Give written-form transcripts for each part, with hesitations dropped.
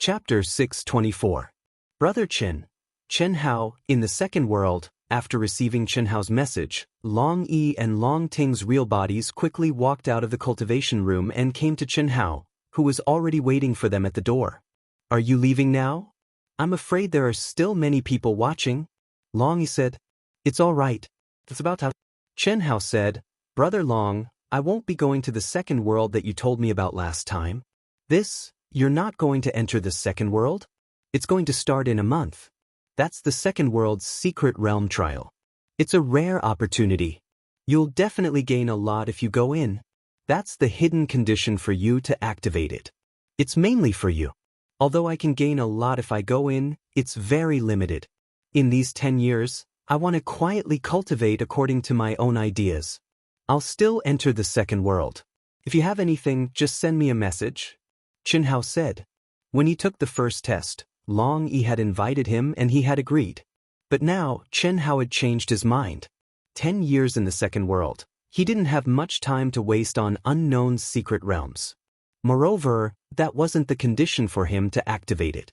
Chapter 624. Brother Chen. Chen Hao, in the second world, after receiving Chen Hao's message, Long Yi and Long Ting's real bodies quickly walked out of the cultivation room and came to Chen Hao, who was already waiting for them at the door. Are you leaving now? I'm afraid there are still many people watching. Long Yi said. It's all right. It's about time. Chen Hao said, Brother Long, I won't be going to the second world that you told me about last time. You're not going to enter the second world? It's going to start in a month. That's the second world's secret realm trial. It's a rare opportunity. You'll definitely gain a lot if you go in. That's the hidden condition for you to activate it. It's mainly for you. Although I can gain a lot if I go in, it's very limited. In these 10 years, I want to quietly cultivate according to my own ideas. I'll still enter the second world. If you have anything, just send me a message. Chen Hao said. When he took the first test, Long Yi had invited him and he had agreed. But now, Chen Hao had changed his mind. 10 years in the second world, he didn't have much time to waste on unknown secret realms. Moreover, that wasn't the condition for him to activate it.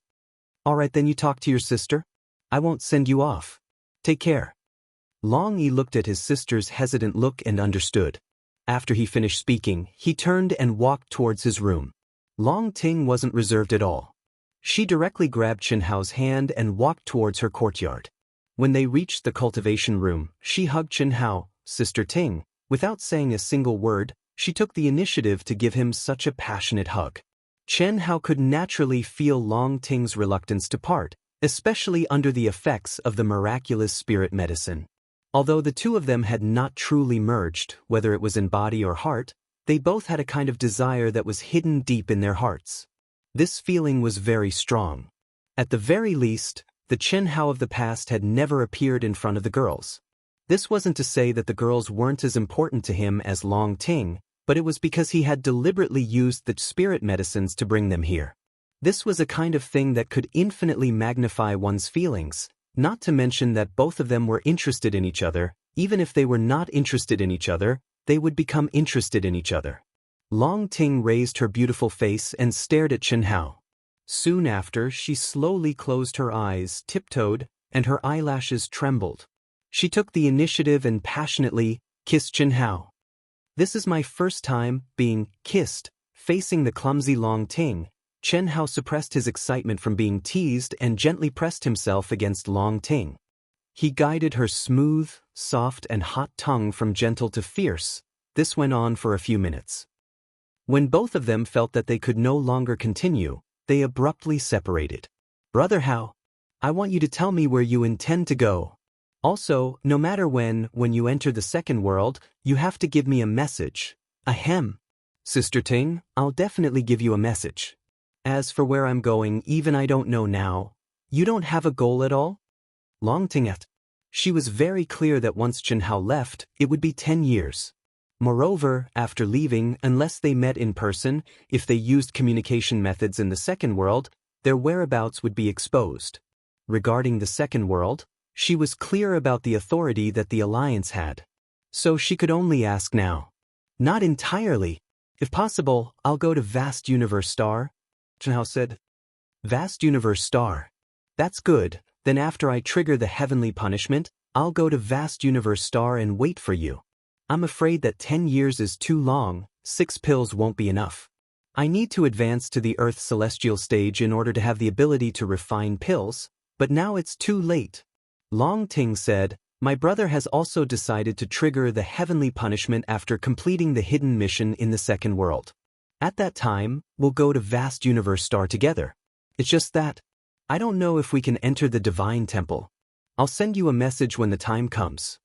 Alright, then you talk to your sister. I won't send you off. Take care. Long Yi looked at his sister's hesitant look and understood. After he finished speaking, he turned and walked towards his room. Long Ting wasn't reserved at all. She directly grabbed Chen Hao's hand and walked towards her courtyard. When they reached the cultivation room, she hugged Chen Hao, Sister Ting. Without saying a single word, she took the initiative to give him such a passionate hug. Chen Hao could naturally feel Long Ting's reluctance to part, especially under the effects of the miraculous spirit medicine. Although the two of them had not truly merged, whether it was in body or heart, they both had a kind of desire that was hidden deep in their hearts. This feeling was very strong. At the very least, the Chen Hao of the past had never appeared in front of the girls. This wasn't to say that the girls weren't as important to him as Long Ting, but it was because he had deliberately used the spirit medicines to bring them here. This was a kind of thing that could infinitely magnify one's feelings, not to mention that both of them were interested in each other. Even if they were not interested in each other, they would become interested in each other. Long Ting raised her beautiful face and stared at Chen Hao. Soon after, she slowly closed her eyes, tiptoed, and her eyelashes trembled. She took the initiative and passionately kissed Chen Hao. This is my first time being kissed. Facing the clumsy Long Ting, Chen Hao suppressed his excitement from being teased and gently pressed himself against Long Ting. He guided her smooth, soft and hot tongue from gentle to fierce. This went on for a few minutes. When both of them felt that they could no longer continue, they abruptly separated. Brother Hao, I want you to tell me where you intend to go. Also, no matter when you enter the second world, you have to give me a message. Ahem. Sister Ting, I'll definitely give you a message. As for where I'm going, even I don't know now. You don't have a goal at all? Long Ting at. She was very clear that once Chen Hao left, it would be 10 years. Moreover, after leaving, unless they met in person, if they used communication methods in the second world, their whereabouts would be exposed. Regarding the second world, she was clear about the authority that the Alliance had. So she could only ask now. Not entirely. If possible, I'll go to Vast Universe Star, Chen Hao said. Vast Universe Star. That's good. Then after I trigger the heavenly punishment, I'll go to Vast Universe Star and wait for you. I'm afraid that 10 years is too long. 6 pills won't be enough. I need to advance to the Earth's celestial stage in order to have the ability to refine pills, but now it's too late. Long Ting said, my brother has also decided to trigger the heavenly punishment after completing the hidden mission in the second world. At that time, we'll go to Vast Universe Star together. It's just that I don't know if we can enter the Divine Temple. I'll send you a message when the time comes.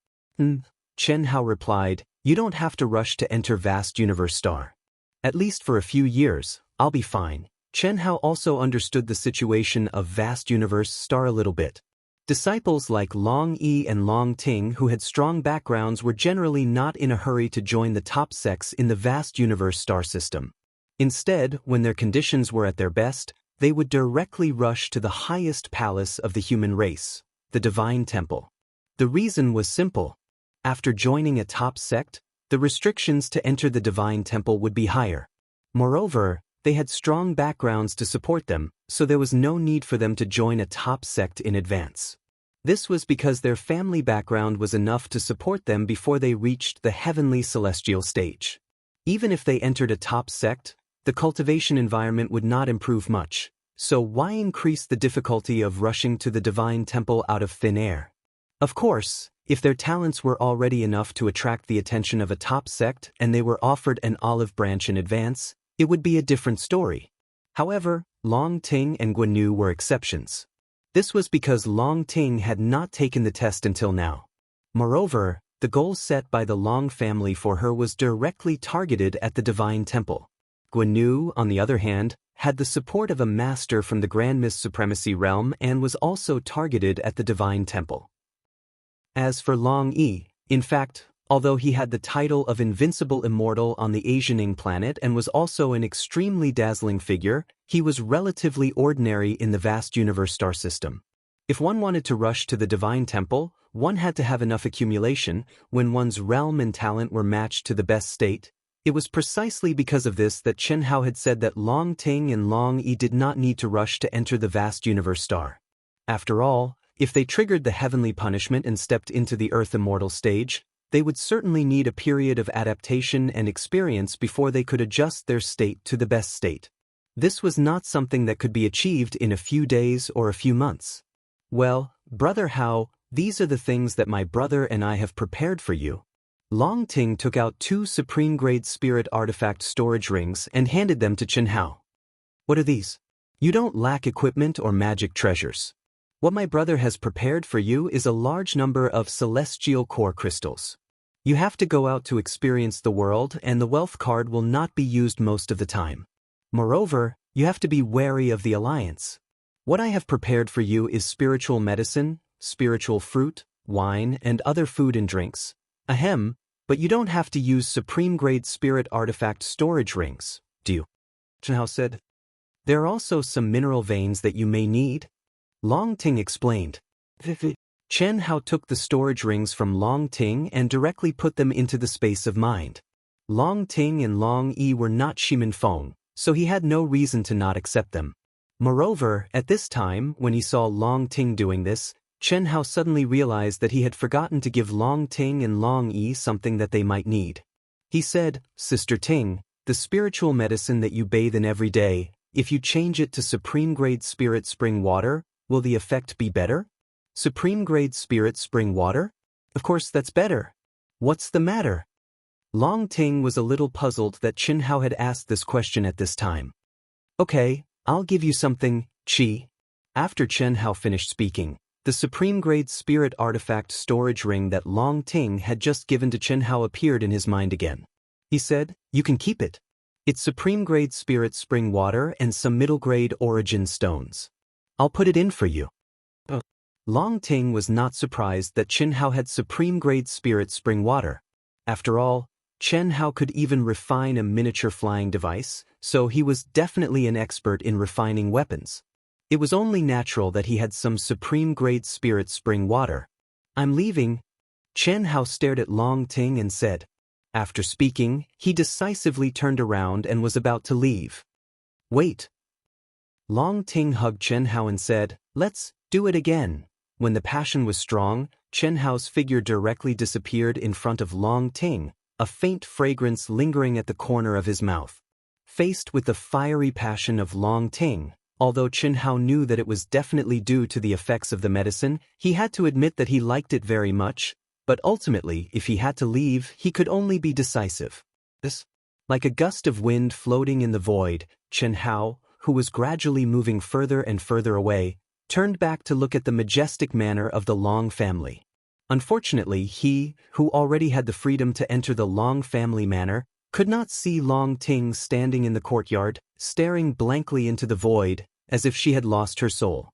Chen Hao replied, you don't have to rush to enter Vast Universe Star. At least for a few years, I'll be fine. Chen Hao also understood the situation of Vast Universe Star a little bit. Disciples like Long Yi and Long Ting who had strong backgrounds were generally not in a hurry to join the top sects in the Vast Universe Star system. Instead, when their conditions were at their best, they would directly rush to the highest palace of the human race, the Divine Temple. The reason was simple. After joining a top sect, the restrictions to enter the Divine Temple would be higher. Moreover, they had strong backgrounds to support them, so there was no need for them to join a top sect in advance. This was because their family background was enough to support them before they reached the heavenly celestial stage. Even if they entered a top sect, the cultivation environment would not improve much, so why increase the difficulty of rushing to the divine temple out of thin air? Of course, if their talents were already enough to attract the attention of a top sect and they were offered an olive branch in advance, it would be a different story. However, Long Ting and Guan were exceptions. This was because Long Ting had not taken the test until now. Moreover, the goal set by the Long family for her was directly targeted at the divine temple. Guan, on the other hand, had the support of a master from the Grand Mist Supremacy realm and was also targeted at the divine temple. As for Long Yi, in fact, although he had the title of Invincible Immortal on the Asianing planet and was also an extremely dazzling figure, he was relatively ordinary in the vast universe star system. If one wanted to rush to the divine temple, one had to have enough accumulation. When one's realm and talent were matched to the best state, it was precisely because of this that Chen Hao had said that Long Ting and Long Yi did not need to rush to enter the vast universe star. After all, if they triggered the heavenly punishment and stepped into the Earth Immortal stage, they would certainly need a period of adaptation and experience before they could adjust their state to the best state. This was not something that could be achieved in a few days or a few months. Well, Brother Hao, these are the things that my brother and I have prepared for you. Long Ting took out 2 supreme-grade spirit artifact storage rings and handed them to Chen Hao. What are these? You don't lack equipment or magic treasures. What my brother has prepared for you is a large number of celestial core crystals. You have to go out to experience the world, and the wealth card will not be used most of the time. Moreover, you have to be wary of the alliance. What I have prepared for you is spiritual medicine, spiritual fruit, wine, and other food and drinks. Ahem, but you don't have to use supreme-grade spirit artifact storage rings, do you? Chen Hao said. There are also some mineral veins that you may need. Long Ting explained. Chen Hao took the storage rings from Long Ting and directly put them into the space of mind. Long Ting and Long Yi were not Shimin Feng, so he had no reason to not accept them. Moreover, at this time, when he saw Long Ting doing this, Chen Hao suddenly realized that he had forgotten to give Long Ting and Long Yi something that they might need. He said, Sister Ting, the spiritual medicine that you bathe in every day, if you change it to supreme-grade spirit spring water, will the effect be better? Supreme-grade spirit spring water? Of course that's better. What's the matter? Long Ting was a little puzzled that Chen Hao had asked this question at this time. Okay, I'll give you something, Qi. After Chen Hao finished speaking, the supreme-grade spirit artifact storage ring that Long Ting had just given to Chen Hao appeared in his mind again. He said, you can keep it. It's supreme-grade spirit spring water and some middle-grade origin stones. I'll put it in for you. Long Ting was not surprised that Chen Hao had supreme-grade spirit spring water. After all, Chen Hao could even refine a miniature flying device, so he was definitely an expert in refining weapons. It was only natural that he had some supreme-grade spirit spring water. I'm leaving. Chen Hao stared at Long Ting and said. After speaking, he decisively turned around and was about to leave. Wait. Long Ting hugged Chen Hao and said, let's do it again. When the passion was strong, Chen Hao's figure directly disappeared in front of Long Ting, a faint fragrance lingering at the corner of his mouth. Faced with the fiery passion of Long Ting, although Chen Hao knew that it was definitely due to the effects of the medicine, he had to admit that he liked it very much, but ultimately, if he had to leave, he could only be decisive. Like a gust of wind floating in the void, Chen Hao, who was gradually moving further and further away, turned back to look at the majestic manner of the Long family. Unfortunately, he, who already had the freedom to enter the Long family manor, could not see Long Ting standing in the courtyard, staring blankly into the void, as if she had lost her soul.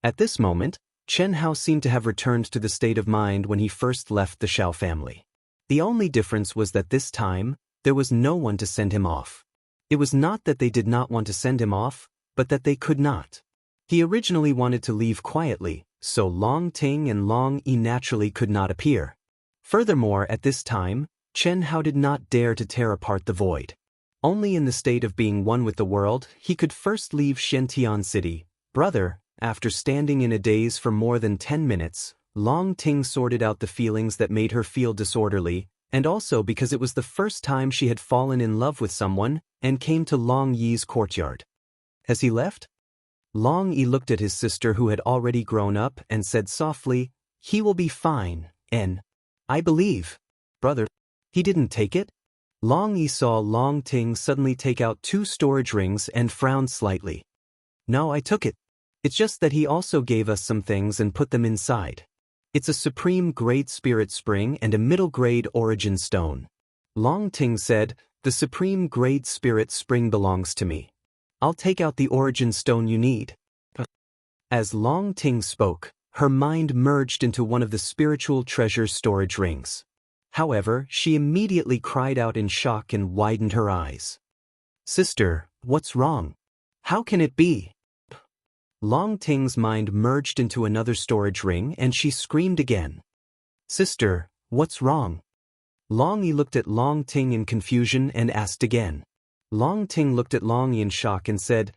At this moment, Chen Hao seemed to have returned to the state of mind when he first left the Xiao family. The only difference was that this time, there was no one to send him off. It was not that they did not want to send him off, but that they could not. He originally wanted to leave quietly, so Long Ting and Long Yi naturally could not appear. Furthermore, at this time, Chen Hao did not dare to tear apart the void. Only in the state of being one with the world, he could first leave Shentian City. Brother, after standing in a daze for more than 10 minutes, Long Ting sorted out the feelings that made her feel disorderly, and also because it was the first time she had fallen in love with someone, and came to Long Yi's courtyard. Has he left? Long Yi looked at his sister who had already grown up and said softly, "He will be fine, and I believe." Brother, he didn't take it? Long Yi saw Long Ting suddenly take out 2 storage rings and frowned slightly. No, I took it. It's just that he also gave us some things and put them inside. It's a supreme grade spirit spring and a middle grade origin stone. Long Ting said, "The supreme grade spirit spring belongs to me. I'll take out the origin stone you need." As Long Ting spoke, her mind merged into one of the spiritual treasure storage rings. However, she immediately cried out in shock and widened her eyes. "Sister, what's wrong? How can it be?" Long Ting's mind merged into another storage ring and she screamed again. "Sister, what's wrong?" Long Yi looked at Long Ting in confusion and asked again. Long Ting looked at Long Yi in shock and said,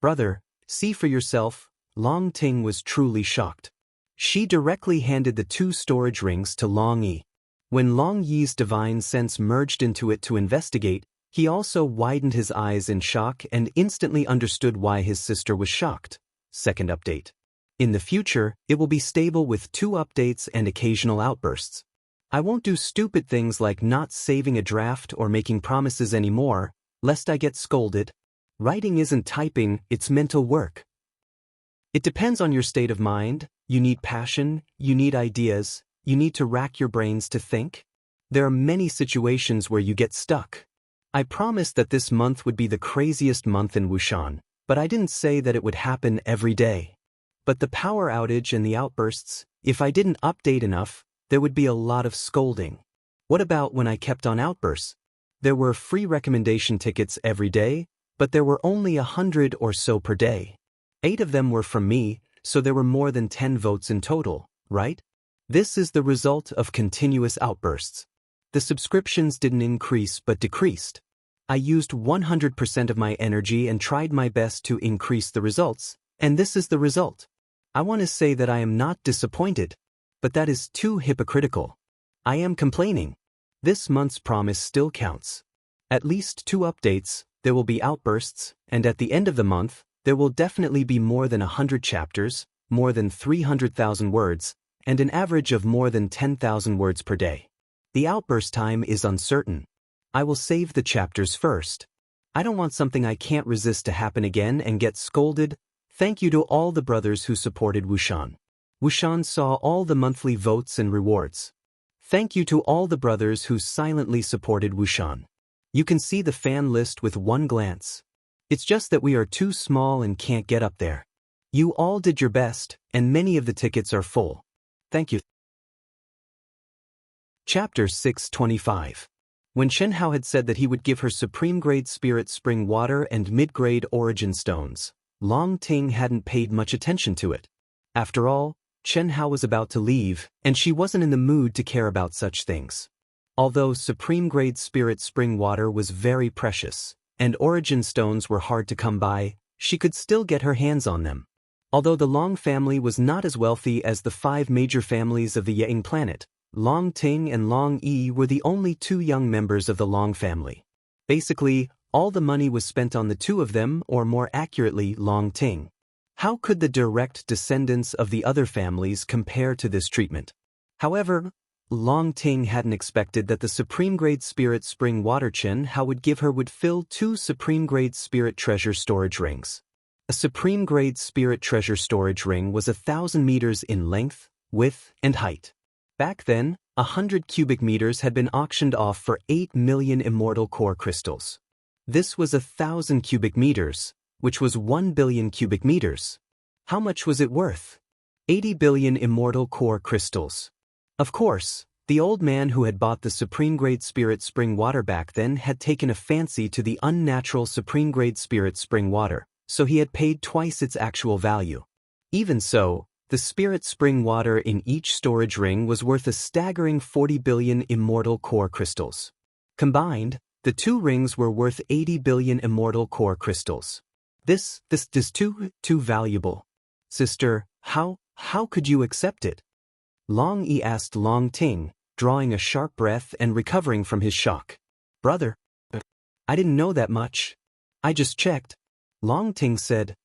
Brother, see for yourself." Long Ting was truly shocked. She directly handed the 2 storage rings to Long Yi. When Long Yi's divine sense merged into it to investigate, he also widened his eyes in shock and instantly understood why his sister was shocked. Second update. In the future, it will be stable with 2 updates and occasional outbursts. I won't do stupid things like not saving a draft or making promises anymore, lest I get scolded. Writing isn't typing, it's mental work. It depends on your state of mind. You need passion, you need ideas, you need to rack your brains to think. There are many situations where you get stuck. I promised that this month would be the craziest month in Wuxian, but I didn't say that it would happen every day. But the power outage and the outbursts, if I didn't update enough, there would be a lot of scolding. What about when I kept on outbursts? There were free recommendation tickets every day, but there were only 100 or so per day. 8 of them were from me, so there were more than 10 votes in total, right? This is the result of continuous outbursts. The subscriptions didn't increase but decreased. I used 100% of my energy and tried my best to increase the results, and this is the result. I want to say that I am not disappointed, but that is too hypocritical. I am complaining. This month's promise still counts. At least 2 updates, there will be outbursts, and at the end of the month, there will definitely be more than 100 chapters, more than 300,000 words, and an average of more than 10,000 words per day. The outburst time is uncertain. I will save the chapters first. I don't want something I can't resist to happen again and get scolded. Thank you to all the brothers who supported Wuxian. Wuxian saw all the monthly votes and rewards. Thank you to all the brothers who silently supported Wuxian. You can see the fan list with one glance. It's just that we are too small and can't get up there. You all did your best, and many of the tickets are full. Thank you. Chapter 625. When Shenhao had said that he would give her supreme-grade spirit spring water and mid-grade origin stones, Long Ting hadn't paid much attention to it. After all, Shenhao was about to leave, and she wasn't in the mood to care about such things. Although supreme-grade spirit spring water was very precious, and origin stones were hard to come by, she could still get her hands on them. Although the Long family was not as wealthy as the 5 major families of the Yang planet, Long Ting and Long Yi were the only 2 young members of the Long family. Basically, all the money was spent on the 2 of them, or more accurately, Long Ting. How could the direct descendants of the other families compare to this treatment? However, Long Ting hadn't expected that the supreme-grade spirit spring water Shenhao would give her would fill 2 supreme-grade spirit treasure storage rings. A supreme-grade spirit treasure storage ring was 1,000 meters in length, width, and height. Back then, 100 cubic meters had been auctioned off for 8 million immortal core crystals. This was 1,000 cubic meters, which was 1 billion cubic meters. How much was it worth? 80 billion immortal core crystals. Of course, the old man who had bought the supreme-grade spirit spring water back then had taken a fancy to the unnatural supreme-grade spirit spring water, so he had paid twice its actual value. Even so, the spirit spring water in each storage ring was worth a staggering 40 billion immortal core crystals. Combined, The 2 rings were worth 80 billion immortal core crystals. This is too valuable. Sister, how could you accept it? Long Yi asked Long Ting, drawing a sharp breath and recovering from his shock. Brother, I didn't know that much. I just checked. Long Ting said,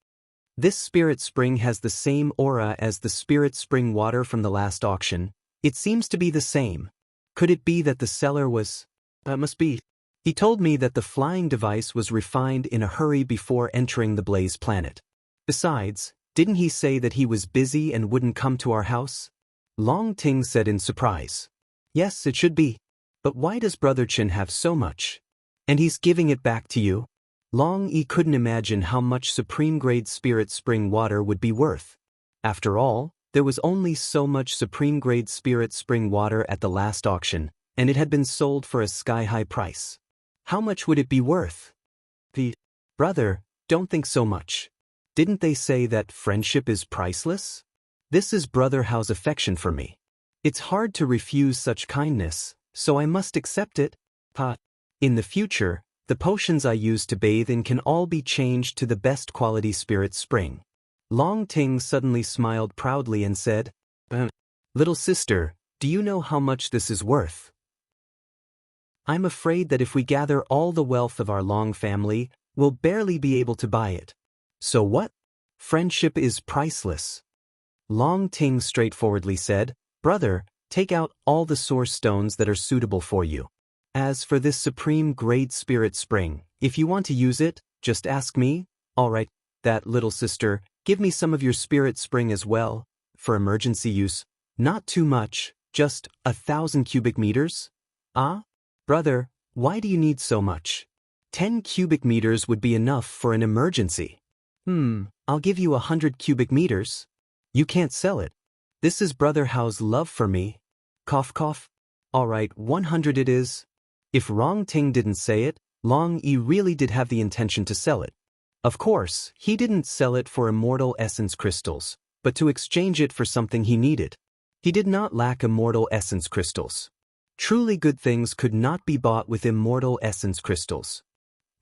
this spirit spring has the same aura as the spirit spring water from the last auction. It seems to be the same. Could it be that the seller was... must be. He told me that the flying device was refined in a hurry before entering the Blaze planet. Besides, didn't he say that he was busy and wouldn't come to our house? Long Ting said in surprise. Yes, it should be. But why does Brother Chen have so much? And he's giving it back to you? Long Yi couldn't imagine how much supreme-grade spirit spring water would be worth. After all, there was only so much supreme-grade spirit spring water at the last auction, and it had been sold for a sky-high price. How much would it be worth? Brother, don't think so much. Didn't they say that friendship is priceless? This is Brother Hao's affection for me. It's hard to refuse such kindness, so I must accept it. In the future, the potions I use to bathe in can all be changed to the best quality spirit spring. Long Ting suddenly smiled proudly and said, Little sister, do you know how much this is worth? I'm afraid that if we gather all the wealth of our Long family, we'll barely be able to buy it. So what? Friendship is priceless. Long Ting straightforwardly said, Brother, take out all the source stones that are suitable for you. As for this supreme grade spirit spring, if you want to use it, just ask me. All right, that little sister, give me some of your spirit spring as well, for emergency use. Not too much, just 1,000 cubic meters. Ah? Brother, why do you need so much? 10 cubic meters would be enough for an emergency. I'll give you 100 cubic meters. You can't sell it. This is Brother Hao's love for me. Cough cough. All right, 100 it is. If Rong Ting didn't say it, Long Yi really did have the intention to sell it. Of course, he didn't sell it for immortal essence crystals, but to exchange it for something he needed. He did not lack immortal essence crystals. Truly good things could not be bought with immortal essence crystals.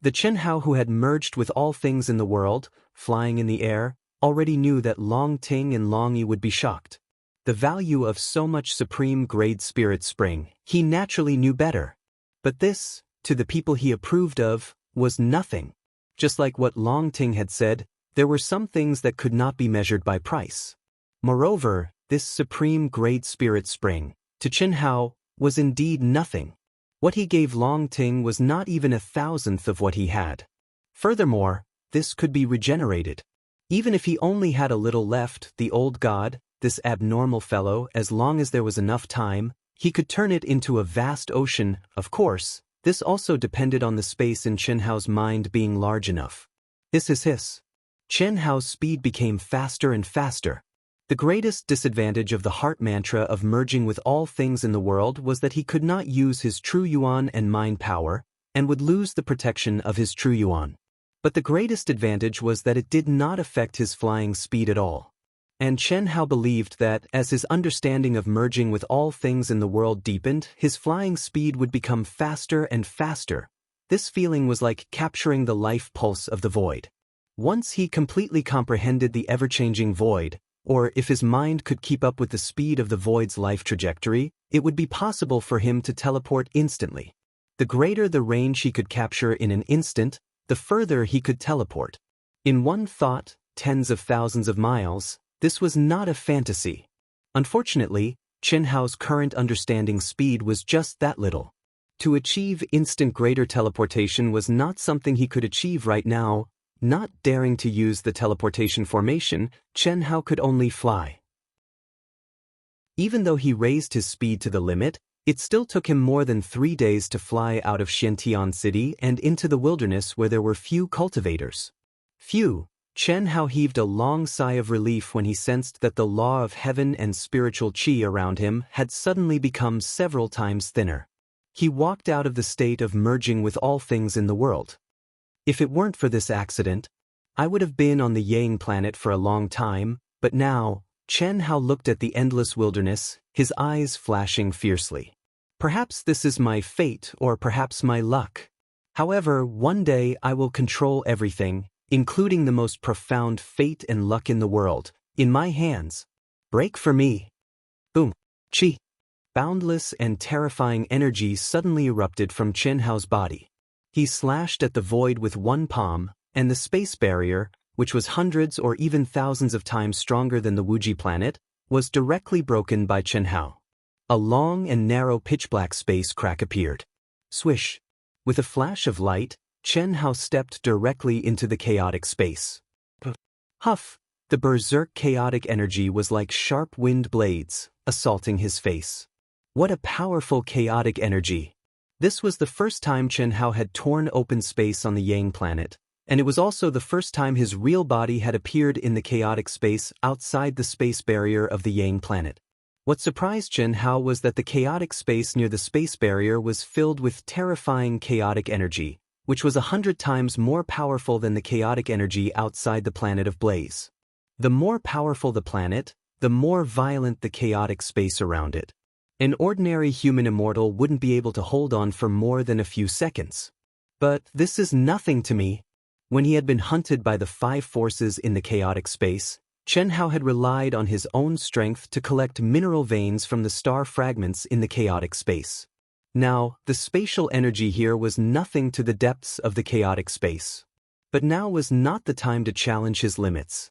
The Chen Hao who had merged with all things in the world, flying in the air, already knew that Long Ting and Long Yi would be shocked. The value of so much supreme-grade spirit spring, he naturally knew better. But this, to the people he approved of, was nothing. Just like what Long Ting had said, there were some things that could not be measured by price. Moreover, this supreme-grade spirit spring, to Chen Hao, was indeed nothing. What he gave Long Ting was not even 1,000th of what he had. Furthermore, this could be regenerated. Even if he only had a little left, the old god, this abnormal fellow, as long as there was enough time, he could turn it into a vast ocean. Of course, this also depended on the space in Chen Hao's mind being large enough. Hiss. Chen Hao's speed became faster and faster. The greatest disadvantage of the heart mantra of merging with all things in the world was that he could not use his true yuan and mind power, and would lose the protection of his true yuan. But the greatest advantage was that it did not affect his flying speed at all. And Chen Hao believed that, as his understanding of merging with all things in the world deepened, his flying speed would become faster and faster. This feeling was like capturing the life pulse of the void. Once he completely comprehended the ever-changing void, or if his mind could keep up with the speed of the void's life trajectory, it would be possible for him to teleport instantly. The greater the range he could capture in an instant, the further he could teleport. In one thought, tens of thousands of miles, this was not a fantasy. Unfortunately, Chen Hao's current understanding speed was just that little. To achieve instant greater teleportation was not something he could achieve right now. Not daring to use the teleportation formation, Chen Hao could only fly. Even though he raised his speed to the limit, it still took him more than 3 days to fly out of Xiantian City and into the wilderness where there were few cultivators. Chen Hao heaved a long sigh of relief when he sensed that the law of heaven and spiritual qi around him had suddenly become several times thinner. He walked out of the state of merging with all things in the world. If it weren't for this accident, I would have been on the Yang planet for a long time, but now, Chen Hao looked at the endless wilderness, his eyes flashing fiercely. Perhaps this is my fate or perhaps my luck. However, one day I will control everything, including the most profound fate and luck in the world, in my hands. Break for me. Boom. Chi. Boundless and terrifying energy suddenly erupted from Chen Hao's body. He slashed at the void with one palm, and the space barrier, which was hundreds or even thousands of times stronger than the Wuji planet, was directly broken by Chen Hao. A long and narrow pitch-black space crack appeared. Swish. With a flash of light, Chen Hao stepped directly into the chaotic space. Huff! The berserk chaotic energy was like sharp wind blades, assaulting his face. What a powerful chaotic energy! This was the first time Chen Hao had torn open space on the Yang planet, and it was also the first time his real body had appeared in the chaotic space outside the space barrier of the Yang planet. What surprised Chen Hao was that the chaotic space near the space barrier was filled with terrifying chaotic energy, which was 100 times more powerful than the chaotic energy outside the planet of Blaze. The more powerful the planet, the more violent the chaotic space around it. An ordinary human immortal wouldn't be able to hold on for more than a few seconds. But this is nothing to me. When he had been hunted by the 5 forces in the chaotic space, Chen Hao had relied on his own strength to collect mineral veins from the star fragments in the chaotic space. Now, the spatial energy here was nothing to the depths of the chaotic space. But now was not the time to challenge his limits.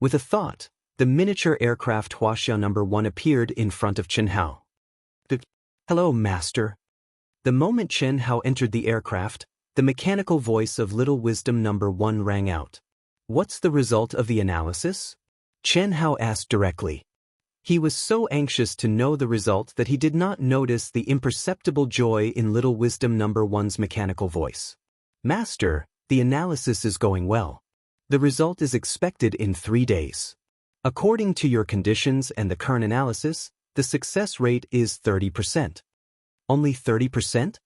With a thought, the miniature aircraft Wuxia No. 1 appeared in front of Chen Hao. Hello, Master. The moment Chen Hao entered the aircraft, the mechanical voice of Little Wisdom No. 1 rang out. What's the result of the analysis? Chen Hao asked directly. He was so anxious to know the result that he did not notice the imperceptible joy in Little Wisdom No. 1's mechanical voice. Master, the analysis is going well. The result is expected in 3 days. According to your conditions and the current analysis, the success rate is 30%. Only 30%?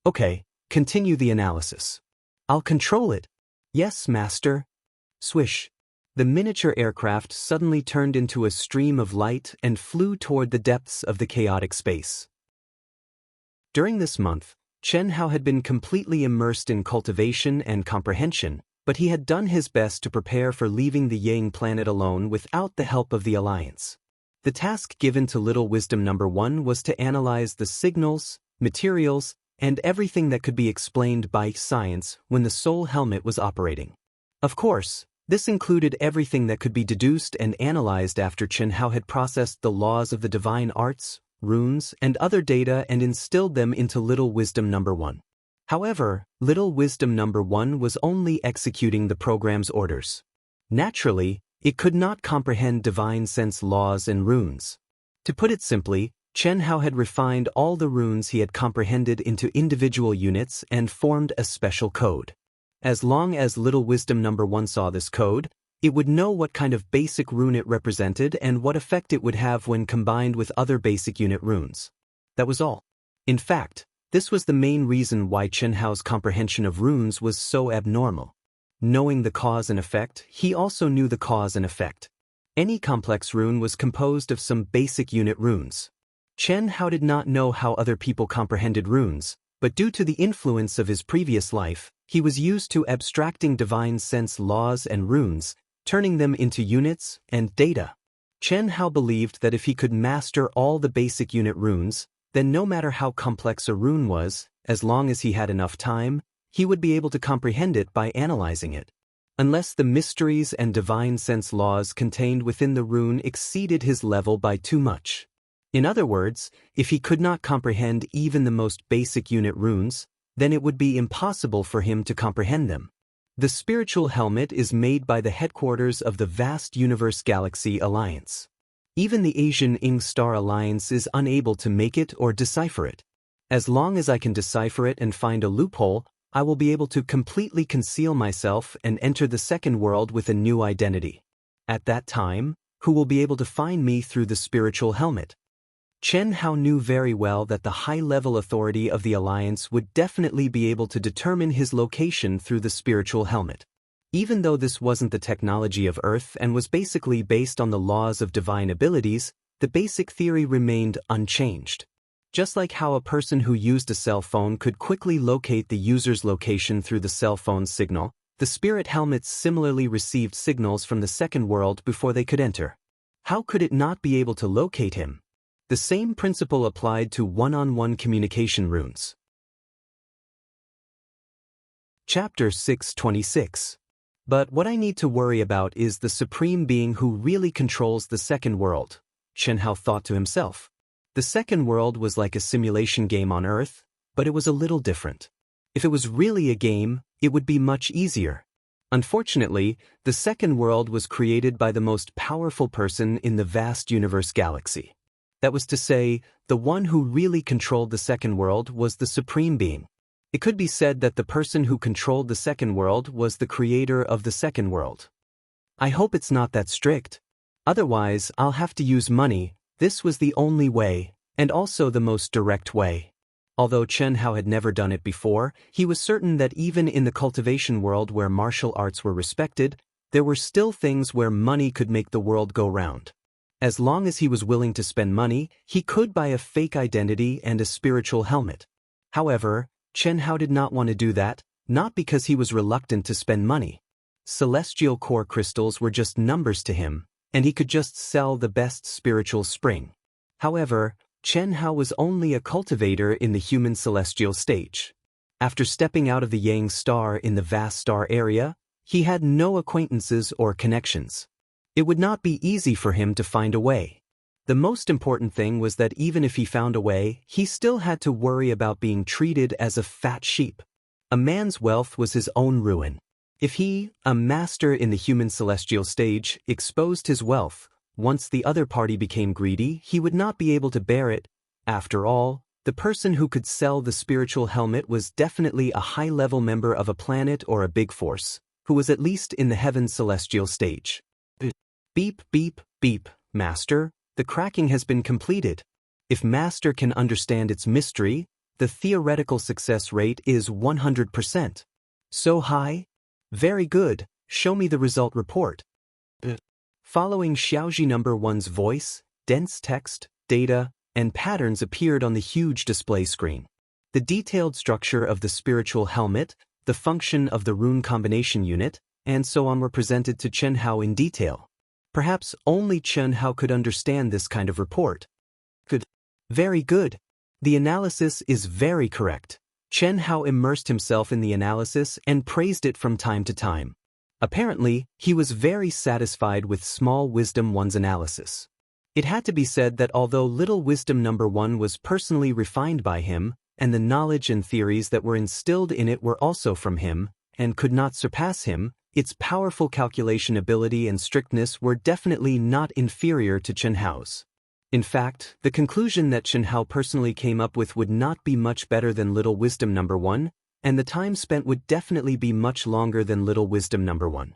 Okay, continue the analysis. I'll control it. Yes, Master. Swish. The miniature aircraft suddenly turned into a stream of light and flew toward the depths of the chaotic space. During this month, Chen Hao had been completely immersed in cultivation and comprehension, but he had done his best to prepare for leaving the Yang planet alone without the help of the Alliance. The task given to Little Wisdom No. 1 was to analyze the signals, materials, and everything that could be explained by science when the Soul Helmet was operating. Of course, this included everything that could be deduced and analyzed after Chen Hao had processed the laws of the divine arts, runes, and other data and instilled them into Little Wisdom No. 1. However, Little Wisdom No. 1 was only executing the program's orders. Naturally, it could not comprehend divine sense laws and runes. To put it simply, Chen Hao had refined all the runes he had comprehended into individual units and formed a special code. As long as Little Wisdom No. 1 saw this code, it would know what kind of basic rune it represented and what effect it would have when combined with other basic unit runes. That was all. In fact, this was the main reason why Chen Hao's comprehension of runes was so abnormal. Knowing the cause and effect, he also knew the cause and effect. Any complex rune was composed of some basic unit runes. Chen Hao did not know how other people comprehended runes, but due to the influence of his previous life, he was used to abstracting divine sense laws and runes, turning them into units and data. Chen Hao believed that if he could master all the basic unit runes, then no matter how complex a rune was, as long as he had enough time, he would be able to comprehend it by analyzing it. Unless the mysteries and divine sense laws contained within the rune exceeded his level by too much. In other words, if he could not comprehend even the most basic unit runes, then it would be impossible for him to comprehend them. The spiritual helmet is made by the headquarters of the vast Universe Galaxy Alliance. Even the Asian Ing Star Alliance is unable to make it or decipher it. As long as I can decipher it and find a loophole, I will be able to completely conceal myself and enter the second world with a new identity. At that time, who will be able to find me through the spiritual helmet? Chen Hao knew very well that the high-level authority of the Alliance would definitely be able to determine his location through the spiritual helmet. Even though this wasn't the technology of Earth and was basically based on the laws of divine abilities, the basic theory remained unchanged. Just like how a person who used a cell phone could quickly locate the user's location through the cell phone's signal, the spirit helmets similarly received signals from the second world before they could enter. How could it not be able to locate him? The same principle applied to one-on-one communication runes. Chapter 626. But what I need to worry about is the supreme being who really controls the second world, Chen Hao thought to himself. The second world was like a simulation game on Earth, but it was a little different. If it was really a game, it would be much easier. Unfortunately, the second world was created by the most powerful person in the vast universe galaxy. That was to say, the one who really controlled the second world was the supreme being. It could be said that the person who controlled the second world was the creator of the second world. I hope it's not that strict. Otherwise, I'll have to use money. This was the only way, and also the most direct way. Although Chen Hao had never done it before, he was certain that even in the cultivation world where martial arts were respected, there were still things where money could make the world go round. As long as he was willing to spend money, he could buy a fake identity and a spiritual helmet. However, Chen Hao did not want to do that, not because he was reluctant to spend money. Celestial core crystals were just numbers to him, and he could just sell the best spiritual spring. However, Chen Hao was only a cultivator in the human celestial stage. After stepping out of the Yang star in the vast star area, he had no acquaintances or connections. It would not be easy for him to find a way. The most important thing was that even if he found a way, he still had to worry about being treated as a fat sheep. A man's wealth was his own ruin. If he, a master in the human celestial stage, exposed his wealth, once the other party became greedy, he would not be able to bear it. After all, the person who could sell the spiritual helmet was definitely a high-level member of a planet or a big force, who was at least in the heaven celestial stage. Beep, beep, beep, Master. The cracking has been completed. If Master can understand its mystery, the theoretical success rate is 100%. So high? Very good. Show me the result report. Following Xiaoji number 1's voice, dense text, data, and patterns appeared on the huge display screen. The detailed structure of the spiritual helmet, the function of the rune combination unit, and so on were presented to Chen Hao in detail. Perhaps only Chen Hao could understand this kind of report. Good. Very good. The analysis is very correct. Chen Hao immersed himself in the analysis and praised it from time to time. Apparently, he was very satisfied with Small Wisdom 1's analysis. It had to be said that although Little Wisdom number 1 was personally refined by him, and the knowledge and theories that were instilled in it were also from him, and could not surpass him, its powerful calculation ability and strictness were definitely not inferior to Chen Hao's. In fact, the conclusion that Chen Hao personally came up with would not be much better than Little Wisdom number 1, and the time spent would definitely be much longer than Little Wisdom number 1.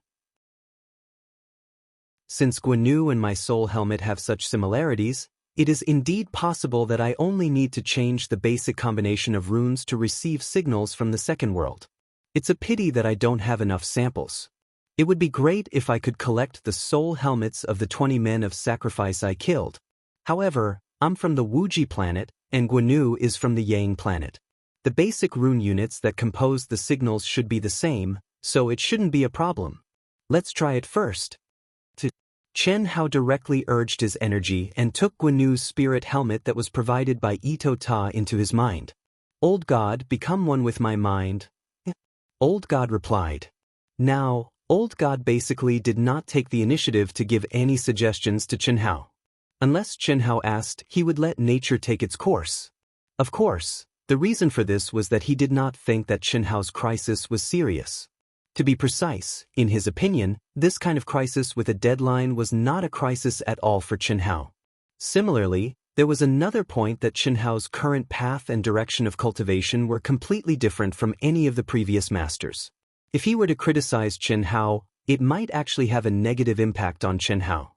Since Guanu and my soul helmet have such similarities, it is indeed possible that I only need to change the basic combination of runes to receive signals from the second world. It's a pity that I don't have enough samples. It would be great if I could collect the soul helmets of the 20 men of sacrifice I killed. However, I'm from the Wuji planet, and Guanu is from the Yang planet. The basic rune units that compose the signals should be the same, so it shouldn't be a problem. Let's try it first. Chen Hao directly urged his energy and took Guanu's spirit helmet that was provided by Ito Ta into his mind. Old God, become one with my mind. Old God replied. Now, Old God basically did not take the initiative to give any suggestions to Chen Hao. Unless Chen Hao asked, he would let nature take its course. Of course, the reason for this was that he did not think that Chen Hao's crisis was serious. To be precise, in his opinion, this kind of crisis with a deadline was not a crisis at all for Chen Hao. Similarly, there was another point that Chen Hao's current path and direction of cultivation were completely different from any of the previous masters. If he were to criticize Chen Hao, it might actually have a negative impact on Chen Hao.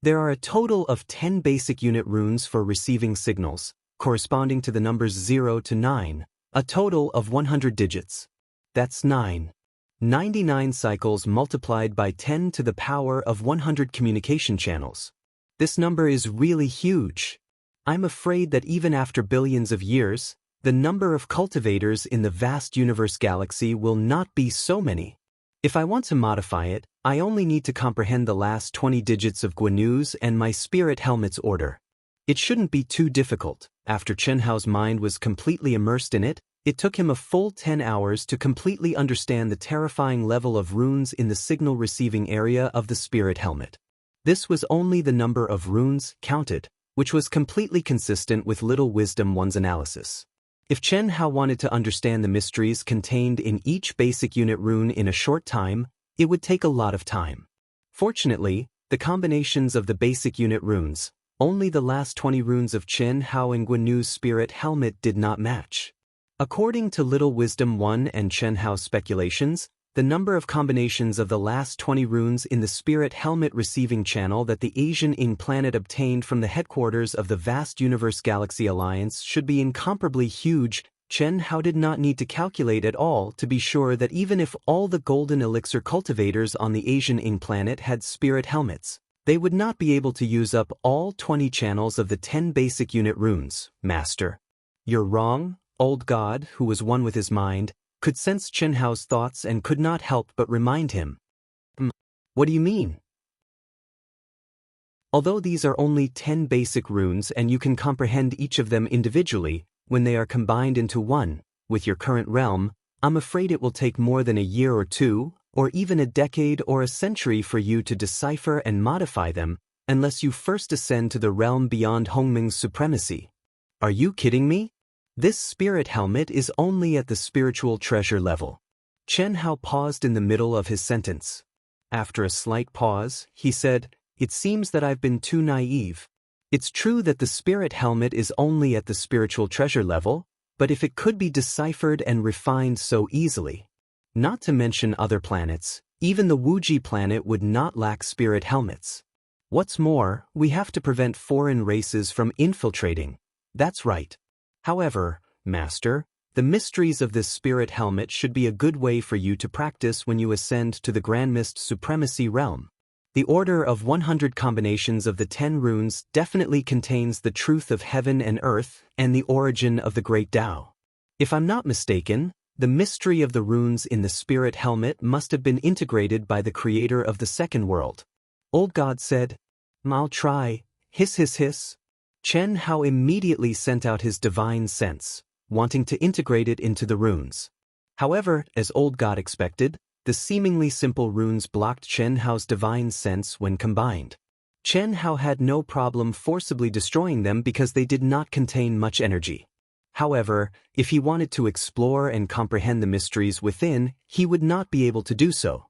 There are a total of 10 basic unit runes for receiving signals, corresponding to the numbers 0 to 9, a total of 100 digits. That's 99 cycles multiplied by 10 to the power of 100 communication channels. This number is really huge. I'm afraid that even after billions of years, the number of cultivators in the vast universe galaxy will not be so many. If I want to modify it, I only need to comprehend the last 20 digits of Guanu's and my spirit helmet's order. It shouldn't be too difficult. After Chen Hao's mind was completely immersed in it, it took him a full 10 hours to completely understand the terrifying level of runes in the signal receiving area of the spirit helmet. This was only the number of runes counted, which was completely consistent with Little Wisdom One's analysis. If Chen Hao wanted to understand the mysteries contained in each basic unit rune in a short time, it would take a lot of time. Fortunately, the combinations of the basic unit runes, only the last 20 runes of Chen Hao and Guanu's spirit helmet did not match. According to Little Wisdom 1 and Chen Hao's speculations, the number of combinations of the last 20 runes in the spirit helmet receiving channel that the Asian Ing planet obtained from the headquarters of the vast Universe Galaxy Alliance should be incomparably huge. Chen Hao did not need to calculate at all to be sure that even if all the golden elixir cultivators on the Asian Ing planet had spirit helmets, they would not be able to use up all 20 channels of the 10 basic unit runes. Master, you're wrong. Old God, who was one with his mind, could sense Chen Hao's thoughts and could not help but remind him. What do you mean? Although these are only 10 basic runes and you can comprehend each of them individually, when they are combined into one, with your current realm, I'm afraid it will take more than a year or two, or even a decade or a century for you to decipher and modify them, unless you first ascend to the realm beyond Hongming's supremacy. Are you kidding me? This spirit helmet is only at the spiritual treasure level. Chen Hao paused in the middle of his sentence. After a slight pause, he said, "It seems that I've been too naive. It's true that the spirit helmet is only at the spiritual treasure level, but if it could be deciphered and refined so easily, not to mention other planets, even the Wuji planet would not lack spirit helmets. What's more, we have to prevent foreign races from infiltrating. That's right. However, Master, the mysteries of this spirit helmet should be a good way for you to practice when you ascend to the Grand Mist Supremacy realm. The order of 100 combinations of the 10 runes definitely contains the truth of heaven and earth and the origin of the great Tao. If I'm not mistaken, the mystery of the runes in the spirit helmet must have been integrated by the creator of the second world." Old God said, "I'll try. Hiss hiss hiss." Chen Hao immediately sent out his divine sense, wanting to integrate it into the runes. However, as Old God expected, the seemingly simple runes blocked Chen Hao's divine sense when combined. Chen Hao had no problem forcibly destroying them because they did not contain much energy. However, if he wanted to explore and comprehend the mysteries within, he would not be able to do so.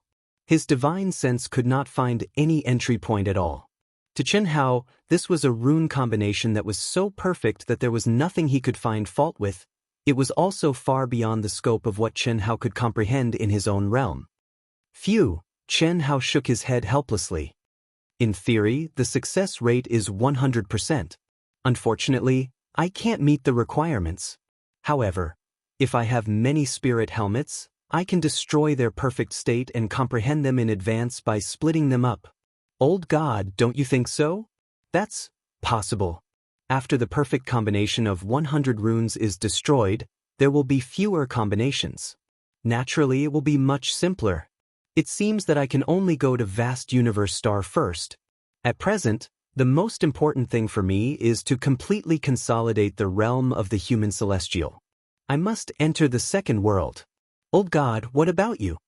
His divine sense could not find any entry point at all. To Chen Hao, this was a rune combination that was so perfect that there was nothing he could find fault with. It was also far beyond the scope of what Chen Hao could comprehend in his own realm. Phew, Chen Hao shook his head helplessly. In theory, the success rate is 100%. Unfortunately, I can't meet the requirements. However, if I have many spirit helmets, I can destroy their perfect state and comprehend them in advance by splitting them up. Old God, don't you think so? That's possible. After the perfect combination of 100 runes is destroyed, there will be fewer combinations. Naturally, it will be much simpler. It seems that I can only go to Vast Universe Star first. At present, the most important thing for me is to completely consolidate the realm of the human celestial. I must enter the second world. Old God, what about you?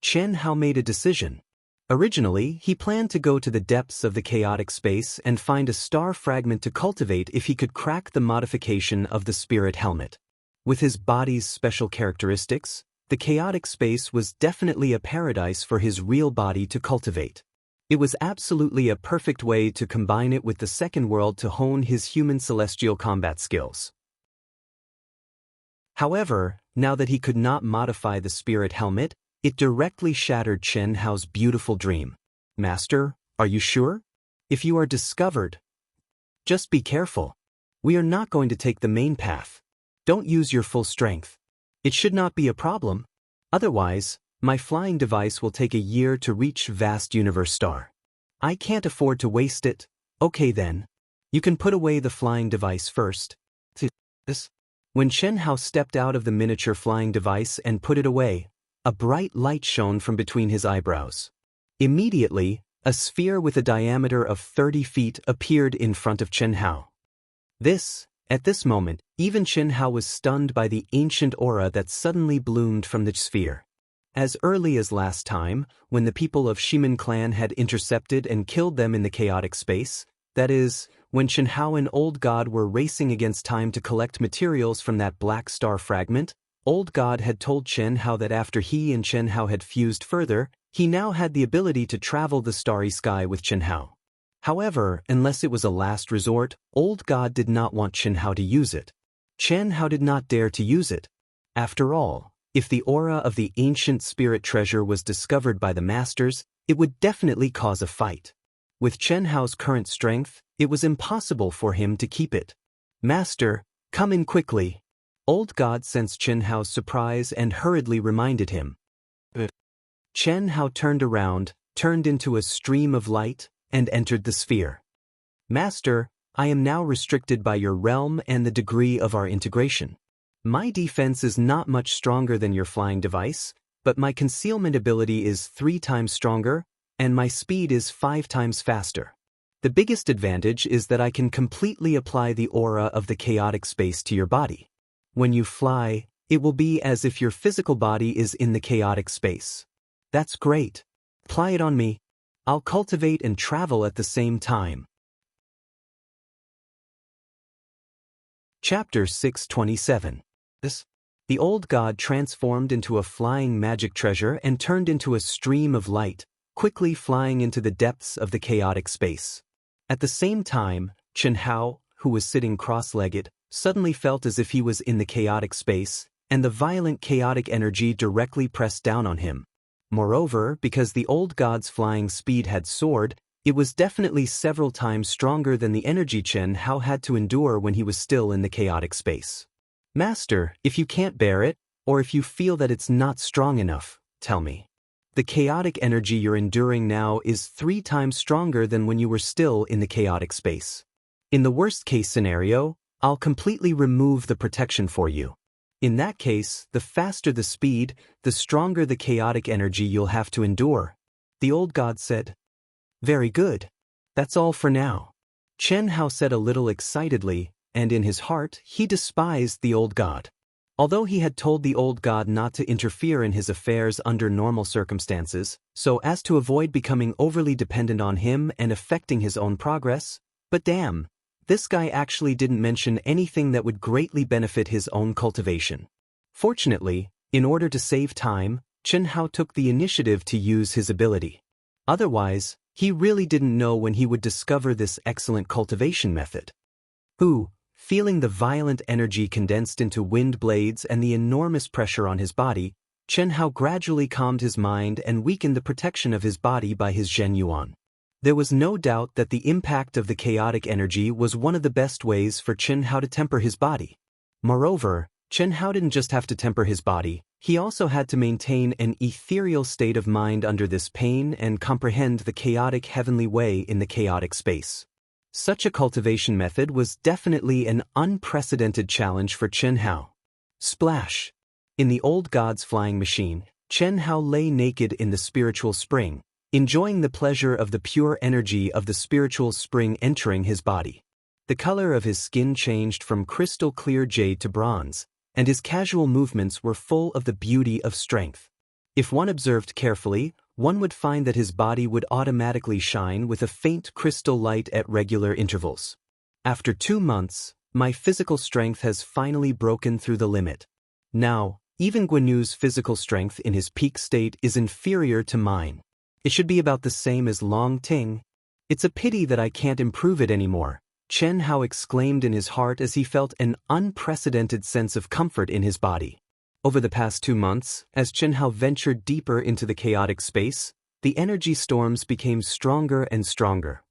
Chen Hao made a decision. Originally, he planned to go to the depths of the chaotic space and find a star fragment to cultivate if he could crack the modification of the spirit helmet. With his body's special characteristics, the chaotic space was definitely a paradise for his real body to cultivate. It was absolutely a perfect way to combine it with the second world to hone his human celestial combat skills. However, now that he could not modify the spirit helmet, it directly shattered Chen Hao's beautiful dream. Master, are you sure? If you are discovered, just be careful. We are not going to take the main path. Don't use your full strength. It should not be a problem. Otherwise, my flying device will take a year to reach Vast Universe Star. I can't afford to waste it. Okay then. You can put away the flying device first. When Chen Hao stepped out of the miniature flying device and put it away, a bright light shone from between his eyebrows. Immediately, a sphere with a diameter of 30 feet appeared in front of Chen Hao. At this moment, even Chen Hao was stunned by the ancient aura that suddenly bloomed from the sphere. As early as last time, when the people of Shimin clan had intercepted and killed them in the chaotic space, that is, when Chen Hao and Old God were racing against time to collect materials from that black star fragment, Old God had told Chen Hao that after he and Chen Hao had fused further, he now had the ability to travel the starry sky with Chen Hao. However, unless it was a last resort, Old God did not want Chen Hao to use it. Chen Hao did not dare to use it. After all, if the aura of the ancient spirit treasure was discovered by the masters, it would definitely cause a fight. With Chen Hao's current strength, it was impossible for him to keep it. Master, come in quickly. Old God sensed Chen Hao's surprise and hurriedly reminded him. Chen Hao turned around, turned into a stream of light, and entered the sphere. Master, I am now restricted by your realm and the degree of our integration. My defense is not much stronger than your flying device, but my concealment ability is 3 times stronger, and my speed is 5 times faster. The biggest advantage is that I can completely apply the aura of the chaotic space to your body. When you fly, it will be as if your physical body is in the chaotic space. That's great. Apply it on me. I'll cultivate and travel at the same time. Chapter 627. The old god transformed into a flying magic treasure and turned into a stream of light, quickly flying into the depths of the chaotic space. At the same time, Chen Hao, who was sitting cross-legged, suddenly felt as if he was in the chaotic space, and the violent chaotic energy directly pressed down on him. Moreover, because the old god's flying speed had soared, it was definitely several times stronger than the energy Chen Hao had to endure when he was still in the chaotic space. Master, if you can't bear it, or if you feel that it's not strong enough, tell me. The chaotic energy you're enduring now is 3 times stronger than when you were still in the chaotic space. In the worst-case scenario, I'll completely remove the protection for you. In that case, the faster the speed, the stronger the chaotic energy you'll have to endure. The old god said. Very good. That's all for now. Chen Hao said a little excitedly, and in his heart, he despised the old god. Although he had told the old god not to interfere in his affairs under normal circumstances, so as to avoid becoming overly dependent on him and affecting his own progress, but damn, this guy actually didn't mention anything that would greatly benefit his own cultivation. Fortunately, in order to save time, Chen Hao took the initiative to use his ability. Otherwise, he really didn't know when he would discover this excellent cultivation method. Feeling the violent energy condensed into wind blades and the enormous pressure on his body, Chen Hao gradually calmed his mind and weakened the protection of his body by his Zhen Yuan. There was no doubt that the impact of the chaotic energy was one of the best ways for Chen Hao to temper his body. Moreover, Chen Hao didn't just have to temper his body, he also had to maintain an ethereal state of mind under this pain and comprehend the chaotic heavenly way in the chaotic space. Such a cultivation method was definitely an unprecedented challenge for Chen Hao. Splash! In the old god's flying machine, Chen Hao lay naked in the spiritual spring, enjoying the pleasure of the pure energy of the spiritual spring entering his body. The color of his skin changed from crystal clear jade to bronze, and his casual movements were full of the beauty of strength. If one observed carefully, one would find that his body would automatically shine with a faint crystal light at regular intervals. After 2 months, my physical strength has finally broken through the limit. Now, even Guanu's physical strength in his peak state is inferior to mine. It should be about the same as Longtime. It's a pity that I can't improve it anymore, Chen Hao exclaimed in his heart as he felt an unprecedented sense of comfort in his body. Over the past 2 months, as Chen Hao ventured deeper into the chaotic space, the energy storms became stronger and stronger.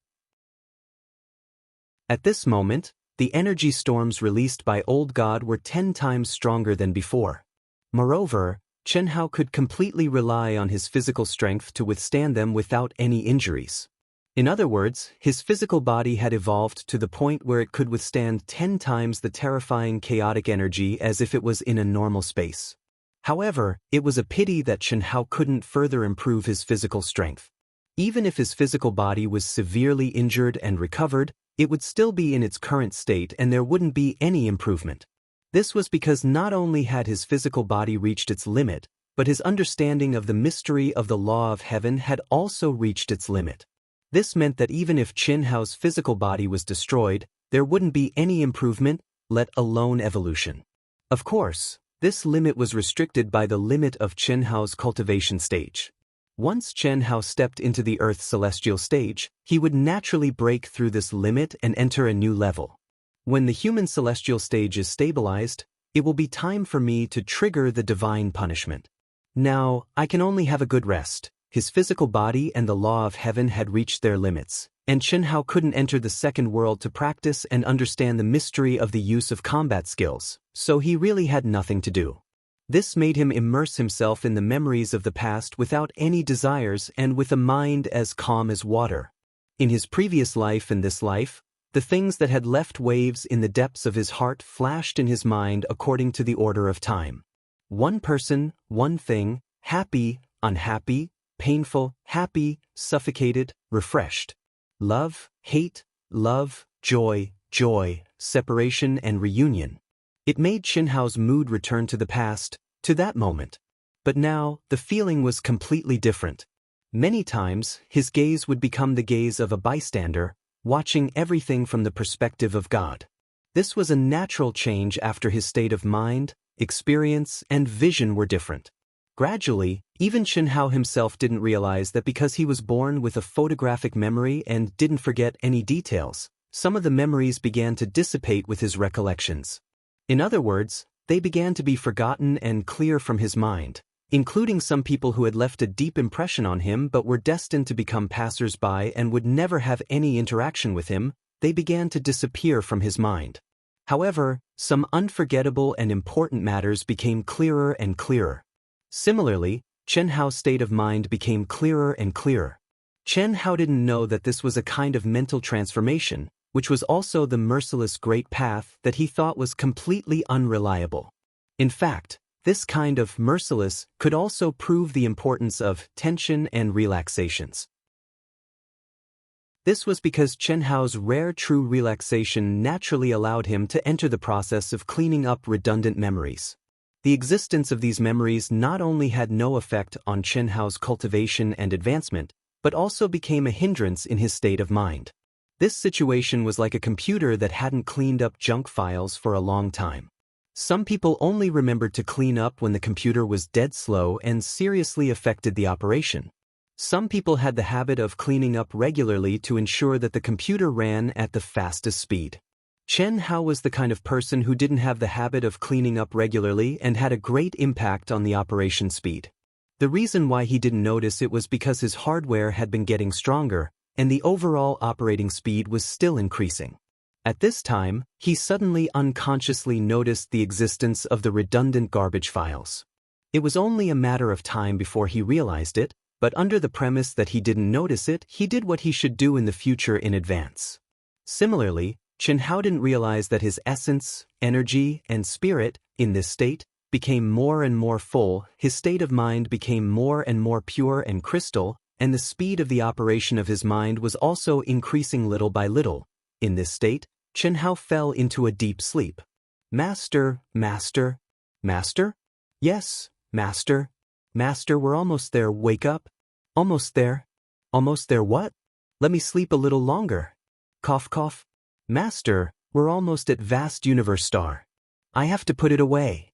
At this moment, the energy storms released by Old God were 10 times stronger than before. Moreover, Chen Hao could completely rely on his physical strength to withstand them without any injuries. In other words, his physical body had evolved to the point where it could withstand 10 times the terrifying chaotic energy as if it was in a normal space. However, it was a pity that Xianhao couldn't further improve his physical strength. Even if his physical body was severely injured and recovered, it would still be in its current state and there wouldn't be any improvement. This was because not only had his physical body reached its limit, but his understanding of the mystery of the law of heaven had also reached its limit. This meant that even if Xianhao's physical body was destroyed, there wouldn't be any improvement, let alone evolution. Of course, this limit was restricted by the limit of Xianhao's cultivation stage. Once Xianhao stepped into the Earth's celestial stage, he would naturally break through this limit and enter a new level. When the human celestial stage is stabilized, it will be time for me to trigger the divine punishment. Now, I can only have a good rest. His physical body and the law of heaven had reached their limits, and Xianhao couldn't enter the second world to practice and understand the mystery of the use of combat skills, so he really had nothing to do. This made him immerse himself in the memories of the past without any desires and with a mind as calm as water. In his previous life and this life, the things that had left waves in the depths of his heart flashed in his mind according to the order of time. One person, one thing, happy, unhappy, painful, happy, suffocated, refreshed. Love, hate, love, joy, joy, separation and reunion. It made Xianhao's mood return to the past, to that moment. But now, the feeling was completely different. Many times, his gaze would become the gaze of a bystander, watching everything from the perspective of God. This was a natural change after his state of mind, experience, and vision were different. Gradually, even Xianhao himself didn't realize that because he was born with a photographic memory and didn't forget any details, some of the memories began to dissipate with his recollections. In other words, they began to be forgotten and clear from his mind, including some people who had left a deep impression on him but were destined to become passers-by and would never have any interaction with him. They began to disappear from his mind. However, some unforgettable and important matters became clearer and clearer. Similarly, Xianhao's state of mind became clearer and clearer. Xianhao didn't know that this was a kind of mental transformation, which was also the merciless great path that he thought was completely unreliable. In fact, this kind of merciless could also prove the importance of tension and relaxations. This was because Xianhao's rare true relaxation naturally allowed him to enter the process of cleaning up redundant memories. The existence of these memories not only had no effect on Xianhao's cultivation and advancement, but also became a hindrance in his state of mind. This situation was like a computer that hadn't cleaned up junk files for a long time. Some people only remembered to clean up when the computer was dead slow and seriously affected the operation. Some people had the habit of cleaning up regularly to ensure that the computer ran at the fastest speed. Xianhao was the kind of person who didn't have the habit of cleaning up regularly and had a great impact on the operation speed. The reason why he didn't notice it was because his hardware had been getting stronger, and the overall operating speed was still increasing. At this time, he suddenly unconsciously noticed the existence of the redundant garbage files. It was only a matter of time before he realized it, but under the premise that he didn't notice it, he did what he should do in the future in advance. Similarly, Xianhao didn't realize that his essence, energy, and spirit, in this state, became more and more full, his state of mind became more and more pure and crystal, and the speed of the operation of his mind was also increasing little by little. In this state, Xianhao fell into a deep sleep. Master, master, master? Yes, master. Master, we're almost there, wake up. Almost there. Almost there what? Let me sleep a little longer. Cough cough. Master, we're almost at vast universe star. I have to put it away.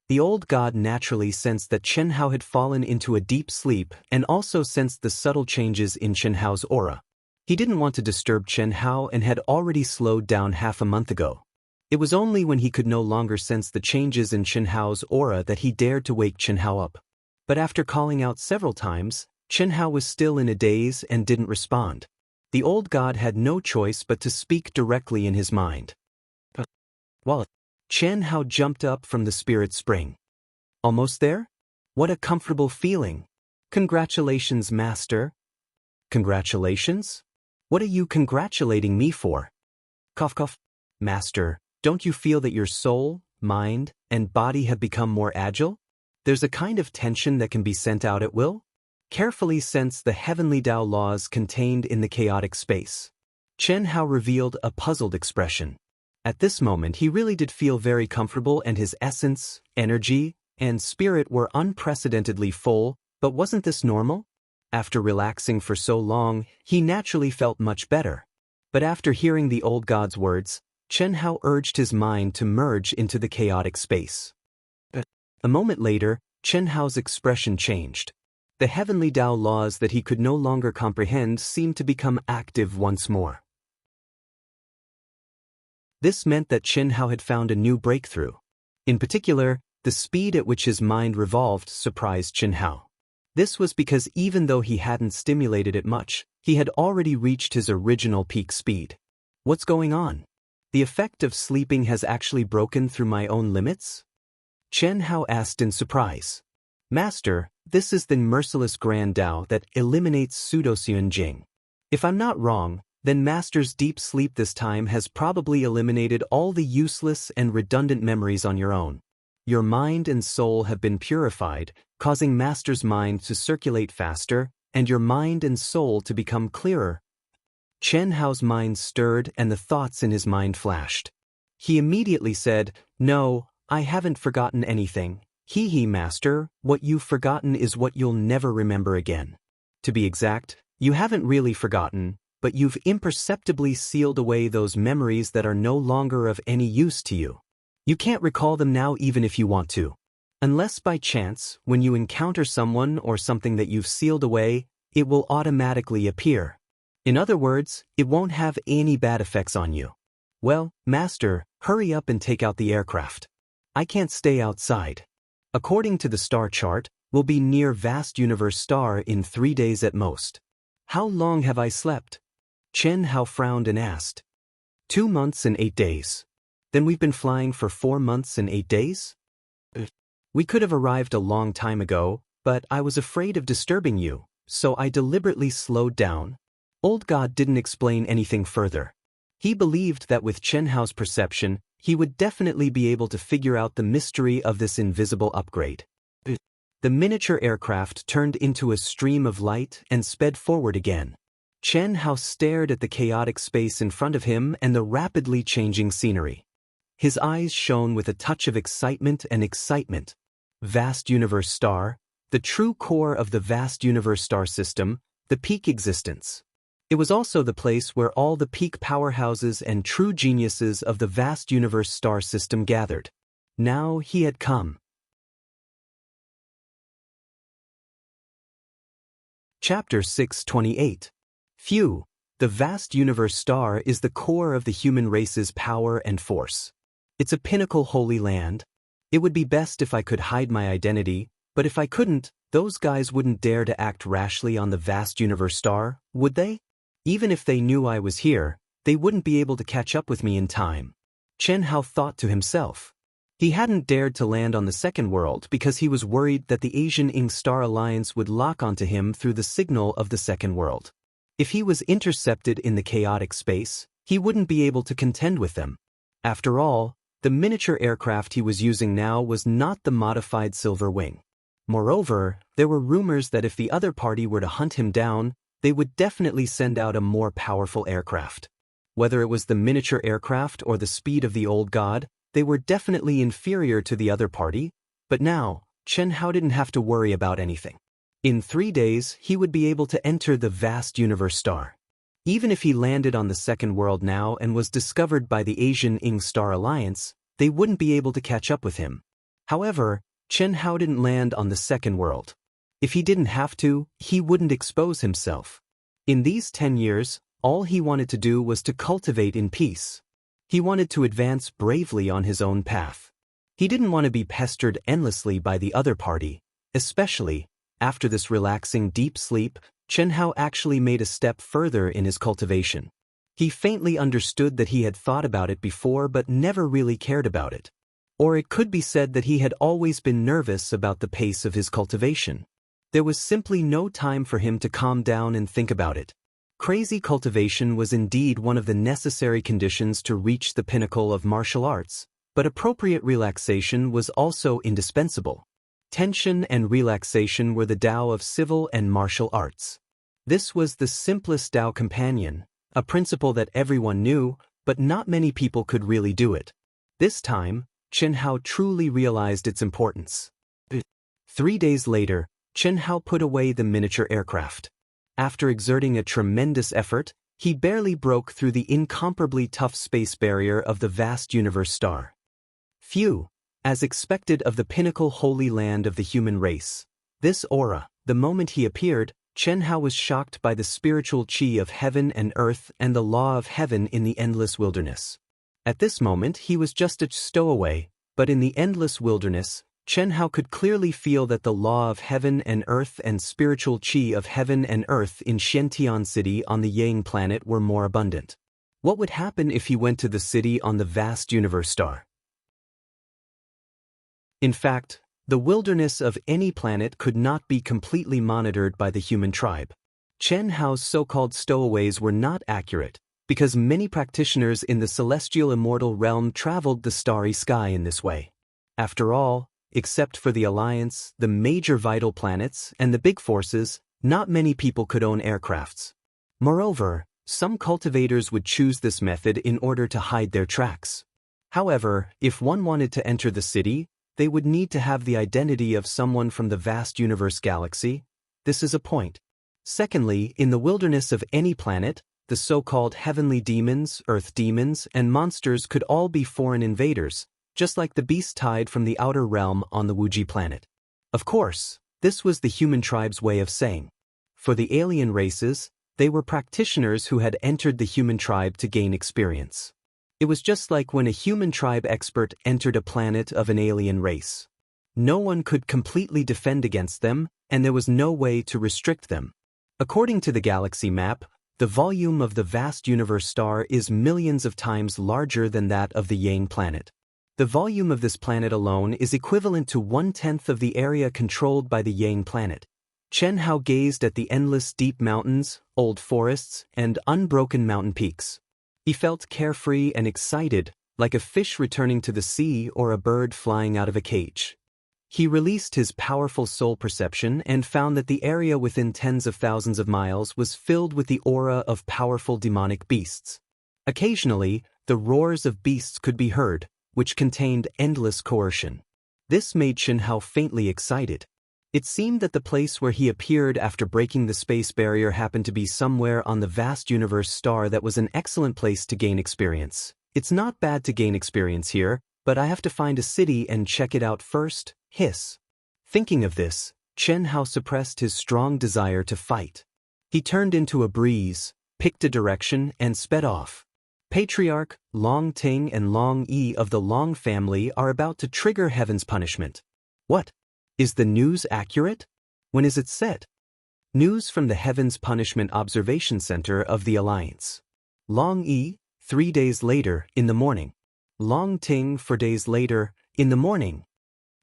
The old god naturally sensed that Xianhao had fallen into a deep sleep and also sensed the subtle changes in Xianhao's aura. He didn't want to disturb Xianhao and had already slowed down half a month ago. It was only when he could no longer sense the changes in Xianhao's aura that he dared to wake Xianhao up. But after calling out several times, Xianhao was still in a daze and didn't respond. The old god had no choice but to speak directly in his mind. Well, Xianhao jumped up from the spirit spring. Almost there? What a comfortable feeling. Congratulations, master. Congratulations? What are you congratulating me for? Cough cough. Master, don't you feel that your soul, mind, and body have become more agile? There's a kind of tension that can be sent out at will? Carefully sense the heavenly Tao laws contained in the chaotic space. Chen Hao revealed a puzzled expression. At this moment he really did feel very comfortable and his essence, energy, and spirit were unprecedentedly full, but wasn't this normal? After relaxing for so long, he naturally felt much better. But after hearing the old god's words, Chen Hao urged his mind to merge into the chaotic space. A moment later, Chen Hao's expression changed. The heavenly Tao laws that he could no longer comprehend seemed to become active once more. This meant that Chen Hao had found a new breakthrough. In particular, the speed at which his mind revolved surprised Chen Hao. This was because even though he hadn't stimulated it much, he had already reached his original peak speed. What's going on? The effect of sleeping has actually broken through my own limits? Chen Hao asked in surprise. Master, this is the merciless Grand Tao that eliminates pseudo-Xunjing. If I'm not wrong, then Master's deep sleep this time has probably eliminated all the useless and redundant memories on your own. Your mind and soul have been purified, causing Master's mind to circulate faster, and your mind and soul to become clearer. Chen Hao's mind stirred and the thoughts in his mind flashed. He immediately said, No, I haven't forgotten anything. He, Master, what you've forgotten is what you'll never remember again. To be exact, you haven't really forgotten, but you've imperceptibly sealed away those memories that are no longer of any use to you. You can't recall them now even if you want to. Unless by chance, when you encounter someone or something that you've sealed away, it will automatically appear. In other words, it won't have any bad effects on you. Well, Master, hurry up and take out the aircraft. I can't stay outside. According to the star chart, we'll be near vast universe star in 3 days at most. How long have I slept? Chen Hao frowned and asked. 2 months and 8 days. Then we've been flying for 4 months and 8 days? We could have arrived a long time ago, but I was afraid of disturbing you, so I deliberately slowed down. Old God didn't explain anything further. He believed that with Chen Hao's perception, he would definitely be able to figure out the mystery of this invisible upgrade. The miniature aircraft turned into a stream of light and sped forward again. Chen Hao stared at the chaotic space in front of him and the rapidly changing scenery. His eyes shone with a touch of excitement and excitement. Vast universe star, the true core of the vast universe star system, the peak existence. It was also the place where all the peak powerhouses and true geniuses of the vast universe star system gathered. Now he had come. Chapter 628. Phew, the vast universe star is the core of the human race's power and force. It's a pinnacle holy land. It would be best if I could hide my identity, but if I couldn't, those guys wouldn't dare to act rashly on the vast universe star, would they? Even if they knew I was here, they wouldn't be able to catch up with me in time. Chen Hao thought to himself. He hadn't dared to land on the second world because he was worried that the Asian Ing Star Alliance would lock onto him through the signal of the second world. If he was intercepted in the chaotic space, he wouldn't be able to contend with them. After all, the miniature aircraft he was using now was not the modified Silver Wing. Moreover, there were rumors that if the other party were to hunt him down, they would definitely send out a more powerful aircraft. Whether it was the miniature aircraft or the speed of the old god, they were definitely inferior to the other party, but now, Chen Hao didn't have to worry about anything. In 3 days, he would be able to enter the vast universe star. Even if he landed on the second world now and was discovered by the Asian Ing Star Alliance, they wouldn't be able to catch up with him. However, Chen Hao didn't land on the second world. If he didn't have to, he wouldn't expose himself. In these 10 years, all he wanted to do was to cultivate in peace. He wanted to advance bravely on his own path. He didn't want to be pestered endlessly by the other party, especially, after this relaxing deep sleep, Chen Hao actually made a step further in his cultivation. He faintly understood that he had thought about it before but never really cared about it. Or it could be said that he had always been nervous about the pace of his cultivation. There was simply no time for him to calm down and think about it. Crazy cultivation was indeed one of the necessary conditions to reach the pinnacle of martial arts, but appropriate relaxation was also indispensable. Tension and relaxation were the Tao of civil and martial arts. This was the simplest Tao companion, a principle that everyone knew, but not many people could really do it. This time, Chen Hao truly realized its importance. 3 days later, Chen Hao put away the miniature aircraft. After exerting a tremendous effort, he barely broke through the incomparably tough space barrier of the vast universe star. Phew, as expected of the pinnacle holy land of the human race. This aura, the moment he appeared, Chen Hao was shocked by the spiritual qi of heaven and earth and the law of heaven in the endless wilderness. At this moment he was just a stowaway, but in the endless wilderness, Chen Hao could clearly feel that the law of heaven and earth and spiritual qi of heaven and earth in Xiantian City on the Yang planet were more abundant. What would happen if he went to the city on the vast universe star? In fact, the wilderness of any planet could not be completely monitored by the human tribe. Chen Hao's so-called stowaways were not accurate, because many practitioners in the celestial immortal realm traveled the starry sky in this way. After all, except for the Alliance, the major vital planets, and the big forces, not many people could own aircrafts. Moreover, some cultivators would choose this method in order to hide their tracks. However, if one wanted to enter the city, they would need to have the identity of someone from the vast universe galaxy. This is a point. Secondly, in the wilderness of any planet, the so-called heavenly demons, earth demons, and monsters could all be foreign invaders, just like the beast tide from the outer realm on the Wuji planet. Of course, this was the human tribe's way of saying. For the alien races, they were practitioners who had entered the human tribe to gain experience. It was just like when a human tribe expert entered a planet of an alien race. No one could completely defend against them, and there was no way to restrict them. According to the galaxy map, the volume of the vast universe star is millions of times larger than that of the Yang planet. The volume of this planet alone is equivalent to 1/10 of the area controlled by the Yang planet. Chen Hao gazed at the endless deep mountains, old forests, and unbroken mountain peaks. He felt carefree and excited, like a fish returning to the sea or a bird flying out of a cage. He released his powerful soul perception and found that the area within tens of thousands of miles was filled with the aura of powerful demonic beasts. Occasionally, the roars of beasts could be heard, which contained endless coercion. This made Chen Hao faintly excited. It seemed that the place where he appeared after breaking the space barrier happened to be somewhere on the vast universe star that was an excellent place to gain experience. It's not bad to gain experience here, but I have to find a city and check it out first, hiss. Thinking of this, Chen Hao suppressed his strong desire to fight. He turned into a breeze, picked a direction, and sped off. Patriarch, Long Ting and Long Yi of the Long family are about to trigger heaven's punishment. What? Is the news accurate? When is it set? News from the Heaven's Punishment Observation Center of the Alliance. Long Yi, 3 days later, in the morning. Long Ting, 4 days later, in the morning.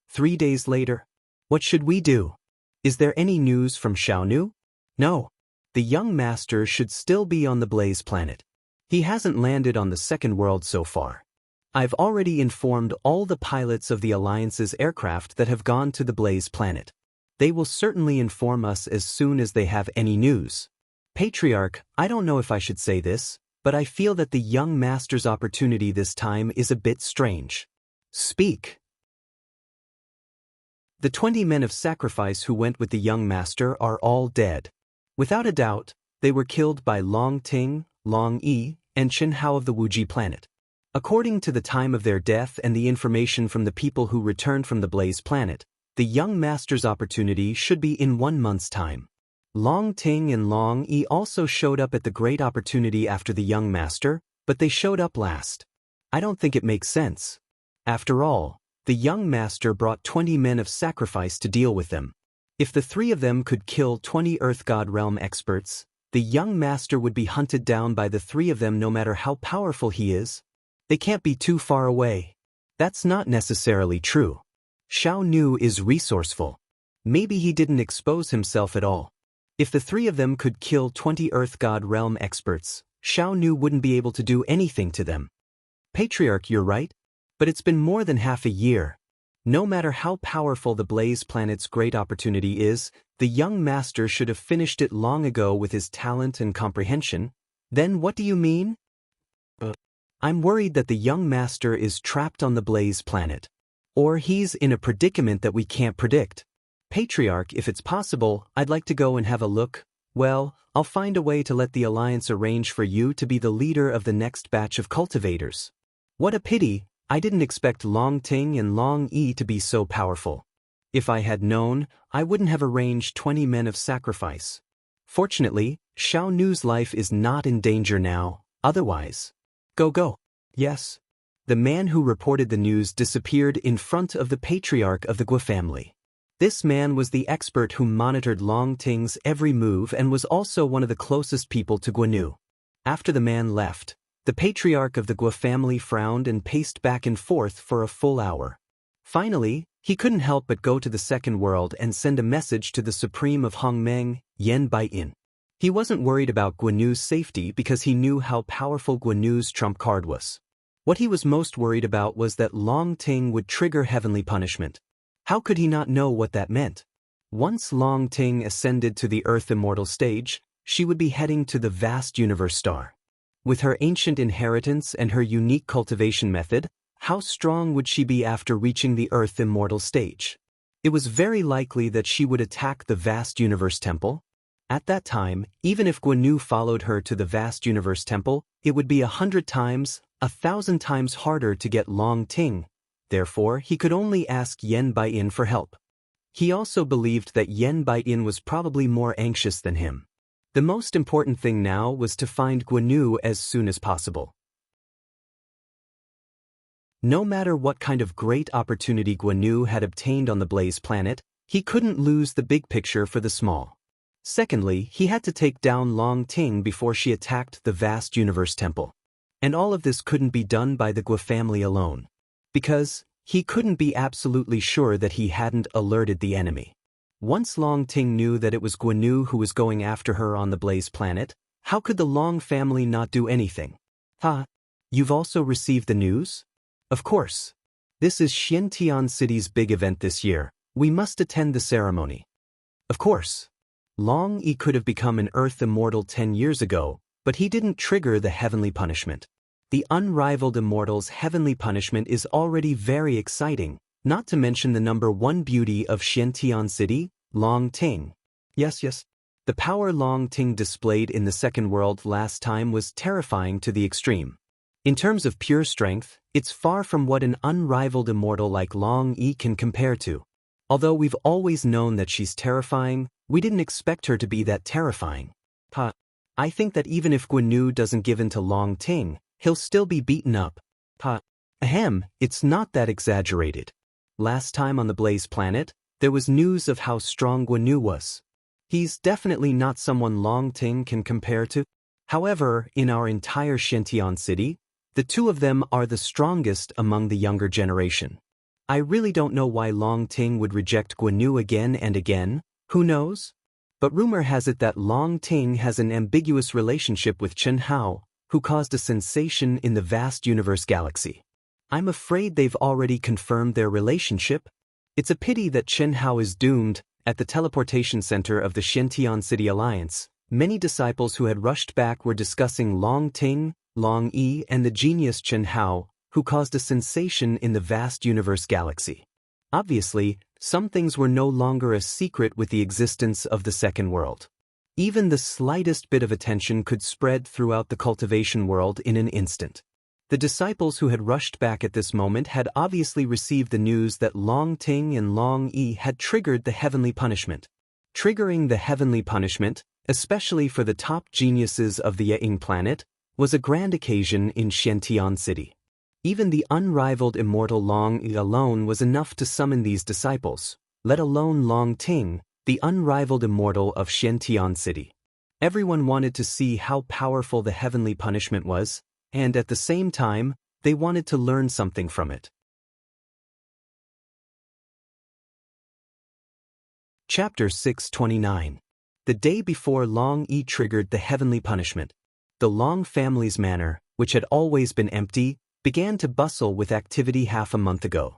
3 days later. What should we do? Is there any news from Xiaonu? No. The young master should still be on the Blaze planet. He hasn't landed on the second world so far. I've already informed all the pilots of the Alliance's aircraft that have gone to the Blaze planet. They will certainly inform us as soon as they have any news. Patriarch, I don't know if I should say this, but I feel that the young master's opportunity this time is a bit strange. Speak. The 20 men of sacrifice who went with the young master are all dead. Without a doubt, they were killed by Long Ting, Long Yi, and Chen Hao of the Wuji planet. According to the time of their death and the information from the people who returned from the Blaze planet, the young master's opportunity should be in 1 month's time. Long Ting and Long Yi also showed up at the great opportunity after the young master, but they showed up last. I don't think it makes sense. After all, the young master brought 20 men of sacrifice to deal with them. If the 3 of them could kill 20 Earth God Realm experts, the young master would be hunted down by the 3 of them no matter how powerful he is. They can't be too far away. That's not necessarily true. Xiaonu is resourceful. Maybe he didn't expose himself at all. If the three of them could kill 20 Earth God realm experts, Xiao Nu wouldn't be able to do anything to them. Patriarch, you're right. But it's been more than half a year. No matter how powerful the Blaze Planet's great opportunity is, the young master should have finished it long ago with his talent and comprehension. Then what do you mean? I'm worried that the young master is trapped on the Blaze Planet. Or he's in a predicament that we can't predict. Patriarch, if it's possible, I'd like to go and have a look. Well, I'll find a way to let the Alliance arrange for you to be the leader of the next batch of cultivators. What a pity, I didn't expect Long Ting and Long Yi to be so powerful. If I had known, I wouldn't have arranged 20 men of sacrifice. Fortunately, Xiao Nu's life is not in danger now, otherwise. Go. Yes. The man who reported the news disappeared in front of the patriarch of the Gua family. This man was the expert who monitored Long Ting's every move and was also one of the closest people to Gua Nu. After the man left, the patriarch of the Gua family frowned and paced back and forth for a full hour. Finally, he couldn't help but go to the second world and send a message to the Supreme of Hongmeng, Yan Baiyin. He wasn't worried about Gua Nu's safety because he knew how powerful Gua Nu's trump card was. What he was most worried about was that Long Ting would trigger heavenly punishment. How could he not know what that meant? Once Long Ting ascended to the Earth Immortal stage, she would be heading to the vast universe star. With her ancient inheritance and her unique cultivation method, how strong would she be after reaching the Earth Immortal stage? It was very likely that she would attack the vast universe temple. At that time, even if Gua Nu followed her to the vast universe temple, it would be 100 times, 1,000 times harder to get Long Ting. Therefore, he could only ask Yan Baiyin for help. He also believed that Yan Baiyin was probably more anxious than him. The most important thing now was to find Gua Nu as soon as possible. No matter what kind of great opportunity Gua Nu had obtained on the Blaze Planet, he couldn't lose the big picture for the small. Secondly, he had to take down Long Ting before she attacked the vast universe temple. And all of this couldn't be done by the Gua family alone. Because he couldn't be absolutely sure that he hadn't alerted the enemy. Once Long Ting knew that it was Gua Nu who was going after her on the Blaze Planet, how could the Long family not do anything? You've also received the news? Of course. This is Xiantian City's big event this year. We must attend the ceremony. Of course. Long Yi could have become an Earth Immortal 10 years ago, but he didn't trigger the heavenly punishment. The unrivaled Immortal's heavenly punishment is already very exciting, not to mention the number one beauty of Xiantian City, Long Ting. Yes. The power Long Ting displayed in the second world last time was terrifying to the extreme. In terms of pure strength, it's far from what an unrivaled Immortal like Long Yi can compare to. Although we've always known that she's terrifying, we didn't expect her to be that terrifying. I think that even if Gua Nu doesn't give in to Long Ting, he'll still be beaten up. It's not that exaggerated. Last time on the Blaze Planet, there was news of how strong Gua Nu was. He's definitely not someone Long Ting can compare to. However, in our entire Xiantian City, the two of them are the strongest among the younger generation. I really don't know why Long Ting would reject Gua Nu again and again, who knows? But rumor has it that Long Ting has an ambiguous relationship with Chen Hao, who caused a sensation in the vast universe galaxy. I'm afraid they've already confirmed their relationship. It's a pity that Chen Hao is doomed. At the teleportation center of the Xiantian City Alliance, many disciples who had rushed back were discussing Long Ting, Long Yi, and the genius Chen Hao, who caused a sensation in the vast universe galaxy. Obviously, some things were no longer a secret with the existence of the second world. Even the slightest bit of attention could spread throughout the cultivation world in an instant. The disciples who had rushed back at this moment had obviously received the news that Long Ting and Long Yi had triggered the heavenly punishment. Triggering the heavenly punishment, especially for the top geniuses of the Ying planet, was a grand occasion in Xiantian City. Even the unrivaled immortal Long Yi alone was enough to summon these disciples, let alone Long Ting, the unrivaled immortal of Xiantian City. Everyone wanted to see how powerful the heavenly punishment was, and at the same time, they wanted to learn something from it. Chapter 629. The day before Long Yi triggered the heavenly punishment, the Long family's manor, which had always been empty, began to bustle with activity half a month ago.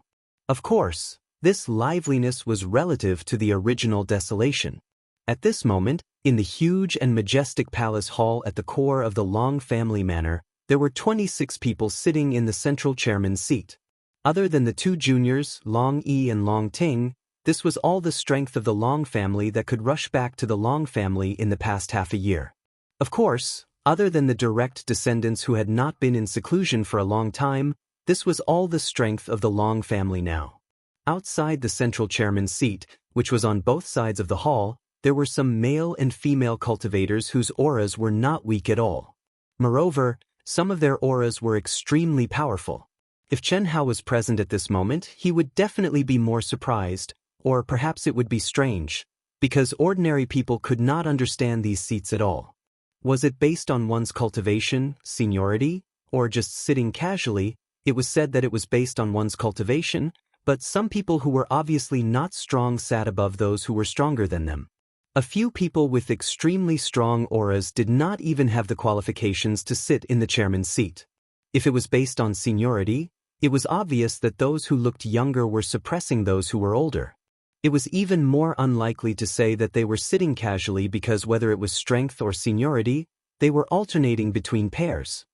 Of course, this liveliness was relative to the original desolation. At this moment, in the huge and majestic palace hall at the core of the Long family manor, there were 26 people sitting in the central chairman's seat. Other than the two juniors, Long Yi and Long Ting, this was all the strength of the Long family that could rush back to the Long family in the past half a year. Of course, other than the direct descendants who had not been in seclusion for a long time, this was all the strength of the Long family now. Outside the central chairman's seat, which was on both sides of the hall, there were some male and female cultivators whose auras were not weak at all. Moreover, some of their auras were extremely powerful. If Chen Hao was present at this moment, he would definitely be more surprised, or perhaps it would be strange, because ordinary people could not understand these seats at all. Was it based on one's cultivation, seniority, or just sitting casually? It was said that it was based on one's cultivation, but some people who were obviously not strong sat above those who were stronger than them. A few people with extremely strong auras did not even have the qualifications to sit in the chairman's seat. If it was based on seniority, it was obvious that those who looked younger were suppressing those who were older. It was even more unlikely to say that they were sitting casually because whether it was strength or seniority, they were alternating between pairs.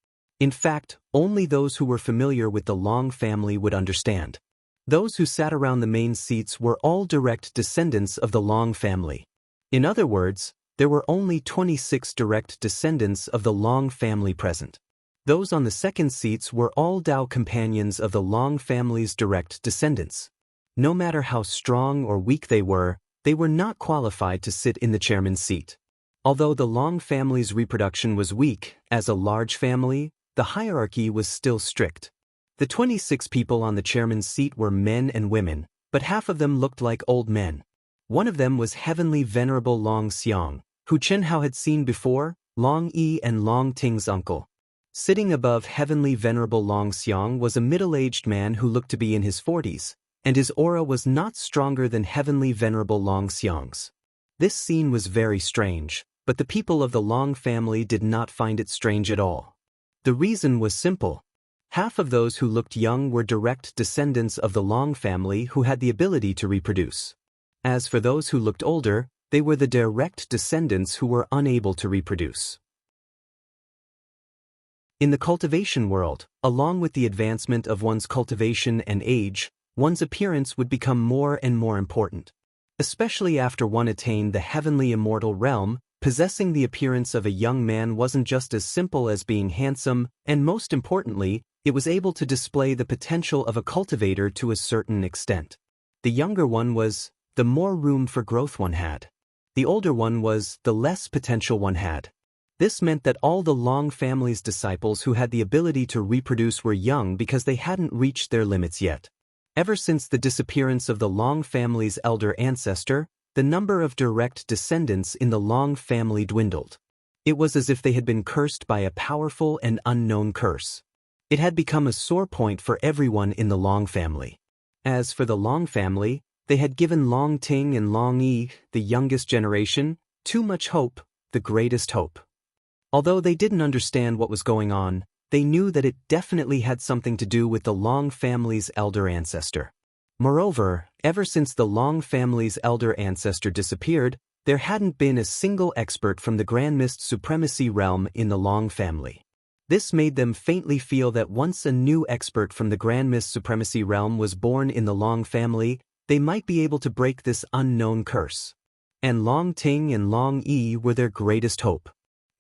In fact, only those who were familiar with the Long family would understand. Those who sat around the main seats were all direct descendants of the Long family. In other words, there were only 26 direct descendants of the Long family present. Those on the second seats were all Dao companions of the Long family's direct descendants. No matter how strong or weak they were not qualified to sit in the chairman's seat. Although the Long family's reproduction was weak, as a large family, the hierarchy was still strict. The 26 people on the chairman's seat were men and women, but half of them looked like old men. One of them was Heavenly Venerable Long Xiang, who Chen Hao had seen before, Long Yi and Long Ting's uncle. Sitting above Heavenly Venerable Long Xiang was a middle-aged man who looked to be in his 40s, and his aura was not stronger than Heavenly Venerable Long Xiang's. This scene was very strange, but the people of the Long family did not find it strange at all. The reason was simple. Half of those who looked young were direct descendants of the Long family who had the ability to reproduce. As for those who looked older, they were the direct descendants who were unable to reproduce. In the cultivation world, along with the advancement of one's cultivation and age, one's appearance would become more and more important. Especially after one attained the heavenly immortal realm, possessing the appearance of a young man wasn't just as simple as being handsome, and most importantly, it was able to display the potential of a cultivator to a certain extent. The younger one was, the more room for growth one had. The older one was, the less potential one had. This meant that all the Long family's disciples who had the ability to reproduce were young because they hadn't reached their limits yet. Ever since the disappearance of the Long family's elder ancestor, the number of direct descendants in the Long family dwindled. It was as if they had been cursed by a powerful and unknown curse. It had become a sore point for everyone in the Long family. As for the Long family, they had given Long Ting and Long Yi, the youngest generation, too much hope, the greatest hope. Although they didn't understand what was going on, they knew that it definitely had something to do with the Long family's elder ancestor. Moreover, ever since the Long family's elder ancestor disappeared, there hadn't been a single expert from the Grand Mist Supremacy realm in the Long family. This made them faintly feel that once a new expert from the Grand Mist Supremacy realm was born in the Long family, they might be able to break this unknown curse. And Long Ting and Long Yi were their greatest hope.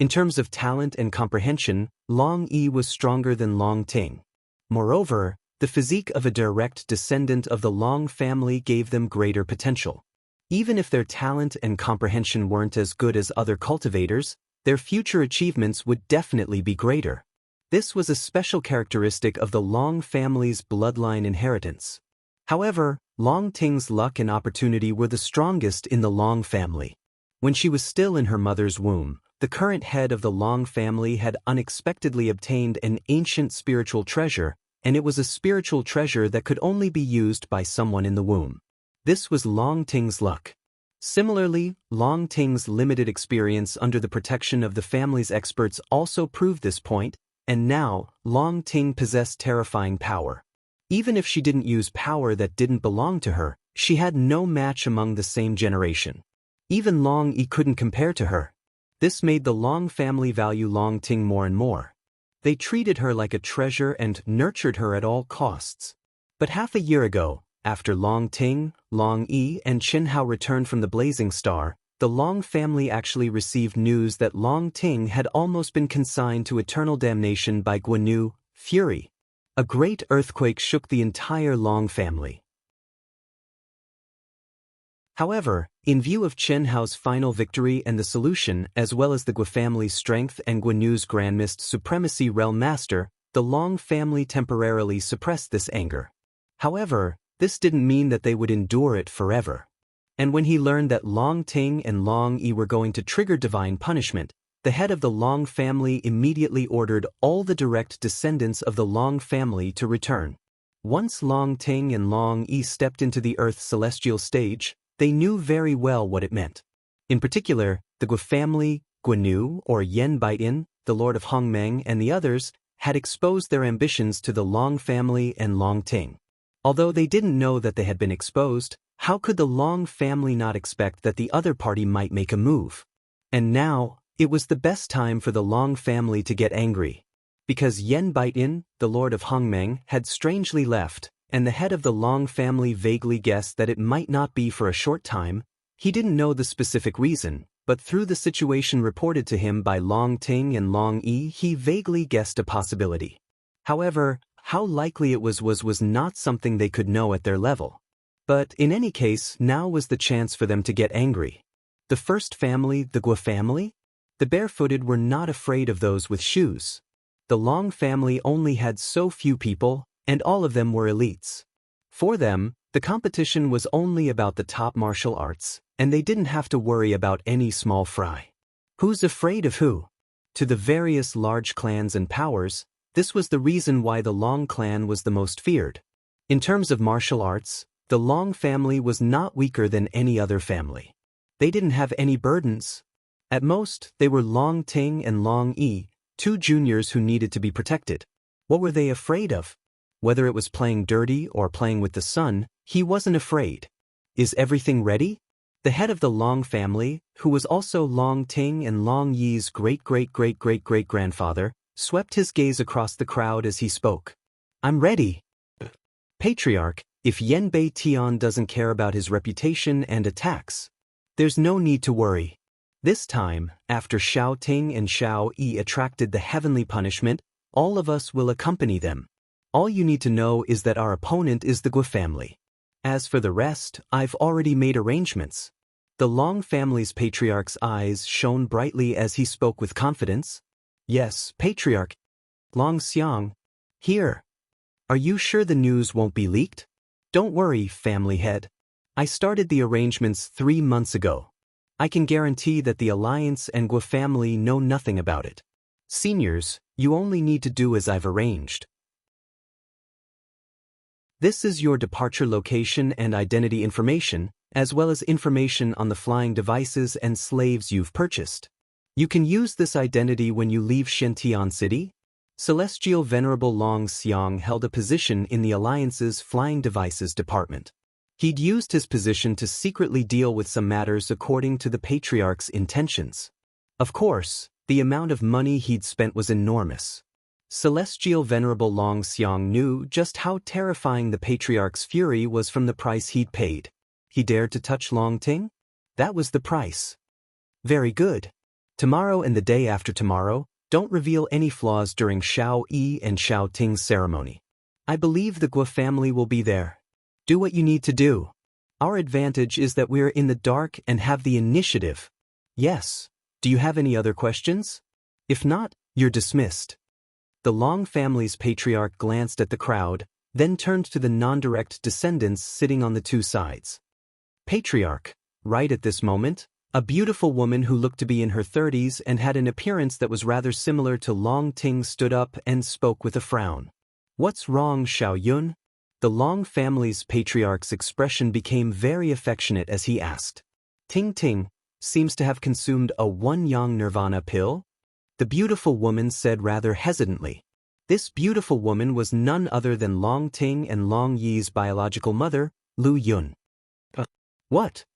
In terms of talent and comprehension, Long Yi was stronger than Long Ting. Moreover, the physique of a direct descendant of the Long family gave them greater potential. Even if their talent and comprehension weren't as good as other cultivators, their future achievements would definitely be greater. This was a special characteristic of the Long family's bloodline inheritance. However, Long Ting's luck and opportunity were the strongest in the Long family. When she was still in her mother's womb, the current head of the Long family had unexpectedly obtained an ancient spiritual treasure, and it was a spiritual treasure that could only be used by someone in the womb. This was Long Ting's luck. Similarly, Long Ting's limited experience under the protection of the family's experts also proved this point, and now, Long Ting possessed terrifying power. Even if she didn't use power that didn't belong to her, she had no match among the same generation. Even Long Yi couldn't compare to her. This made the Long family value Long Ting more and more. They treated her like a treasure and nurtured her at all costs. But half a year ago, after Long Ting, Long Yi, and Chen Hao returned from the Blazing Star, the Long family actually received news that Long Ting had almost been consigned to eternal damnation by Guanyu, Fury. A great earthquake shook the entire Long family. However, in view of Chen Hao's final victory and the solution, as well as the Gua family's strength and Guanyu's Grand Mist Supremacy Realm Master, the Long family temporarily suppressed this anger. However, this didn't mean that they would endure it forever. And when he learned that Long Ting and Long Yi were going to trigger divine punishment, the head of the Long family immediately ordered all the direct descendants of the Long family to return. Once Long Ting and Long Yi stepped into the Earth's celestial stage, they knew very well what it meant. In particular, the Gua family, Guanyu or Yen Baitin, the Lord of Hongmeng and the others, had exposed their ambitions to the Long family and Long Ting. Although they didn't know that they had been exposed, how could the Long family not expect that the other party might make a move? And now, it was the best time for the Long family to get angry. Because Yen Baitin, the Lord of Hongmeng, had strangely left, and the head of the Long family vaguely guessed that it might not be for a short time. He didn't know the specific reason, but through the situation reported to him by Long Ting and Long Yi, he vaguely guessed a possibility. However, how likely it was not something they could know at their level. But in any case, now was the chance for them to get angry. The first family, the Gua family? The barefooted were not afraid of those with shoes. The Long family only had so few people, and all of them were elites. For them, the competition was only about the top martial arts, and they didn't have to worry about any small fry. Who's afraid of who? To the various large clans and powers, this was the reason why the Long clan was the most feared. In terms of martial arts, the Long family was not weaker than any other family. They didn't have any burdens. At most, they were Long Ting and Long Yi, two juniors who needed to be protected. What were they afraid of? Whether it was playing dirty or playing with the sun, he wasn't afraid. Is everything ready? The head of the Long family, who was also Long Ting and Long Yi's great-great-great-great-great-grandfather, swept his gaze across the crowd as he spoke. I'm ready. Patriarch, if Yen Bei Tian doesn't care about his reputation and attacks, there's no need to worry. This time, after Xiao Ting and Xiao Yi attracted the heavenly punishment, all of us will accompany them. All you need to know is that our opponent is the Gua family. As for the rest, I've already made arrangements. The Long family's patriarch's eyes shone brightly as he spoke with confidence. Yes, Patriarch. Long Xiang. Here. Are you sure the news won't be leaked? Don't worry, family head. I started the arrangements 3 months ago. I can guarantee that the Alliance and Gua family know nothing about it. Seniors, you only need to do as I've arranged. This is your departure location and identity information, as well as information on the flying devices and slaves you've purchased. You can use this identity when you leave Shintian City. Celestial Venerable Long Xiang held a position in the Alliance's Flying Devices Department. He'd used his position to secretly deal with some matters according to the Patriarch's intentions. Of course, the amount of money he'd spent was enormous. Celestial Venerable Long Xiang knew just how terrifying the Patriarch's fury was from the price he'd paid. He dared to touch Long Ting? That was the price. Very good. Tomorrow and the day after tomorrow, don't reveal any flaws during Xiao Yi and Xiao Ting's ceremony. I believe the Gua family will be there. Do what you need to do. Our advantage is that we're in the dark and have the initiative. Yes. Do you have any other questions? If not, you're dismissed. The Long family's patriarch glanced at the crowd, then turned to the non-direct descendants sitting on the two sides. Patriarch, right at this moment, a beautiful woman who looked to be in her 30s and had an appearance that was rather similar to Long Ting stood up and spoke with a frown. What's wrong, Xiao Yun? The Long family's patriarch's expression became very affectionate as he asked. Ting Ting seems to have consumed a one-yang nirvana pill? The beautiful woman said rather hesitantly. This beautiful woman was none other than Long Ting and Long Yi's biological mother, Lu Yun. What?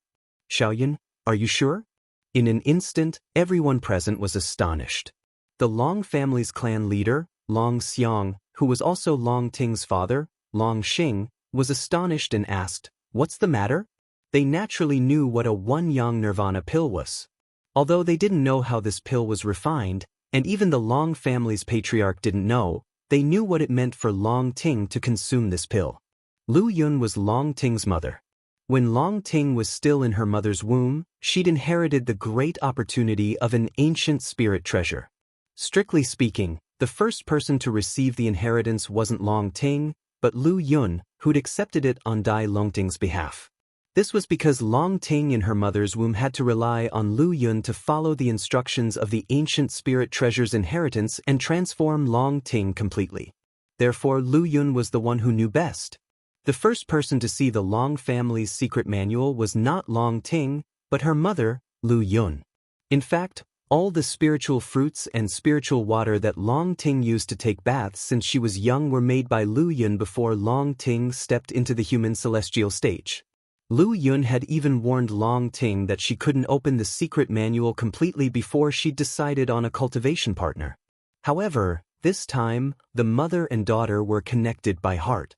Xiaoyun, are you sure? In an instant, everyone present was astonished. The Long family's clan leader, Long Xiang, who was also Long Ting's father, Long Xing, was astonished and asked, "What's the matter?" They naturally knew what a one-yang nirvana pill was. Although they didn't know how this pill was refined, and even the Long family's patriarch didn't know, they knew what it meant for Long Ting to consume this pill. Lu Yun was Long Ting's mother. When Long Ting was still in her mother's womb, she'd inherited the great opportunity of an ancient spirit treasure. Strictly speaking, the first person to receive the inheritance wasn't Long Ting, but Lu Yun, who'd accepted it on Dai Longting's behalf. This was because Long Ting in her mother's womb had to rely on Lu Yun to follow the instructions of the ancient spirit treasure's inheritance and transform Long Ting completely. Therefore, Lu Yun was the one who knew best. The first person to see the Long family's secret manual was not Long Ting, but her mother, Lu Yun. In fact, all the spiritual fruits and spiritual water that Long Ting used to take baths since she was young were made by Lu Yun before Long Ting stepped into the human celestial stage. Lu Yun had even warned Long Ting that she couldn't open the secret manual completely before she'd decided on a cultivation partner. However, this time, the mother and daughter were connected by heart.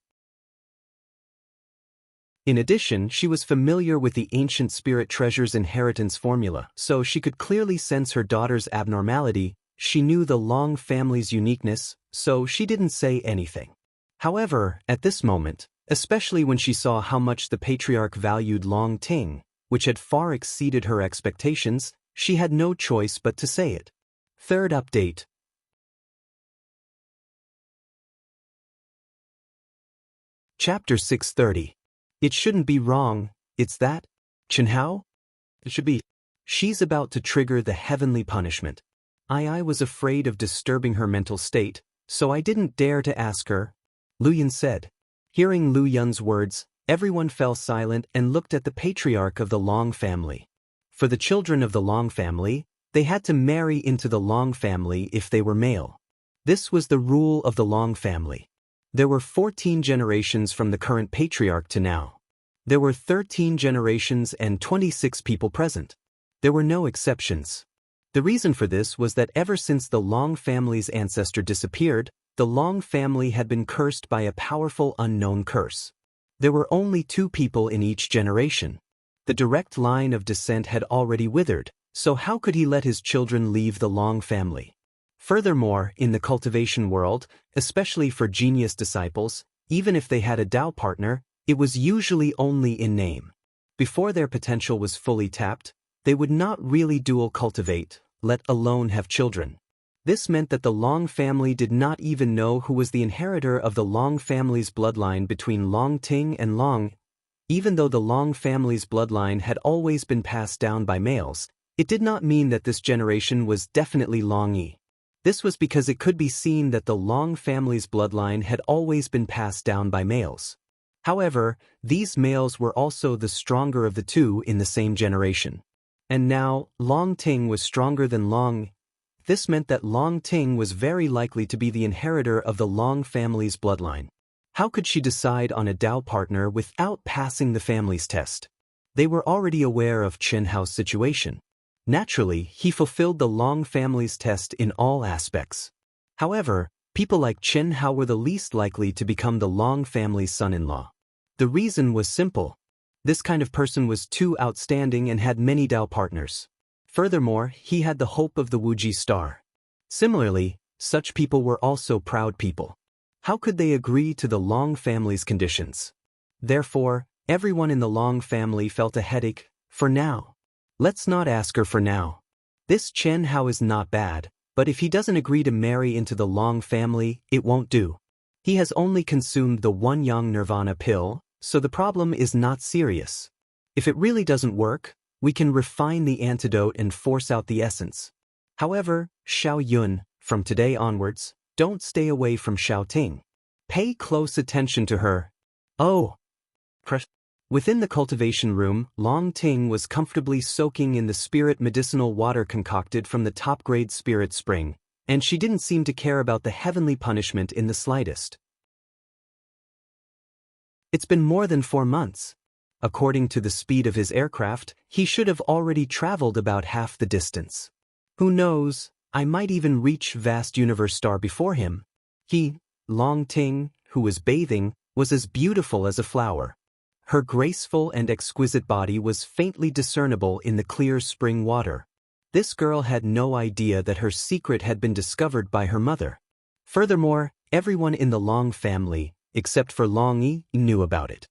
In addition, she was familiar with the ancient spirit treasure's inheritance formula, so she could clearly sense her daughter's abnormality. She knew the Long family's uniqueness, so she didn't say anything. However, at this moment, especially when she saw how much the patriarch valued Long Ting, which had far exceeded her expectations, she had no choice but to say it. Third update. Chapter 630. It shouldn't be wrong, it's that? Qianhao? It should be. She's about to trigger the heavenly punishment. I was afraid of disturbing her mental state, so I didn't dare to ask her, Lu Yun said. Hearing Lu Yun's words, everyone fell silent and looked at the patriarch of the Long family. For the children of the Long family, they had to marry into the Long family if they were male. This was the rule of the Long family. There were 14 generations from the current patriarch to now. There were 13 generations and 26 people present. There were no exceptions. The reason for this was that ever since the Long family's ancestor disappeared, the Long family had been cursed by a powerful unknown curse. There were only 2 people in each generation. The direct line of descent had already withered, so how could he let his children leave the Long family? Furthermore, in the cultivation world, especially for genius disciples, even if they had a Dao partner, it was usually only in name. Before their potential was fully tapped, they would not really dual cultivate, let alone have children. This meant that the Long family did not even know who was the inheritor of the Long family's bloodline between Long Ting and Long. Even though the Long family's bloodline had always been passed down by males, it did not mean that this generation was definitely Long Yi. This was because it could be seen that the Long family's bloodline had always been passed down by males. However, these males were also the stronger of the 2 in the same generation. And now, Long Ting was stronger than Long. This meant that Long Ting was very likely to be the inheritor of the Long family's bloodline. How could she decide on a Dao partner without passing the family's test? They were already aware of Qianhao's situation. Naturally, he fulfilled the Long family's test in all aspects. However, people like Qianhao were the least likely to become the Long family's son-in-law. The reason was simple. This kind of person was too outstanding and had many Dao partners. Furthermore, he had the hope of the Wuji star. Similarly, such people were also proud people. How could they agree to the Long family's conditions? Therefore, everyone in the Long family felt a headache, for now. Let's not ask her for now. This Qianhao is not bad, but if he doesn't agree to marry into the Long family, it won't do. He has only consumed the one-yang nirvana pill, so the problem is not serious. If it really doesn't work, we can refine the antidote and force out the essence. However, Xiaoyun, from today onwards, don't stay away from Xiaoting. Pay close attention to her. Oh! Within the cultivation room, Long Ting was comfortably soaking in the spirit medicinal water concocted from the top-grade spirit spring, and she didn't seem to care about the heavenly punishment in the slightest. It's been more than 4 months. According to the speed of his aircraft, he should have already traveled about half the distance. Who knows, I might even reach vast universe star before him. He, Long Ting, who was bathing, was as beautiful as a flower. Her graceful and exquisite body was faintly discernible in the clear spring water. This girl had no idea that her secret had been discovered by her mother. Furthermore, everyone in the Long family, except for Long Yi, knew about it.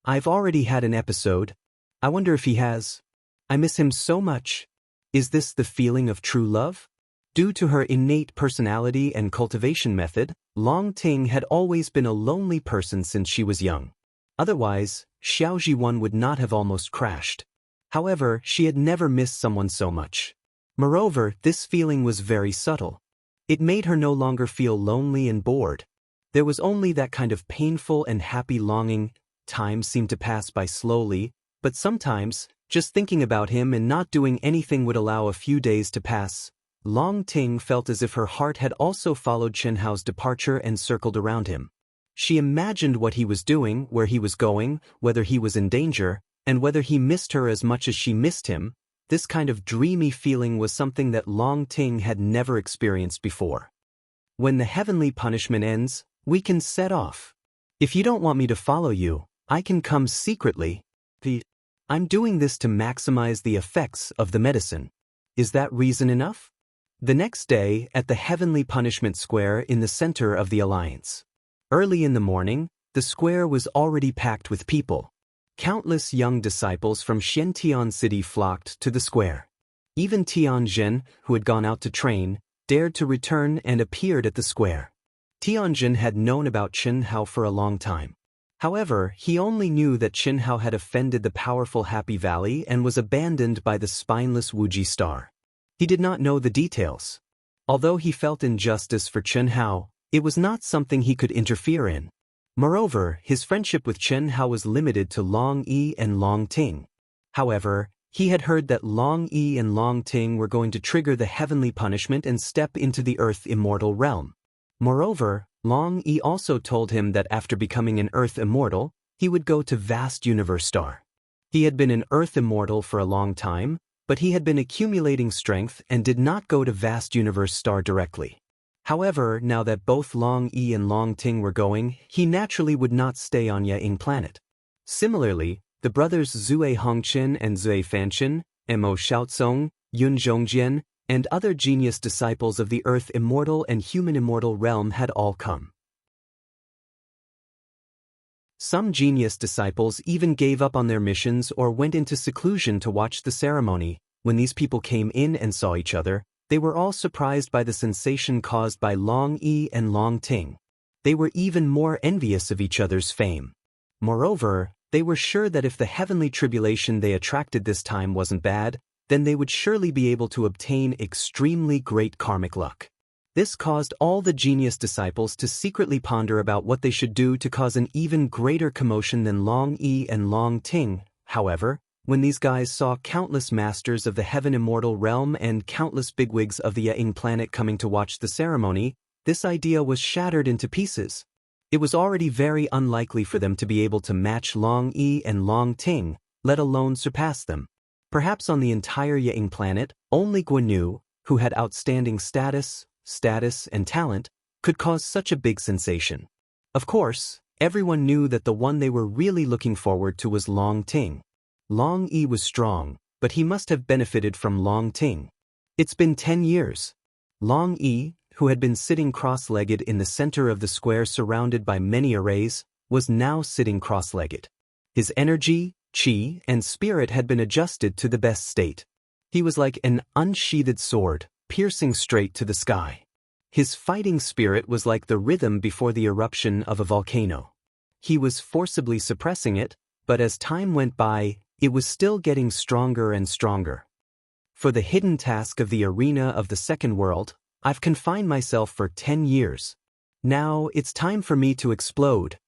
I've already had an episode. I wonder if he has. I miss him so much. Is this the feeling of true love? Due to her innate personality and cultivation method, Long Ting had always been a lonely person since she was young. Otherwise, Xiao Zhiwan would not have almost crashed. However, she had never missed someone so much. Moreover, this feeling was very subtle. It made her no longer feel lonely and bored. There was only that kind of painful and happy longing. Time seemed to pass by slowly, but sometimes, just thinking about him and not doing anything would allow a few days to pass. Long Ting felt as if her heart had also followed Chen Hao's departure and circled around him. She imagined what he was doing, where he was going, whether he was in danger, and whether he missed her as much as she missed him. This kind of dreamy feeling was something that Long Ting had never experienced before. When the heavenly punishment ends, we can set off. If you don't want me to follow you, I can come secretly. I'm doing this to maximize the effects of the medicine. Is that reason enough? The next day, at the heavenly punishment square in the center of the alliance. Early in the morning, the square was already packed with people. Countless young disciples from Xiantian City flocked to the square. Even Tianjin, who had gone out to train, dared to return and appeared at the square. Tianjin had known about Chen Hao for a long time. However, he only knew that Chen Hao had offended the powerful Happy Valley and was abandoned by the spineless Wuji star. He did not know the details. Although he felt injustice for Chen Hao, it was not something he could interfere in. Moreover, his friendship with Chen Hao was limited to Long Yi and Long Ting. However, he had heard that Long Yi and Long Ting were going to trigger the heavenly punishment and step into the Earth Immortal realm. Moreover, Long Yi also told him that after becoming an Earth Immortal, he would go to vast universe star. He had been an Earth Immortal for a long time, but he had been accumulating strength and did not go to vast universe star directly. However, now that both Long Yi and Long Ting were going, he naturally would not stay on Ying planet. Similarly, the brothers Zue Hongqian and Zue Fanqian, Mo Xiaozong, Yun Zhongjian, and other genius disciples of the Earth Immortal and Human Immortal realm had all come. Some genius disciples even gave up on their missions or went into seclusion to watch the ceremony. When these people came in and saw each other, they were all surprised by the sensation caused by Long Yi and Long Ting. They were even more envious of each other's fame. Moreover, they were sure that if the heavenly tribulation they attracted this time wasn't bad, then they would surely be able to obtain extremely great karmic luck. This caused all the genius disciples to secretly ponder about what they should do to cause an even greater commotion than Long Yi and Long Ting. However, when these guys saw countless masters of the Heaven Immortal realm and countless bigwigs of the Ying planet coming to watch the ceremony, this idea was shattered into pieces. It was already very unlikely for them to be able to match Long Yi and Long Ting, let alone surpass them. Perhaps on the entire Ying planet, only Guan Yu, who had outstanding status, and talent, could cause such a big sensation. Of course, everyone knew that the one they were really looking forward to was Long Ting. Long Yi was strong, but he must have benefited from Long Ting. It's been 10 years. Long Yi, who had been sitting cross-legged in the center of the square surrounded by many arrays, was now sitting cross-legged. His energy, qi, and spirit had been adjusted to the best state. He was like an unsheathed sword, piercing straight to the sky. His fighting spirit was like the rhythm before the eruption of a volcano. He was forcibly suppressing it, but as time went by, it was still getting stronger and stronger. For the hidden task of the arena of the second world, I've confined myself for 10 years. Now it's time for me to explode.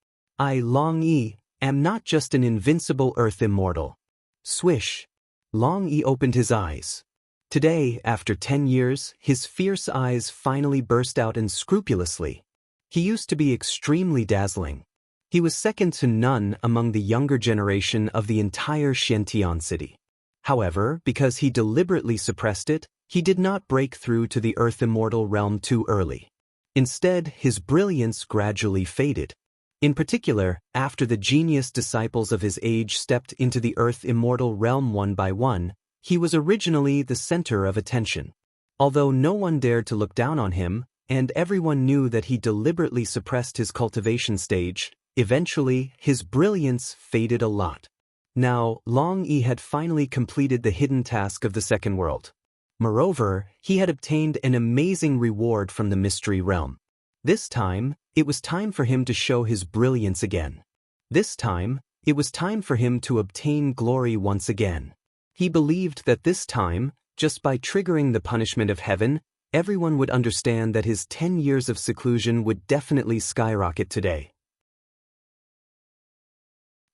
I, Long Yi, am not just an invincible earth immortal. Swish. Long Yi opened his eyes. Today, after 10 years, his fierce eyes finally burst out unscrupulously. He used to be extremely dazzling. He was second to none among the younger generation of the entire Xiantian city. However, because he deliberately suppressed it, he did not break through to the earth immortal realm too early. Instead, his brilliance gradually faded. In particular, after the genius disciples of his age stepped into the earth immortal realm one by one, he was originally the center of attention. Although no one dared to look down on him, and everyone knew that he deliberately suppressed his cultivation stage, eventually, his brilliance faded a lot. Now, Long Yi had finally completed the hidden task of the second world. Moreover, he had obtained an amazing reward from the mystery realm. This time, it was time for him to show his brilliance again. This time, it was time for him to obtain glory once again. He believed that this time, just by triggering the punishment of heaven, everyone would understand that his 10 years of seclusion would definitely skyrocket today.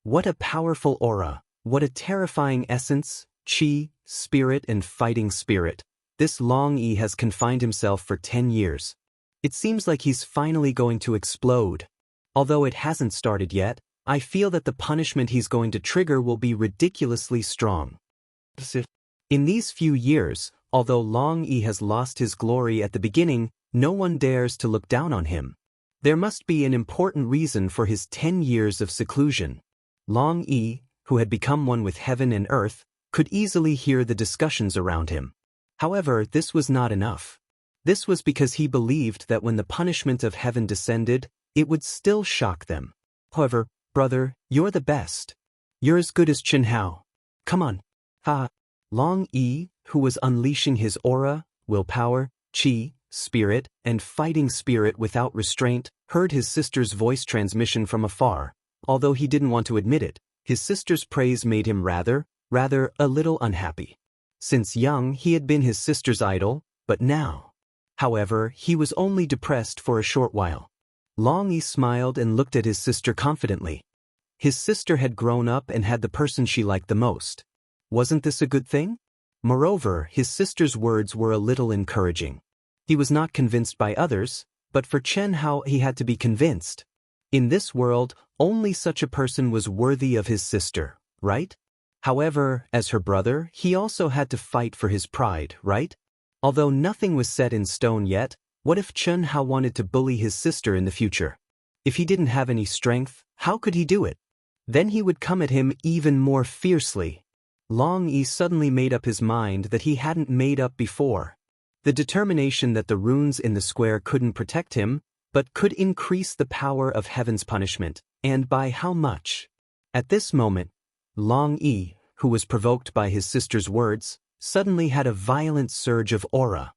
What a powerful aura, what a terrifying essence, chi, spirit and fighting spirit. This Long Yi has confined himself for 10 years. It seems like he's finally going to explode. Although it hasn't started yet, I feel that the punishment he's going to trigger will be ridiculously strong. In these few years, although Long Yi has lost his glory at the beginning, no one dares to look down on him. There must be an important reason for his 10 years of seclusion. Long Yi, who had become one with heaven and earth, could easily hear the discussions around him. However, this was not enough. This was because he believed that when the punishment of heaven descended, it would still shock them. However, brother, you're the best. You're as good as Chen Hao. Come on. Ha. Long Yi, who was unleashing his aura, willpower, chi, spirit, and fighting spirit without restraint, heard his sister's voice transmission from afar. Although he didn't want to admit it, his sister's praise made him rather a little unhappy. Since young, he had been his sister's idol, but now. However, he was only depressed for a short while. Long Yi smiled and looked at his sister confidently. His sister had grown up and had the person she liked the most. Wasn't this a good thing? Moreover, his sister's words were a little encouraging. He was not convinced by others, but for Chen Hao he had to be convinced. In this world, only such a person was worthy of his sister, right? However, as her brother, he also had to fight for his pride, right? Although nothing was set in stone yet, what if Chen Hao wanted to bully his sister in the future? If he didn't have any strength, how could he do it? Then he would come at him even more fiercely. Long Yi suddenly made up his mind that he hadn't made up before. The determination that the runes in the square couldn't protect him, but could increase the power of heaven's punishment, and by how much? At this moment, Long Yi, who was provoked by his sister's words, suddenly had a violent surge of aura.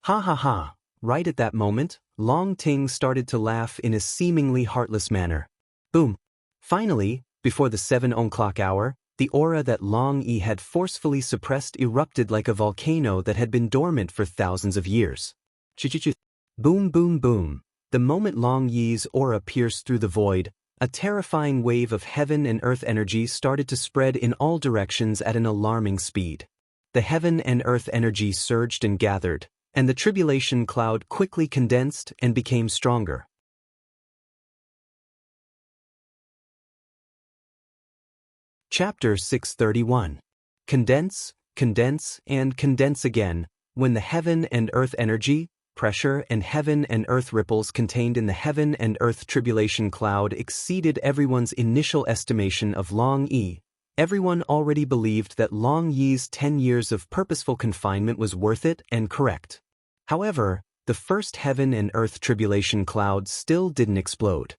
Ha ha ha! Right at that moment, Long Ting started to laugh in a seemingly heartless manner. Boom! Finally, before the 7 o'clock hour, the aura that Long Yi had forcefully suppressed erupted like a volcano that had been dormant for thousands of years. Ch-ch-ch! Boom boom boom! The moment Long Yi's aura pierced through the void, a terrifying wave of heaven and earth energy started to spread in all directions at an alarming speed. The heaven and earth energy surged and gathered, and the tribulation cloud quickly condensed and became stronger. Chapter 631. Condense, condense, and condense again. When the heaven and earth energy, pressure, and heaven and earth ripples contained in the heaven and earth tribulation cloud exceeded everyone's initial estimation of Long Yi, everyone already believed that Long Yi's 10 years of purposeful confinement was worth it and correct. However, the first heaven and earth tribulation cloud still didn't explode.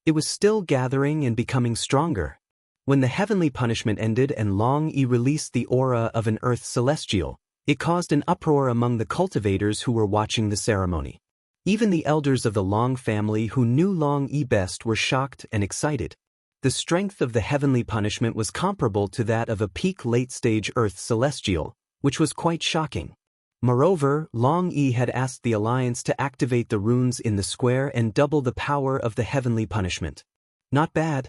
It was still gathering and becoming stronger. When the heavenly punishment ended and Long Yi released the aura of an earth celestial, it caused an uproar among the cultivators who were watching the ceremony. Even the elders of the Long family who knew Long Yi best were shocked and excited. The strength of the heavenly punishment was comparable to that of a peak late-stage earth celestial, which was quite shocking. Moreover, Long Yi had asked the Alliance to activate the runes in the square and double the power of the heavenly punishment. Not bad.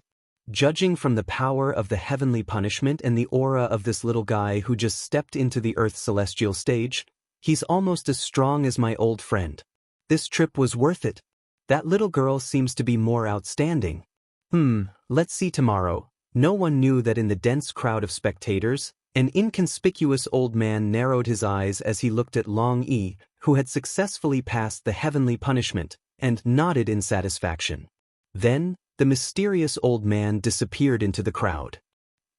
Judging from the power of the heavenly punishment and the aura of this little guy who just stepped into the Earth's celestial stage, he's almost as strong as my old friend. This trip was worth it. That little girl seems to be more outstanding. Let's see tomorrow. No one knew that in the dense crowd of spectators, an inconspicuous old man narrowed his eyes as he looked at Long Yi, who had successfully passed the heavenly punishment, and nodded in satisfaction. Then, the mysterious old man disappeared into the crowd.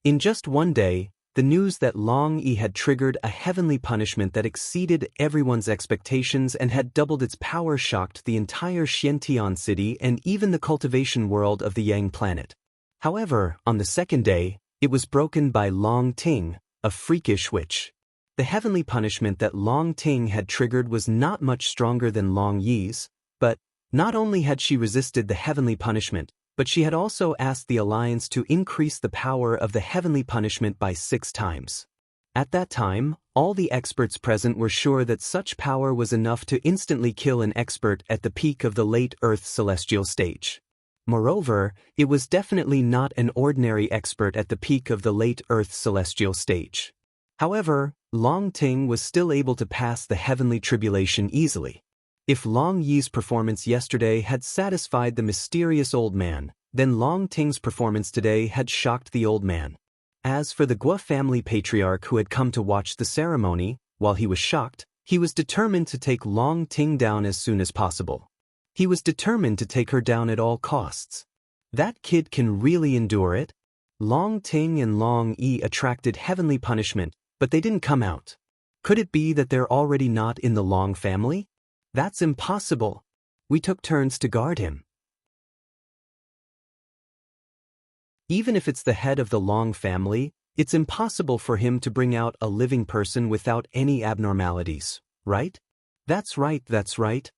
In just one day, the news that Long Yi had triggered a heavenly punishment that exceeded everyone's expectations and had doubled its power shocked the entire Xiantian city and even the cultivation world of the Yang planet. However, on the second day, it was broken by Long Ting, a freakish witch. The heavenly punishment that Long Ting had triggered was not much stronger than Long Yi's, but not only had she resisted the heavenly punishment, but she had also asked the Alliance to increase the power of the heavenly punishment by 6 times. At that time, all the experts present were sure that such power was enough to instantly kill an expert at the peak of the late Earth celestial stage. Moreover, it was definitely not an ordinary expert at the peak of the late Earth celestial stage. However, Long Ting was still able to pass the heavenly tribulation easily. If Long Yi's performance yesterday had satisfied the mysterious old man, then Long Ting's performance today had shocked the old man. As for the Guo family patriarch who had come to watch the ceremony, while he was shocked, he was determined to take Long Ting down as soon as possible. He was determined to take her down at all costs. That kid can really endure it. Long Ting and Long Yi attracted heavenly punishment, but they didn't come out. Could it be that they're already not in the Long family? That's impossible. We took turns to guard him. Even if it's the head of the Long family, it's impossible for him to bring out a living person without any abnormalities, right? That's right, that's right.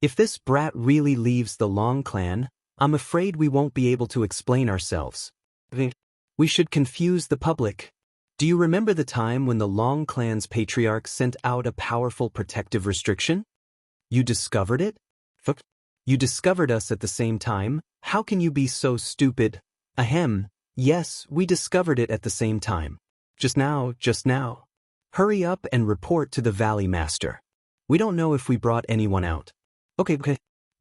If this brat really leaves the Long clan, I'm afraid we won't be able to explain ourselves. We should confuse the public. Do you remember the time when the Long clan's patriarch sent out a powerful protective restriction? You discovered it? You discovered us at the same time? How can you be so stupid? Ahem. Yes, we discovered it at the same time. Just now. Hurry up and report to the Valley Master. We don't know if we brought anyone out. Okay.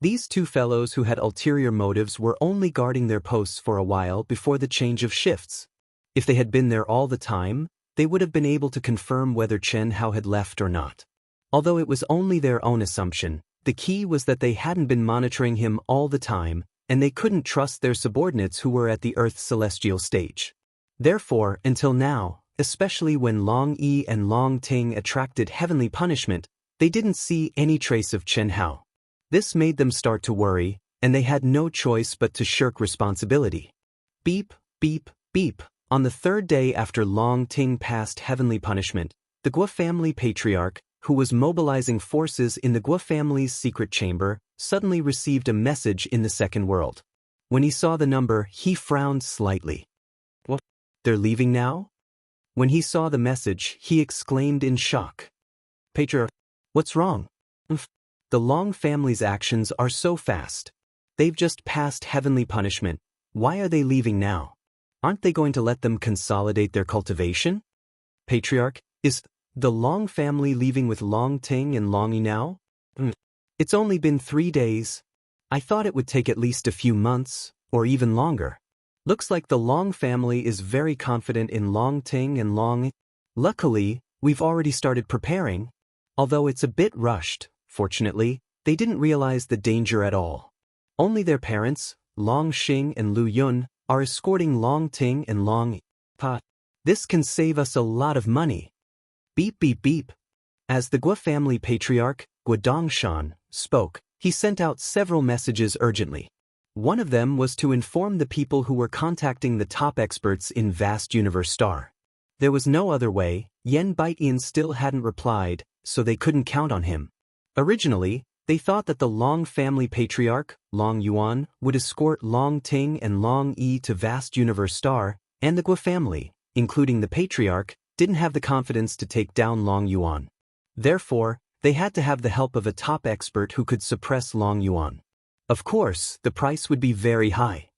These two fellows who had ulterior motives were only guarding their posts for a while before the change of shifts. If they had been there all the time, they would have been able to confirm whether Chen Hao had left or not. Although it was only their own assumption, the key was that they hadn't been monitoring him all the time, and they couldn't trust their subordinates who were at the Earth's celestial stage. Therefore, until now, especially when Long Yi and Long Ting attracted heavenly punishment, they didn't see any trace of Chen Hao. This made them start to worry, and they had no choice but to shirk responsibility. Beep, beep, beep. On the third day after Long Ting passed heavenly punishment, the Guo family patriarch, who was mobilizing forces in the Guo family's secret chamber, suddenly received a message in the second world. When he saw the number, he frowned slightly. What? They're leaving now? When he saw the message, he exclaimed in shock. Patriarch, what's wrong? The Long family's actions are so fast. They've just passed heavenly punishment. Why are they leaving now? Aren't they going to let them consolidate their cultivation? Patriarch, is the Long family leaving with Long Ting and Long Yi now? It's only been 3 days. I thought it would take at least a few months, or even longer. Looks like the Long family is very confident in Long Ting and Long Yi. Luckily, we've already started preparing. Although it's a bit rushed, fortunately, they didn't realize the danger at all. Only their parents, Long Xing and Lu Yun, are escorting Long Ting and Long Yi. This can save us a lot of money. Beep beep beep. As the Guo family patriarch, Guo Dongshan, spoke, he sent out several messages urgently. One of them was to inform the people who were contacting the top experts in Vast Universe Star. There was no other way. Yen Baitin still hadn't replied, so they couldn't count on him. Originally, they thought that the Long family patriarch, Long Yuan, would escort Long Ting and Long Yi to Vast Universe Star, and the Guo family, including the patriarch, didn't have the confidence to take down Long Yuan. Therefore, they had to have the help of a top expert who could suppress Long Yuan. Of course, the price would be very high.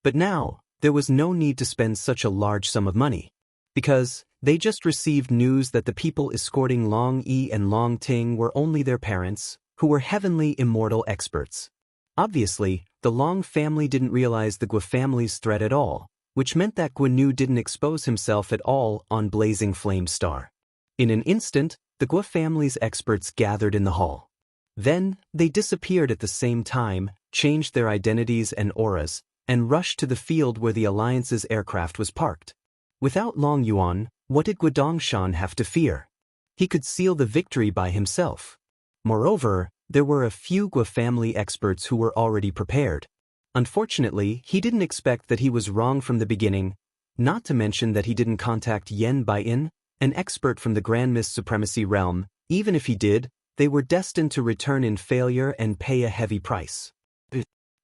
But now, there was no need to spend such a large sum of money. Because they just received news that the people escorting Long Yi and Long Ting were only their parents, who were heavenly immortal experts. Obviously, the Long family didn't realize the Guo family's threat at all, which meant that Guo Nu didn't expose himself at all on Blazing Flame Star. In an instant, the Guo family's experts gathered in the hall. Then, they disappeared at the same time, changed their identities and auras, and rushed to the field where the Alliance's aircraft was parked. Without Long Yuan, what did Guo Dongshan have to fear? He could seal the victory by himself. Moreover, there were a few Guo family experts who were already prepared. Unfortunately, he didn't expect that he was wrong from the beginning, not to mention that he didn't contact Yen Baiyin, an expert from the Grand Mist Supremacy realm. Even if he did, they were destined to return in failure and pay a heavy price.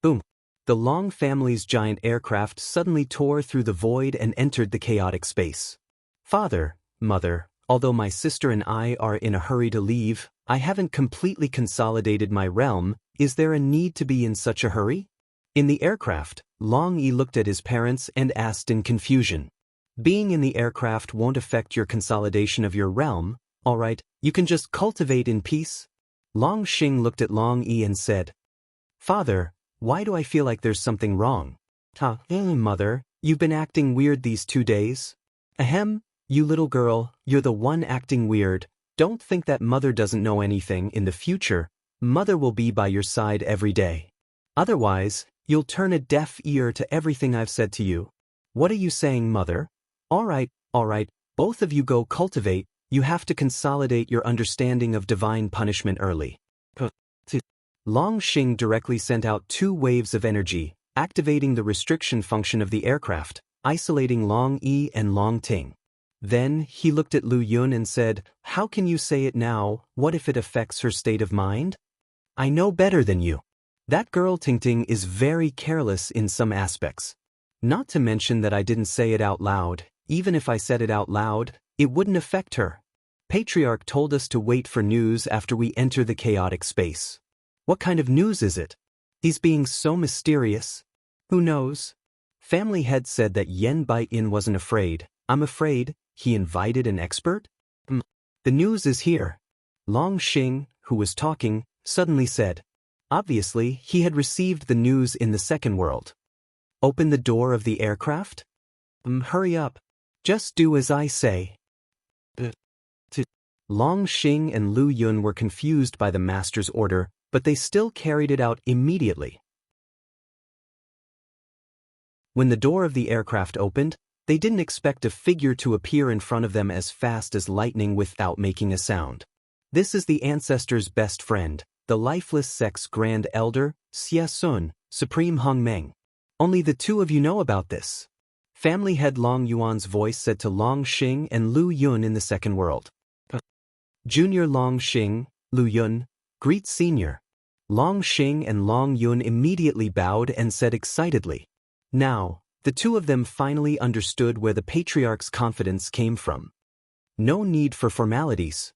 Boom. The Long family's giant aircraft suddenly tore through the void and entered the chaotic space. Father, Mother, although my sister and I are in a hurry to leave, I haven't completely consolidated my realm. Is there a need to be in such a hurry? In the aircraft, Long Yi looked at his parents and asked in confusion. Being in the aircraft won't affect your consolidation of your realm, alright, you can just cultivate in peace? Long Xing looked at Long Yi and said, Father, why do I feel like there's something wrong? Mother, you've been acting weird these 2 days. Ahem, you little girl, you're the one acting weird. Don't think that Mother doesn't know anything. In the future, Mother will be by your side every day. Otherwise, you'll turn a deaf ear to everything I've said to you. What are you saying, Mother? Alright, both of you go cultivate. You have to consolidate your understanding of divine punishment early. Long Xing directly sent out 2 waves of energy, activating the restriction function of the aircraft, isolating Long Yi and Long Ting. Then, he looked at Lu Yun and said, How can you say it now? What if it affects her state of mind? I know better than you. That girl Tingting is very careless in some aspects. Not to mention that I didn't say it out loud. Even if I said it out loud, it wouldn't affect her. Patriarch told us to wait for news after we enter the chaotic space. What kind of news is it? He's being so mysterious. Who knows? Family head said that Yen Baiyin wasn't afraid. I'm afraid. He invited an expert? The news is here. Long Xing, who was talking, suddenly said. Obviously, he had received the news in the second world. Open the door of the aircraft? Hurry up. Just do as I say. Long Xing and Lu Yun were confused by the master's order, but they still carried it out immediately. When the door of the aircraft opened, they didn't expect a figure to appear in front of them as fast as lightning without making a sound. This is the ancestor's best friend, the lifeless sex Grand Elder, Xie Sun, Supreme Hong Meng. Only the 2 of you know about this. Family head Long Yuan's voice said to Long Xing and Lu Yun in the second world. Junior Long Xing, Lu Yun, greet Senior. Long Xing and Long Yun immediately bowed and said excitedly. Now, the 2 of them finally understood where the Patriarch's confidence came from. No need for formalities.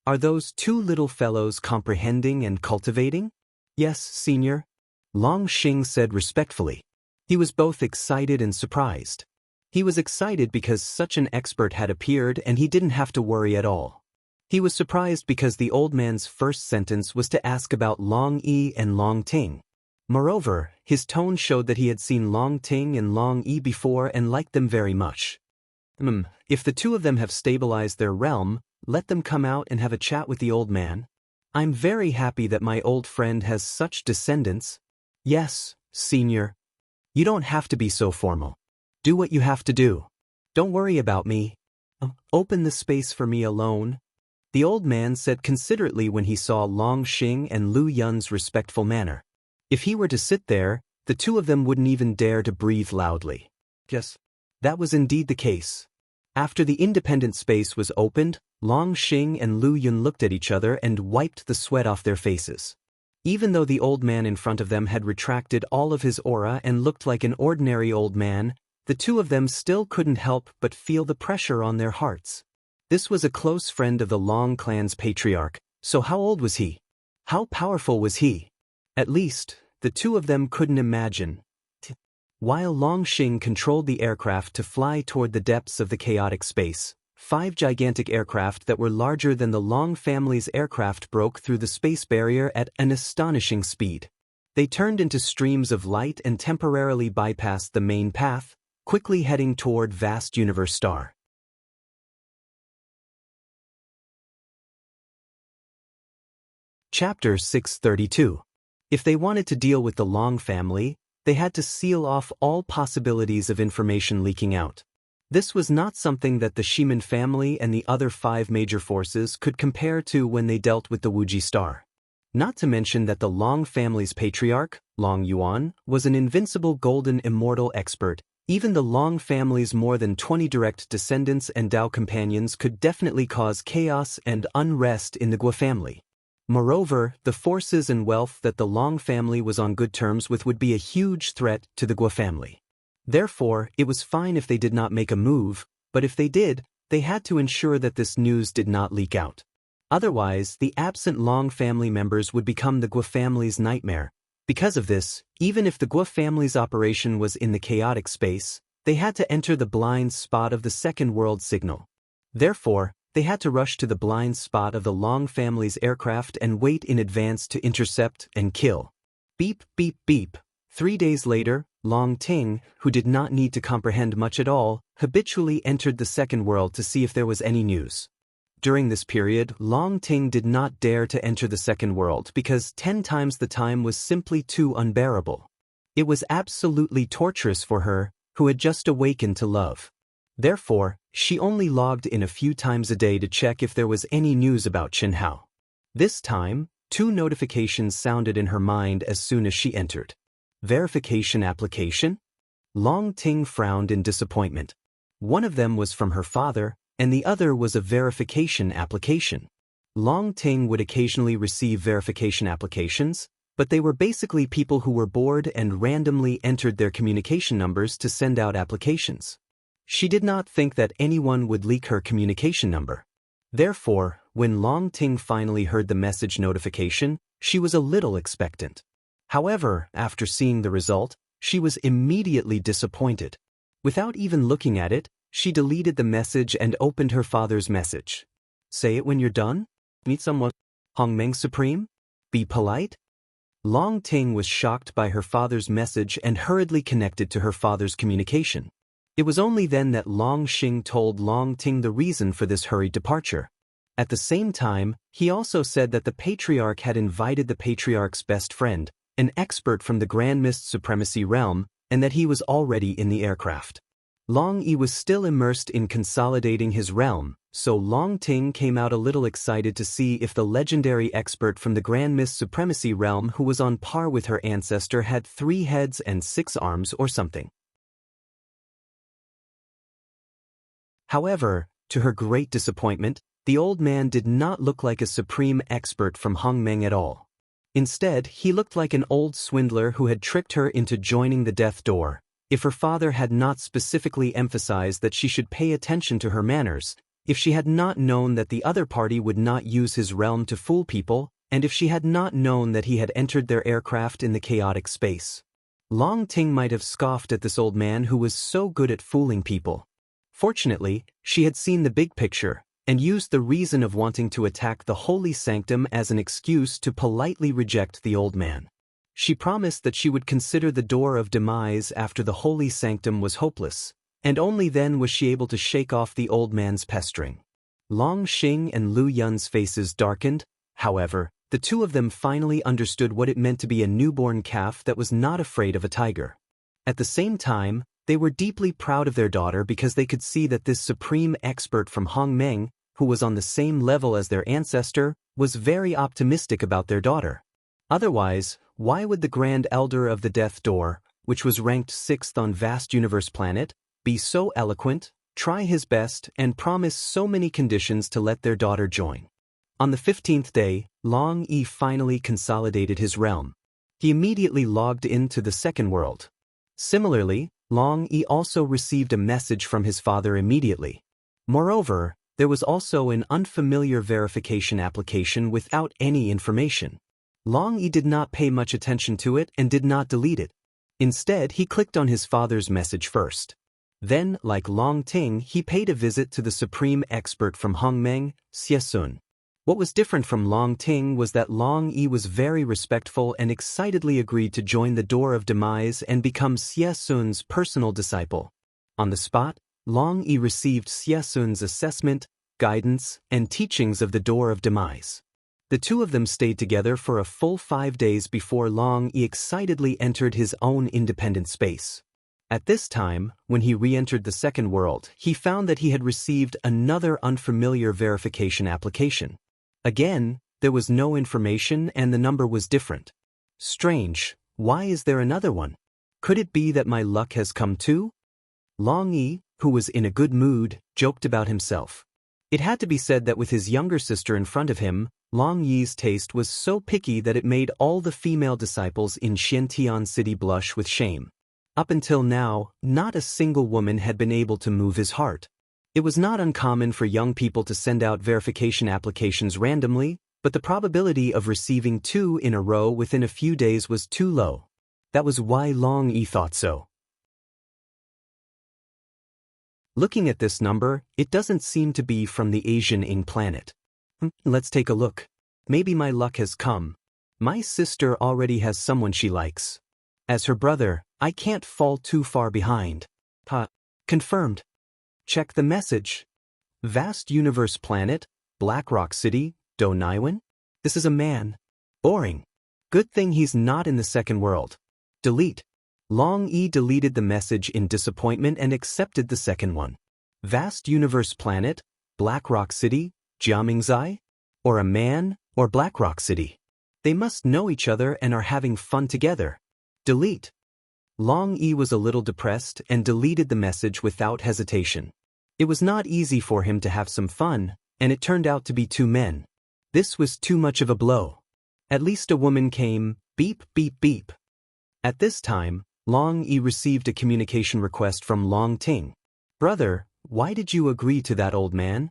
Are those 2 little fellows comprehending and cultivating? Yes, Senior. Long Xing said respectfully. He was both excited and surprised. He was excited because such an expert had appeared and he didn't have to worry at all. He was surprised because the old man's first sentence was to ask about Long Yi and Long Ting. Moreover, his tone showed that he had seen Long Ting and Long Yi before and liked them very much. If the 2 of them have stabilized their realm, let them come out and have a chat with the old man. I'm very happy that my old friend has such descendants. Yes, Senior. You don't have to be so formal. Do what you have to do. Don't worry about me. Open the space for me alone. The old man said considerately when he saw Long Xing and Lu Yun's respectful manner. If he were to sit there, the 2 of them wouldn't even dare to breathe loudly. Yes, that was indeed the case. After the independent space was opened, Long Xing and Lu Yun looked at each other and wiped the sweat off their faces. Even though the old man in front of them had retracted all of his aura and looked like an ordinary old man, the 2 of them still couldn't help but feel the pressure on their hearts. This was a close friend of the Long clan's patriarch, so how old was he? How powerful was he? At least, the 2 of them couldn't imagine. While Long Xing controlled the aircraft to fly toward the depths of the chaotic space, 5 gigantic aircraft that were larger than the Long family's aircraft broke through the space barrier at an astonishing speed. They turned into streams of light and temporarily bypassed the main path, quickly heading toward vast universe star. Chapter 632. If they wanted to deal with the Long family, they had to seal off all possibilities of information leaking out. This was not something that the Ximen family and the other 5 major forces could compare to when they dealt with the Wuji star. Not to mention that the Long family's patriarch, Long Yuan, was an invincible golden immortal expert. Even the Long family's more than 20 direct descendants and Dao companions could definitely cause chaos and unrest in the Guo family. Moreover, the forces and wealth that the Long family was on good terms with would be a huge threat to the Guo family. Therefore, it was fine if they did not make a move, but if they did, they had to ensure that this news did not leak out. Otherwise, the absent Long family members would become the Guo family's nightmare. Because of this, even if the Guo family's operation was in the chaotic space, they had to enter the blind spot of the second world signal. Therefore, they had to rush to the blind spot of the Long family's aircraft and wait in advance to intercept and kill. Beep, beep, beep. 3 days later, Long Ting, who did not need to comprehend much at all, habitually entered the second world to see if there was any news. During this period, Long Ting did not dare to enter the second world because 10 times the time was simply too unbearable. It was absolutely torturous for her, who had just awakened to love. Therefore, she only logged in a few times a day to check if there was any news about Qianhao. This time, 2 notifications sounded in her mind as soon as she entered. Verification application? Long Ting frowned in disappointment. One of them was from her father, and the other was a verification application. Long Ting would occasionally receive verification applications, but they were basically people who were bored and randomly entered their communication numbers to send out applications. She did not think that anyone would leak her communication number. Therefore, when Long Ting finally heard the message notification, she was a little expectant. However, after seeing the result, she was immediately disappointed. Without even looking at it, she deleted the message and opened her father's message. Say it when you're done? Meet someone. Hongmeng Supreme? Be polite? Long Ting was shocked by her father's message and hurriedly connected to her father's communication. It was only then that Long Xing told Long Ting the reason for this hurried departure. At the same time, he also said that the patriarch had invited the patriarch's best friend, an expert from the Grand Mist Supremacy realm, and that he was already in the aircraft. Long Yi was still immersed in consolidating his realm, so Long Ting came out a little excited to see if the legendary expert from the Grand Mist Supremacy realm who was on par with her ancestor had 3 heads and 6 arms or something. However, to her great disappointment, the old man did not look like a supreme expert from Hongmeng at all. Instead, he looked like an old swindler who had tricked her into joining the Death Door. If her father had not specifically emphasized that she should pay attention to her manners, if she had not known that the other party would not use his realm to fool people, and if she had not known that he had entered their aircraft in the chaotic space. Long Ting might have scoffed at this old man who was so good at fooling people. Fortunately, she had seen the big picture, and used the reason of wanting to attack the holy sanctum as an excuse to politely reject the old man. She promised that she would consider the door of demise after the holy sanctum was hopeless, and only then was she able to shake off the old man's pestering. Long Xing and Lu Yun's faces darkened. However, the two of them finally understood what it meant to be a newborn calf that was not afraid of a tiger. At the same time, they were deeply proud of their daughter because they could see that this supreme expert from Hongmeng, who was on the same level as their ancestor, was very optimistic about their daughter. Otherwise, why would the Grand Elder of the Death Door, which was ranked 6th on Vast Universe Planet, be so eloquent, try his best, and promise so many conditions to let their daughter join? On the 15th day, Long Yi finally consolidated his realm. He immediately logged into the second world. Similarly, Long Yi also received a message from his father immediately. Moreover, there was also an unfamiliar verification application without any information. Long Yi did not pay much attention to it and did not delete it. Instead, he clicked on his father's message first. Then, like Long Ting, he paid a visit to the supreme expert from Hongmeng, Xie. What was different from Long Ting was that Long Yi was very respectful and excitedly agreed to join the Door of Demise and become Xie personal disciple. On the spot, Long Yi received Xie assessment, guidance, and teachings of the Door of Demise. The two of them stayed together for a full 5 days before Long Yi excitedly entered his own independent space. At this time, when he re-entered the second world, he found that he had received another unfamiliar verification application. Again, there was no information and the number was different. Strange, why is there another one? Could it be that my luck has come too? Long Yi, who was in a good mood, joked about himself. It had to be said that with his younger sister in front of him, Long Yi's taste was so picky that it made all the female disciples in Xiantian City blush with shame. Up until now, not a single woman had been able to move his heart. It was not uncommon for young people to send out verification applications randomly, but the probability of receiving 2 in a row within a few days was too low. That was why Long Yi thought so. Looking at this number, it doesn't seem to be from the Asian Ing planet. Let's take a look. Maybe my luck has come. My sister already has someone she likes. As her brother, I can't fall too far behind. Confirmed. Check the message. Vast Universe Planet, Black Rock City, Do Naiwan? This is a man. Boring. Good thing he's not in the second world. Delete. Long Yi deleted the message in disappointment and accepted the second one. Vast Universe Planet, Black Rock City, Jiamingzai? Or a man, or Black Rock City. They must know each other and are having fun together. Delete. Long Yi was a little depressed and deleted the message without hesitation. It was not easy for him to have some fun, and it turned out to be 2 men. This was too much of a blow. At least a woman came, beep, beep, beep. At this time, Long Yi received a communication request from Long Ting. Brother, why did you agree to that old man?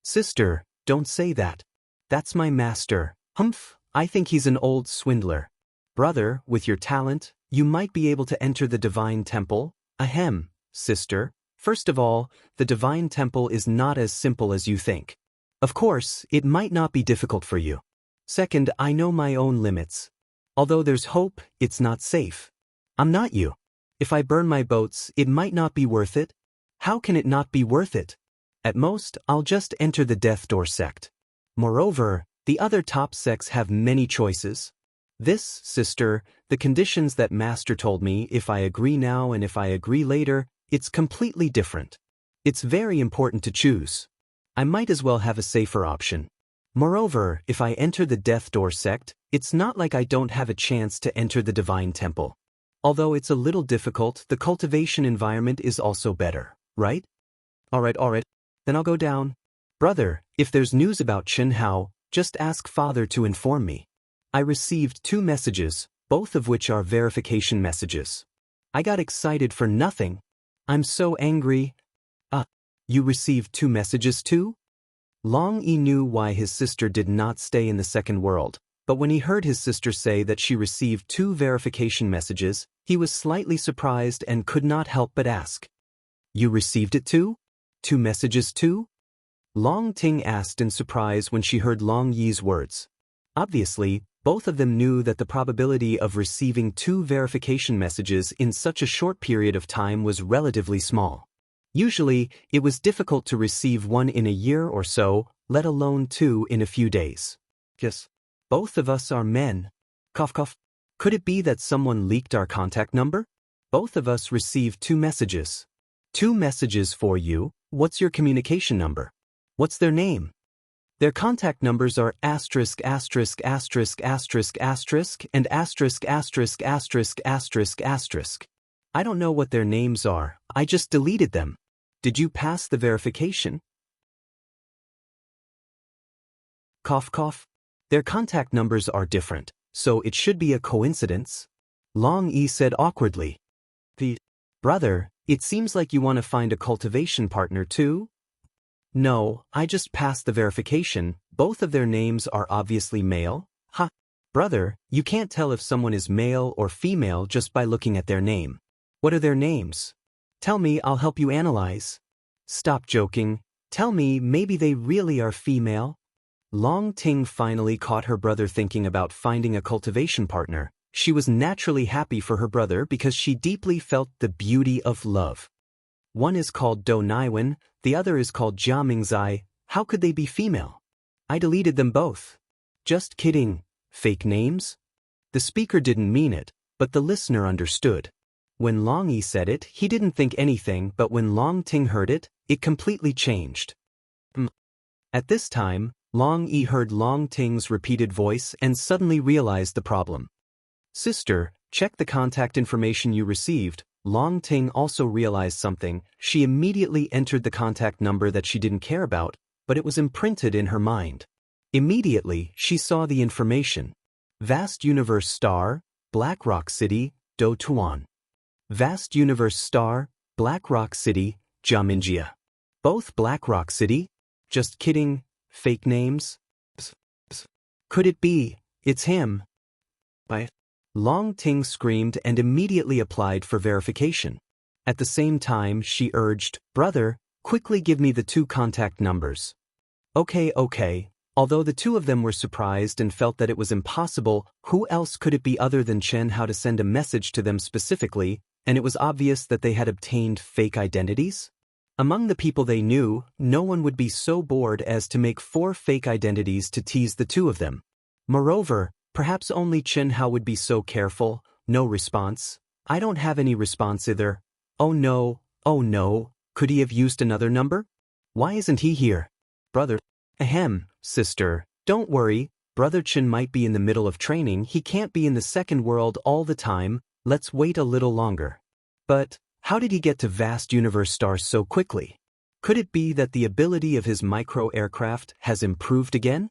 Sister, don't say that. That's my master. Humph, I think he's an old swindler. Brother, with your talent, you might be able to enter the Divine Temple. Ahem, sister. First of all, the Divine Temple is not as simple as you think. Of course, it might not be difficult for you. Second, I know my own limits. Although there's hope, it's not safe. I'm not you. If I burn my boats, it might not be worth it. How can it not be worth it? At most, I'll just enter the Death Door sect. Moreover, the other top sects have many choices. This, sister, the conditions that Master told me, if I agree now and if I agree later, it's completely different. It's very important to choose. I might as well have a safer option. Moreover, if I enter the Death Door sect, it's not like I don't have a chance to enter the Divine Temple. Although it's a little difficult, the cultivation environment is also better, right? Alright, then I'll go down. Brother, if there's news about Qianhao, just ask father to inform me. I received 2 messages, both of which are verification messages. I got excited for nothing. I'm so angry. You received 2 messages too? Long Yi knew why his sister did not stay in the second world, but when he heard his sister say that she received 2 verification messages, he was slightly surprised and could not help but ask. You received it too? 2 messages too? Long Ting asked in surprise when she heard Long Yi's words. Obviously, both of them knew that the probability of receiving 2 verification messages in such a short period of time was relatively small. Usually, it was difficult to receive 1 in a year or so, let alone 2 in a few days. Yes. Both of us are men. Cough cough. Could it be that someone leaked our contact number? Both of us received 2 messages. 2 messages for you. What's your communication number? What's their name? Their contact numbers are asterisk asterisk asterisk asterisk asterisk and asterisk asterisk asterisk asterisk asterisk. I don't know what their names are, I just deleted them. Did you pass the verification? Cough cough. Their contact numbers are different, so it should be a coincidence. Long Yi said awkwardly. Brother, it seems like you want to find a cultivation partner too? No, I just passed the verification. Both of their names are obviously male. Ha! Brother, you can't tell if someone is male or female just by looking at their name. What are their names? Tell me, I'll help you analyze. Stop joking. Tell me, maybe they really are female? Long Ting finally caught her brother thinking about finding a cultivation partner. She was naturally happy for her brother because she deeply felt the beauty of love. One is called Do Naiwen, the other is called Jia Mingzai. How could they be female? I deleted them both. Just kidding. Fake names? The speaker didn't mean it, but the listener understood. When Long Yi said it, he didn't think anything, but when Long Ting heard it, it completely changed. At this time, Long Yi heard Long Ting's repeated voice and suddenly realized the problem. Sister, check the contact information you received. Long Ting also realized something. She immediately entered the contact number that she didn't care about, but it was imprinted in her mind. Immediately, she saw the information. Vast Universe Star, Black Rock City, Do Tuan. Vast Universe Star, Black Rock City, Xianxia. Both Black Rock City? Just kidding. Fake names? Psst, psst. Could it be? It's him. Long Ting screamed and immediately applied for verification. At the same time, she urged, Brother, quickly give me the 2 contact numbers. Okay. Although the 2 of them were surprised and felt that it was impossible, who else could it be other than Chen Hao to send a message to them specifically, and it was obvious that they had obtained fake identities? Among the people they knew, no one would be so bored as to make 4 fake identities to tease the 2 of them. Moreover, perhaps only Chen Hao would be so careful. No response. I don't have any response either. Oh no. Could he have used another number? Why isn't he here? Brother. Ahem, sister. Don't worry. Brother Chen might be in the middle of training. He can't be in the second world all the time. Let's wait a little longer. But how did he get to Vast Universe Star so quickly? Could it be that the ability of his micro-aircraft has improved again?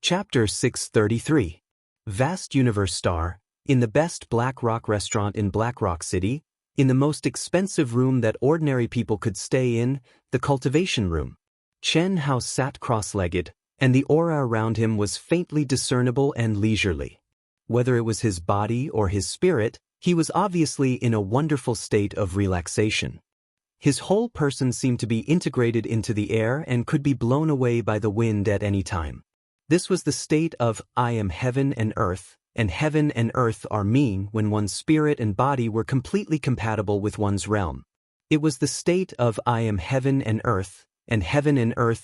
Chapter 633. Vast Universe Star, in the best Black Rock restaurant in Black Rock City, in the most expensive room that ordinary people could stay in, the cultivation room. Chen Hao sat cross-legged, and the aura around him was faintly discernible and leisurely. Whether it was his body or his spirit, he was obviously in a wonderful state of relaxation. His whole person seemed to be integrated into the air and could be blown away by the wind at any time. This was the state of I am heaven and earth are mean when one's spirit and body were completely compatible with one's realm. It was the state of I am heaven and earth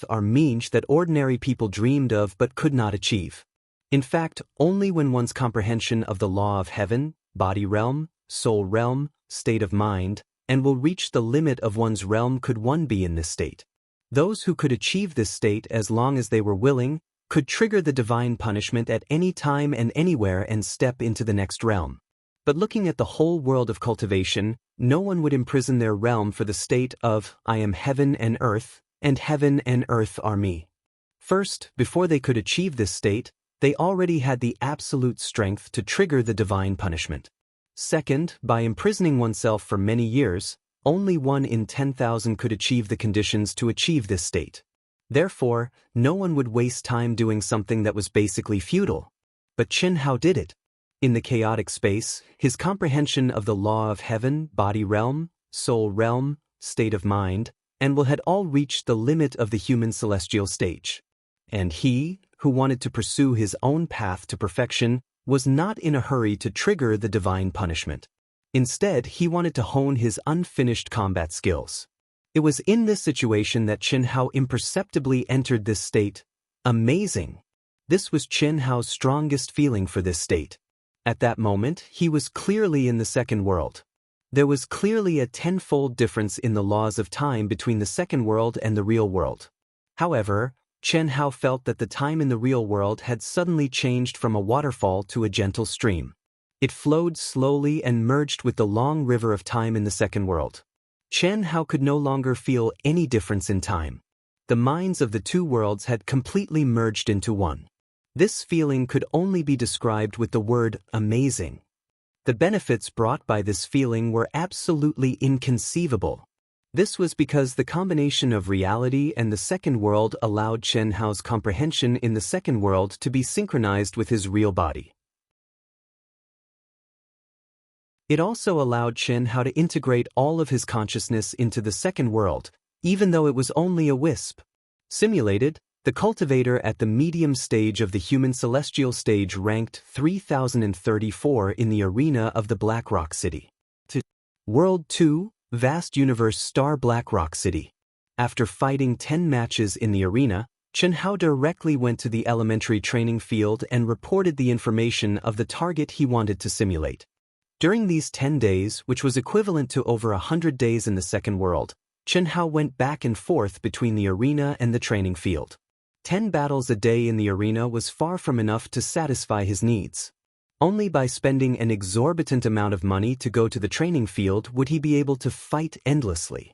are mean that ordinary people dreamed of but could not achieve. In fact, only when one's comprehension of the law of heaven, body realm, soul realm, state of mind, and will reach the limit of one's realm could one be in this state. Those who could achieve this state as long as they were willing, could trigger the divine punishment at any time and anywhere and step into the next realm. But looking at the whole world of cultivation, no one would imprison their realm for the state of I am heaven and earth are me. First, before they could achieve this state, they already had the absolute strength to trigger the divine punishment. Second, by imprisoning oneself for many years, only 1 in 10,000 could achieve the conditions to achieve this state. Therefore, no one would waste time doing something that was basically futile. But Chen Hao did it. In the chaotic space, his comprehension of the law of heaven, body realm, soul realm, state of mind, and will had all reached the limit of the human celestial stage. And he, who wanted to pursue his own path to perfection, was not in a hurry to trigger the divine punishment. Instead, he wanted to hone his unfinished combat skills. It was in this situation that Chen Hao imperceptibly entered this state. Amazing! This was Chen Hao's strongest feeling for this state. At that moment, he was clearly in the second world. There was clearly a tenfold difference in the laws of time between the second world and the real world. However, Chen Hao felt that the time in the real world had suddenly changed from a waterfall to a gentle stream. It flowed slowly and merged with the long river of time in the second world. Chen Hao could no longer feel any difference in time. The minds of the 2 worlds had completely merged into one. This feeling could only be described with the word amazing. The benefits brought by this feeling were absolutely inconceivable. This was because the combination of reality and the second world allowed Chen Hao's comprehension in the second world to be synchronized with his real body. It also allowed Chen Hao to integrate all of his consciousness into the second world, even though it was only a wisp. Simulated, the cultivator at the medium stage of the human celestial stage ranked 3034 in the arena of the Black Rock City. World 2, Vast Universe Star Black Rock City. After fighting 10 matches in the arena, Chen Hao directly went to the elementary training field and reported the information of the target he wanted to simulate. During these 10 days, which was equivalent to over 100 days in the second world, Chen Hao went back and forth between the arena and the training field. 10 battles a day in the arena was far from enough to satisfy his needs. Only by spending an exorbitant amount of money to go to the training field would he be able to fight endlessly.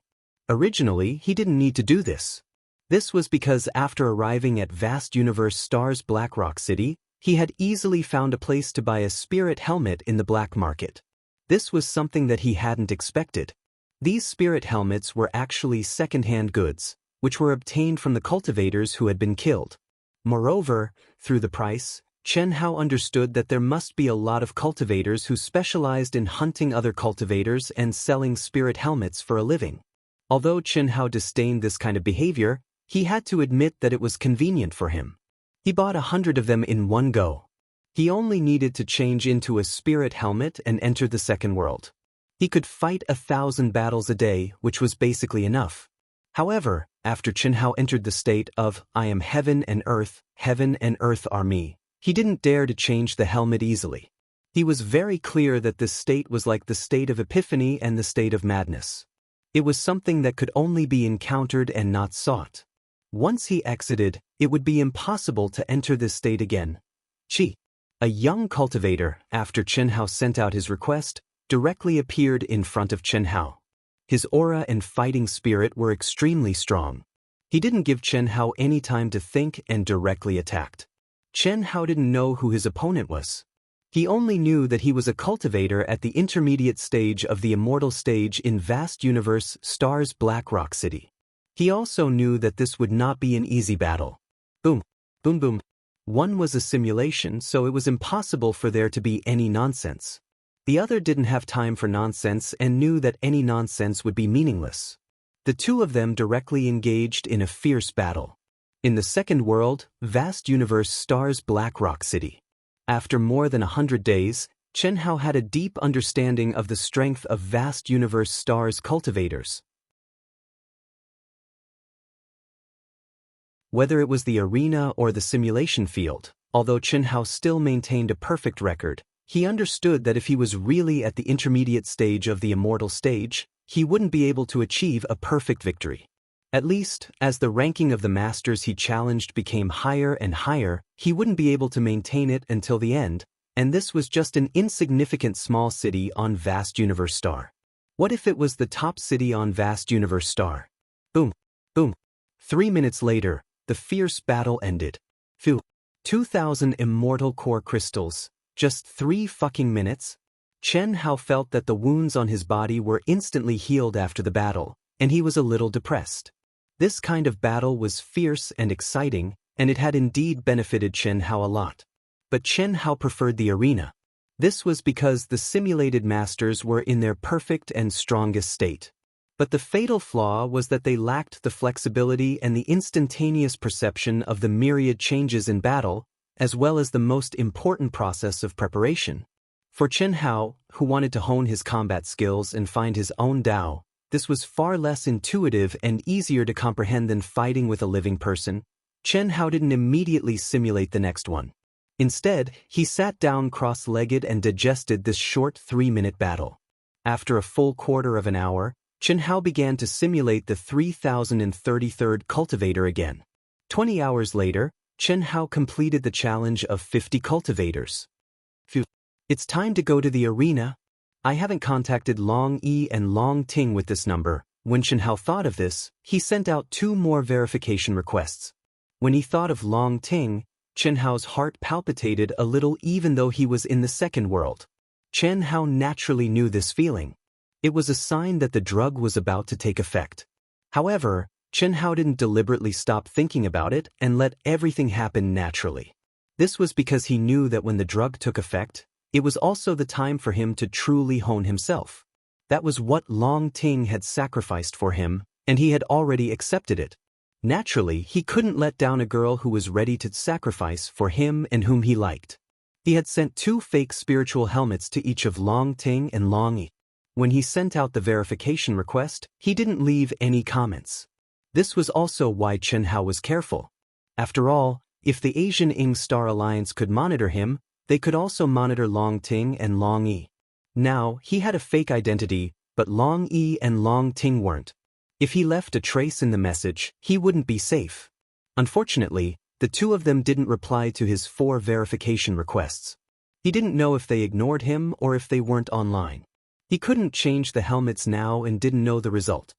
Originally, he didn't need to do this. This was because after arriving at Vast Universe Stars Black Rock City, he had easily found a place to buy a spirit helmet in the black market. This was something that he hadn't expected. These spirit helmets were actually second-hand goods, which were obtained from the cultivators who had been killed. Moreover, through the price, Chen Hao understood that there must be a lot of cultivators who specialized in hunting other cultivators and selling spirit helmets for a living. Although Chen Hao disdained this kind of behavior, he had to admit that it was convenient for him. He bought 100 of them in one go. He only needed to change into a spirit helmet and enter the second world. He could fight 1,000 battles a day, which was basically enough. However, after Chen Hao entered the state of, I am heaven and earth are me, he didn't dare to change the helmet easily. He was very clear that this state was like the state of epiphany and the state of madness. It was something that could only be encountered and not sought. Once he exited, it would be impossible to enter this state again. A young cultivator, after Chen Hao sent out his request, directly appeared in front of Chen Hao. His aura and fighting spirit were extremely strong. He didn't give Chen Hao any time to think and directly attacked. Chen Hao didn't know who his opponent was. He only knew that he was a cultivator at the intermediate stage of the Immortal stage in Vast Universe Stars Black Rock City. He also knew that this would not be an easy battle. Boom, boom, boom. One was a simulation, so it was impossible for there to be any nonsense. The other didn't have time for nonsense and knew that any nonsense would be meaningless. The two of them directly engaged in a fierce battle. In the second world, Vast Universe Stars Black Rock City. After more than 100 days, Chen Hao had a deep understanding of the strength of Vast Universe Stars cultivators. Whether it was the arena or the simulation field, although Chen Hao still maintained a perfect record, he understood that if he was really at the intermediate stage of the Immortal stage, he wouldn't be able to achieve a perfect victory. At least, as the ranking of the masters he challenged became higher and higher, he wouldn't be able to maintain it until the end, and this was just an insignificant small city on Vast Universe Star. What if it was the top city on Vast Universe Star? Boom, boom. 3 minutes later, the fierce battle ended. 2,000 immortal core crystals. Just 3 fucking minutes? Chen Hao felt that the wounds on his body were instantly healed after the battle, and he was a little depressed. This kind of battle was fierce and exciting, and it had indeed benefited Chen Hao a lot. But Chen Hao preferred the arena. This was because the simulated masters were in their perfect and strongest state. But the fatal flaw was that they lacked the flexibility and the instantaneous perception of the myriad changes in battle, as well as the most important process of preparation. For Chen Hao, who wanted to hone his combat skills and find his own Dao, this was far less intuitive and easier to comprehend than fighting with a living person. Chen Hao didn't immediately simulate the next one. Instead, he sat down cross-legged and digested this short 3-minute battle. After a full quarter of an hour, Chen Hao began to simulate the 3033rd cultivator again. 20 hours later, Chen Hao completed the challenge of 50 cultivators. Phew. It's time to go to the arena. I haven't contacted Long Yi and Long Ting with this number. When Chen Hao thought of this, he sent out 2 more verification requests. When he thought of Long Ting, Chen Hao's heart palpitated a little even though he was in the second world. Chen Hao naturally knew this feeling. It was a sign that the drug was about to take effect. However, Chen Hao didn't deliberately stop thinking about it and let everything happen naturally. This was because he knew that when the drug took effect, it was also the time for him to truly hone himself. That was what Long Ting had sacrificed for him, and he had already accepted it. Naturally, he couldn't let down a girl who was ready to sacrifice for him and whom he liked. He had sent 2 fake spiritual helmets to each of Long Ting and Long Yi. When he sent out the verification request, he didn't leave any comments. This was also why Chen Hao was careful. After all, if the Asian Ing Star Alliance could monitor him, they could also monitor Long Ting and Long Yi. Now, he had a fake identity, but Long Yi and Long Ting weren't. If he left a trace in the message, he wouldn't be safe. Unfortunately, the 2 of them didn't reply to his 4 verification requests. He didn't know if they ignored him or if they weren't online. He couldn't change the helmets now and didn't know the result.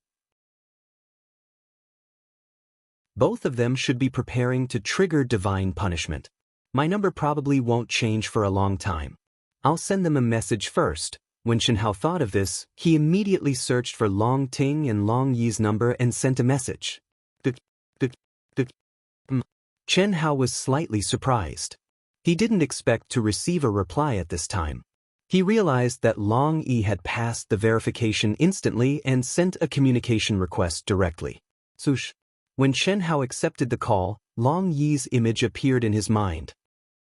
Both of them should be preparing to trigger divine punishment. My number probably won't change for a long time. I'll send them a message first. When Chen Hao thought of this, he immediately searched for Long Ting and Long Yi's number and sent a message. Chen Hao was slightly surprised. He didn't expect to receive a reply at this time. He realized that Long Yi had passed the verification instantly and sent a communication request directly. Sush. When Chen Hao accepted the call, Long Yi's image appeared in his mind.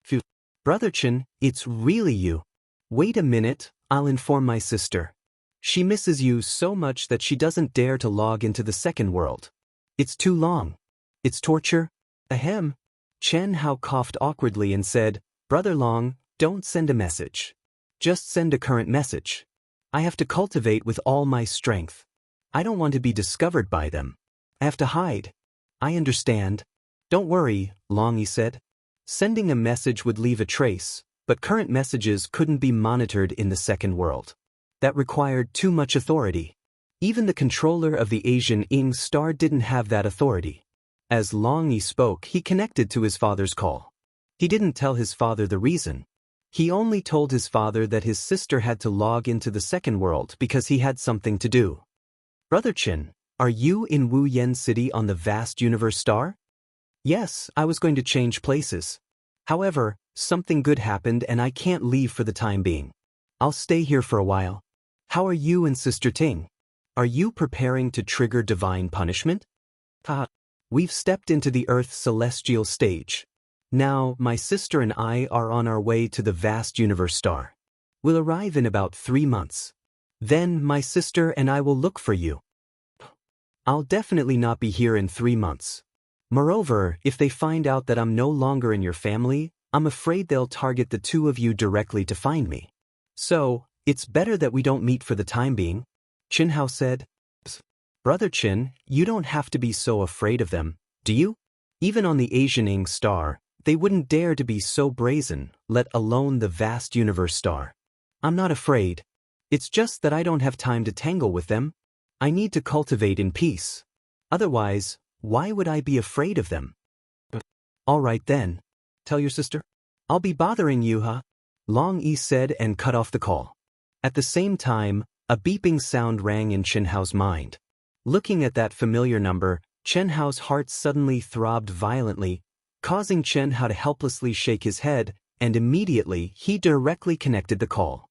Phew. Brother Chen, it's really you. Wait a minute, I'll inform my sister. She misses you so much that she doesn't dare to log into the second world. It's too long. It's torture. Ahem. Chen Hao coughed awkwardly and said, Brother Long, don't send a message. Just send a current message. I have to cultivate with all my strength. I don't want to be discovered by them. I have to hide. I understand. Don't worry, Long Yi said. Sending a message would leave a trace, but current messages couldn't be monitored in the second world. That required too much authority. Even the controller of the Asian Ing Star didn't have that authority. As Long Yi spoke, he connected to his father's call. He didn't tell his father the reason. He only told his father that his sister had to log into the second world because he had something to do. Brother Chen, are you in Wu Yen City on the vast universe star? Yes, I was going to change places. However, something good happened and I can't leave for the time being. I'll stay here for a while. How are you and Sister Ting? Are you preparing to trigger divine punishment? We've stepped into the Earth's celestial stage. Now, my sister and I are on our way to the vast universe star. We'll arrive in about 3 months. Then, my sister and I will look for you. I'll definitely not be here in 3 months. Moreover, if they find out that I'm no longer in your family, I'm afraid they'll target the 2 of you directly to find me. So, it's better that we don't meet for the time being, Chen Hao said. Brother Chen, you don't have to be so afraid of them, do you? Even on the Asian Ing Star, they wouldn't dare to be so brazen, let alone the vast universe star. I'm not afraid. It's just that I don't have time to tangle with them. I need to cultivate in peace. Otherwise, why would I be afraid of them? All right then. Tell your sister. I'll be bothering you, huh? Long Yi said and cut off the call. At the same time, a beeping sound rang in Chen Hao's mind. Looking at that familiar number, Chen Hao's heart suddenly throbbed violently, causing Chen Hao to helplessly shake his head, and immediately he directly connected the call.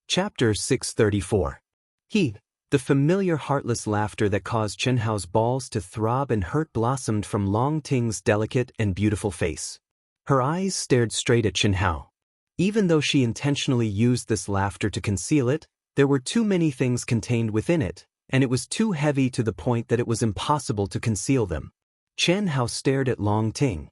Chapter 634. The familiar heartless laughter that caused Chen Hao's balls to throb and hurt blossomed from Long Ting's delicate and beautiful face. Her eyes stared straight at Chen Hao. Even though she intentionally used this laughter to conceal it, there were too many things contained within it, and it was too heavy to the point that it was impossible to conceal them. Chen Hao stared at Long Ting.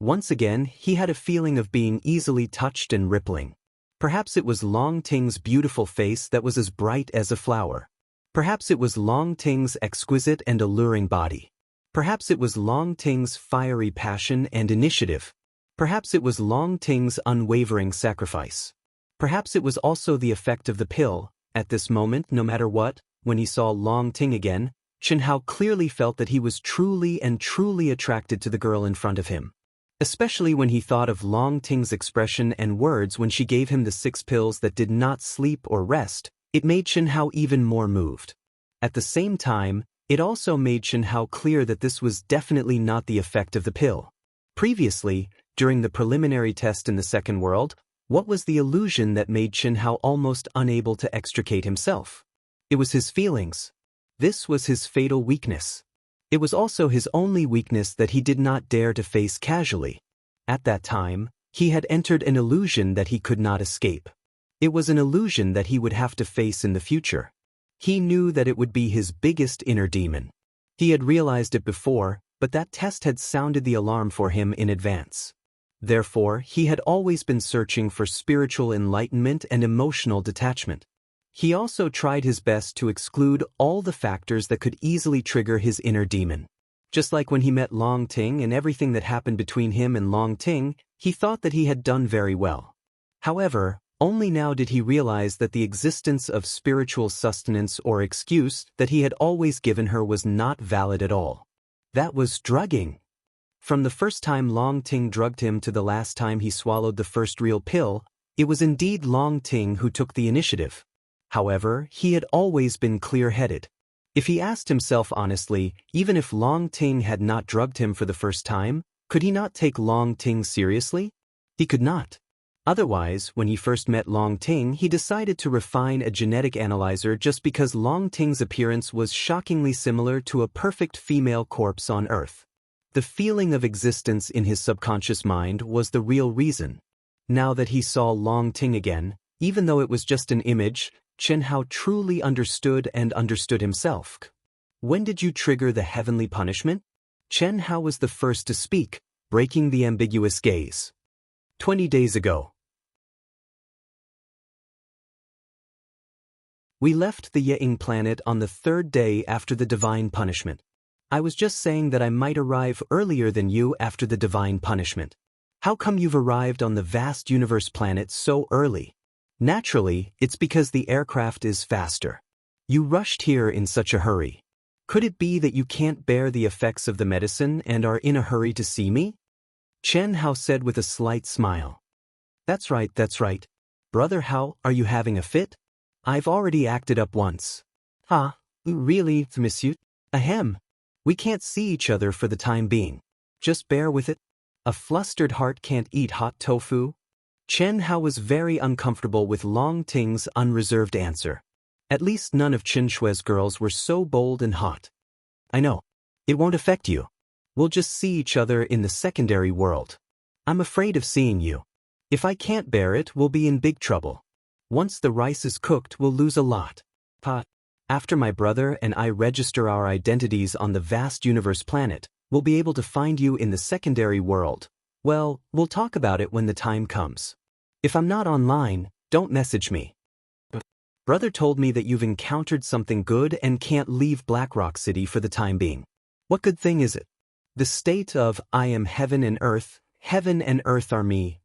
Once again, he had a feeling of being easily touched and rippling. Perhaps it was Long Ting's beautiful face that was as bright as a flower. Perhaps it was Long Ting's exquisite and alluring body. Perhaps it was Long Ting's fiery passion and initiative. Perhaps it was Long Ting's unwavering sacrifice. Perhaps it was also the effect of the pill. At this moment, no matter what, when he saw Long Ting again, Chen Hao clearly felt that he was truly attracted to the girl in front of him. especially when he thought of Long Ting's expression and words when she gave him the 6 pills that did not sleep or rest. It made Chen Hao even more moved. At the same time, it also made Chen Hao clear that this was definitely not the effect of the pill. Previously, during the preliminary test in the second world, what was the illusion that made Chen Hao almost unable to extricate himself? It was his feelings. This was his fatal weakness. It was also his only weakness that he did not dare to face casually. At that time, he had entered an illusion that he could not escape. It was an illusion that he would have to face in the future. He knew that it would be his biggest inner demon. He had realized it before, but that test had sounded the alarm for him in advance. Therefore, he had always been searching for spiritual enlightenment and emotional detachment. He also tried his best to exclude all the factors that could easily trigger his inner demon. Just like when he met Long Ting and everything that happened between him and Long Ting, he thought that he had done very well. However, only now did he realize that the existence of spiritual sustenance or excuse that he had always given her was not valid at all. That was drugging. From the first time Long Ting drugged him to the last time he swallowed the first real pill, it was indeed Long Ting who took the initiative. However, he had always been clear-headed. If he asked himself honestly, even if Long Ting had not drugged him for the first time, could he not take Long Ting seriously? He could not. Otherwise, when he first met Long Ting, he decided to refine a genetic analyzer just because Long Ting's appearance was shockingly similar to a perfect female corpse on Earth. The feeling of existence in his subconscious mind was the real reason. Now that he saw Long Ting again, even though it was just an image, Chen Hao truly understood and understood himself. When did you trigger the heavenly punishment? Chen Hao was the first to speak, breaking the ambiguous gaze. 20 days ago. We left the Ying planet on the 3rd day after the divine punishment. I was just saying that I might arrive earlier than you after the divine punishment. How come you've arrived on the vast universe planet so early? Naturally, it's because the aircraft is faster. You rushed here in such a hurry. Could it be that you can't bear the effects of the medicine and are in a hurry to see me? Chen Hao said with a slight smile. That's right. Brother Hao, are you having a fit? I've already acted up once. Ah, really, monsieur? Ahem. We can't see each other for the time being. Just bear with it. A flustered heart can't eat hot tofu. Chen Hao was very uncomfortable with Long Ting's unreserved answer. At least none of Qin Shui's girls were so bold and hot. I know. It won't affect you. We'll just see each other in the secondary world. I'm afraid of seeing you. If I can't bear it, we'll be in big trouble. Once the rice is cooked, we'll lose a lot. After my brother and I register our identities on the vast universe planet, we'll be able to find you in the secondary world. Well, we'll talk about it when the time comes. If I'm not online, don't message me. Brother told me that you've encountered something good and can't leave Blackrock City for the time being. What good thing is it? The state of I am heaven and earth are me.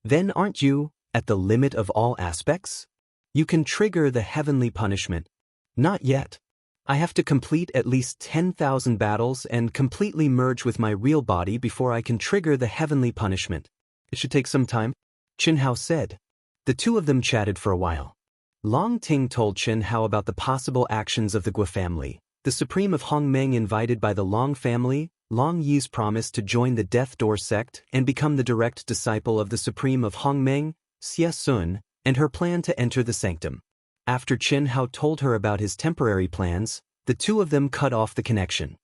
Then aren't you at the limit of all aspects? You can trigger the heavenly punishment. Not yet. I have to complete at least 10,000 battles and completely merge with my real body before I can trigger the heavenly punishment. It should take some time, Chen Hao said. The two of them chatted for a while. Long Ting told Chen Hao about the possible actions of the Guo family. The Supreme of Hongmeng invited by the Long family, Long Yi's promise to join the Death Door sect and become the direct disciple of the Supreme of Hongmeng, Xie Sun, and her plan to enter the sanctum. After Chen Hao told her about his temporary plans, the two of them cut off the connection.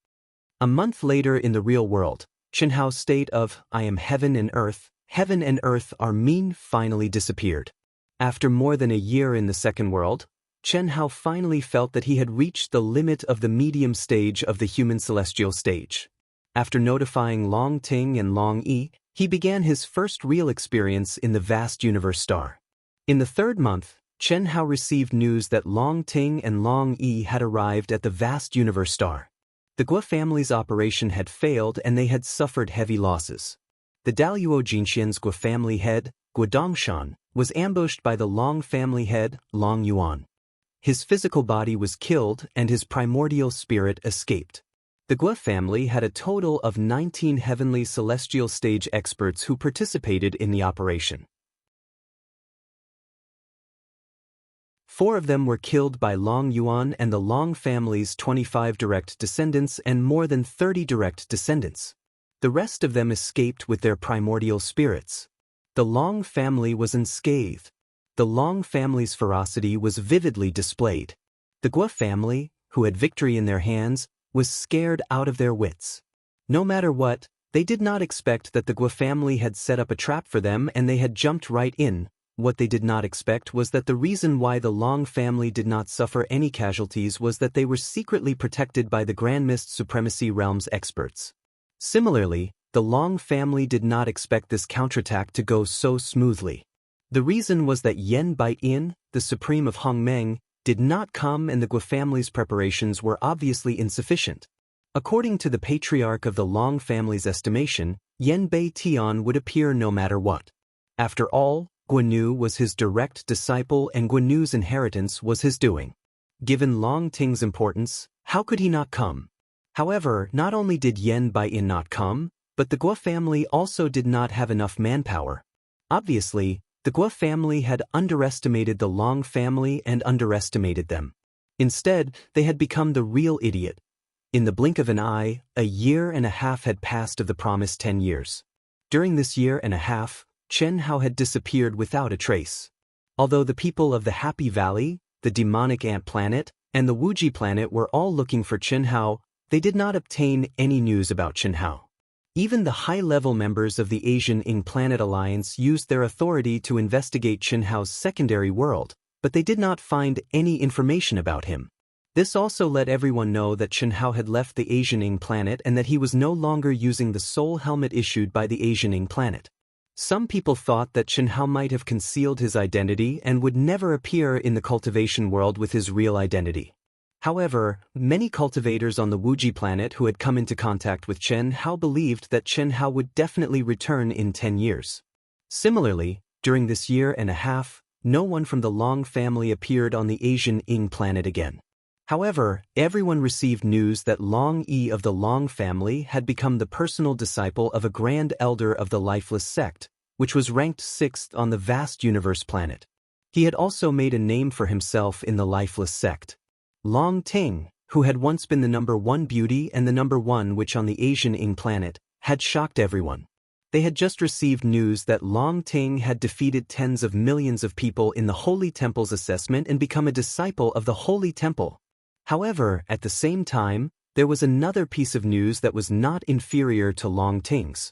A month later in the real world, Chen Hao's state of I am heaven and earth are me finally disappeared. After more than a year in the second world, Chen Hao finally felt that he had reached the limit of the medium stage of the human celestial stage. After notifying Long Ting and Long Yi, he began his first real experience in the vast universe star. In the 3rd month, Chen Hao received news that Long Ting and Long Yi had arrived at the vast universe star. The Guo family's operation had failed and they had suffered heavy losses. The Daoist Jinxian's Guo family head, Guo Dongshan, was ambushed by the Long family head, Long Yuan. His physical body was killed and his primordial spirit escaped. The Gua family had a total of 19 heavenly celestial stage experts who participated in the operation. 4 of them were killed by Long Yuan and the Long family's 25 direct descendants and more than 30 direct descendants. The rest of them escaped with their primordial spirits. The Long family was unscathed. The Long family's ferocity was vividly displayed. The Gua family, who had victory in their hands, was scared out of their wits. No matter what, they did not expect that the Gua family had set up a trap for them and they had jumped right in. What they did not expect was that the reason why the Long family did not suffer any casualties was that they were secretly protected by the Grand Mist Supremacy Realm's experts. Similarly, the Long family did not expect this counterattack to go so smoothly. The reason was that Yen Baiyin, the Supreme of Hongmeng, did not come and the Gua family's preparations were obviously insufficient. According to the patriarch of the Long family's estimation, Yen Bei Tian would appear no matter what. After all, Guan Yu was his direct disciple and Guan Yu's inheritance was his doing. Given Long Ting's importance, how could he not come? However, not only did Yen Baiyin not come, but the Gua family also did not have enough manpower. Obviously, the Gua family had underestimated the Long family and underestimated them. Instead, they had become the real idiot. In the blink of an eye, a year and a half had passed of the promised 10 years. During this year and a half, Chen Hao had disappeared without a trace. Although the people of the Happy Valley, the demonic ant planet, and the Wuji planet were all looking for Chen Hao, they did not obtain any news about Chen Hao. Even the high-level members of the Asian Ing Planet Alliance used their authority to investigate Chen Hao's secondary world, but they did not find any information about him. This also let everyone know that Chen Hao had left the Asian Ing Planet and that he was no longer using the soul helmet issued by the Asian Ing Planet. Some people thought that Chen Hao might have concealed his identity and would never appear in the cultivation world with his real identity. However, many cultivators on the Wuji planet who had come into contact with Chen Hao believed that Chen Hao would definitely return in 10 years. Similarly, during this year and a half, no one from the Long family appeared on the Asian Ing planet again. However, everyone received news that Long Yi of the Long family had become the personal disciple of a grand elder of the lifeless sect, which was ranked 6th on the vast universe planet. He had also made a name for himself in the lifeless sect. Long Ting, who had once been the #1 beauty and the #1 witch on the Asian Ing planet, had shocked everyone. They had just received news that Long Ting had defeated tens of millions of people in the Holy Temple's assessment and become a disciple of the Holy Temple. However, at the same time, there was another piece of news that was not inferior to Long Ting's.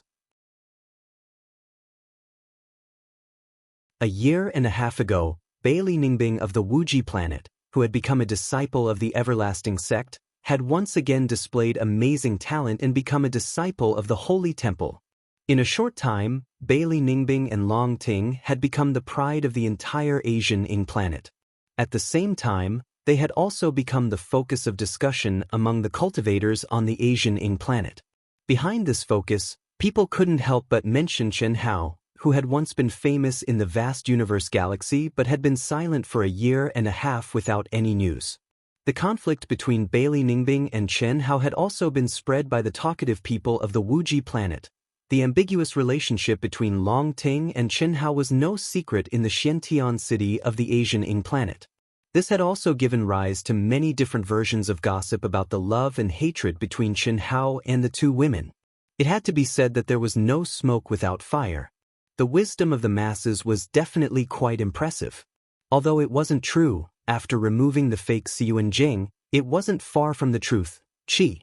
A year and a half ago, Bailey Ningbing of the Wuji planet, who had become a disciple of the everlasting sect, had once again displayed amazing talent and become a disciple of the Holy Temple. In a short time, Bailey Ningbing and Long Ting had become the pride of the entire Asian Ing planet. At the same time, they had also become the focus of discussion among the cultivators on the Asian Ing planet. Behind this focus, people couldn't help but mention Chen Hao, who had once been famous in the vast universe galaxy but had been silent for a year and a half without any news. The conflict between Bailey Ningbing and Chen Hao had also been spread by the talkative people of the Wuji planet. The ambiguous relationship between Long Ting and Chen Hao was no secret in the Xiantian city of the Asian Ing planet. This had also given rise to many different versions of gossip about the love and hatred between Chen Hao and the two women. It had to be said that there was no smoke without fire. The wisdom of the masses was definitely quite impressive. Although it wasn't true, after removing the fake Xiyuan Jing, it wasn't far from the truth. Chi.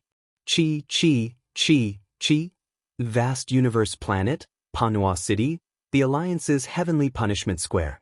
Vast universe planet, Panhua City, the Alliance's heavenly punishment square.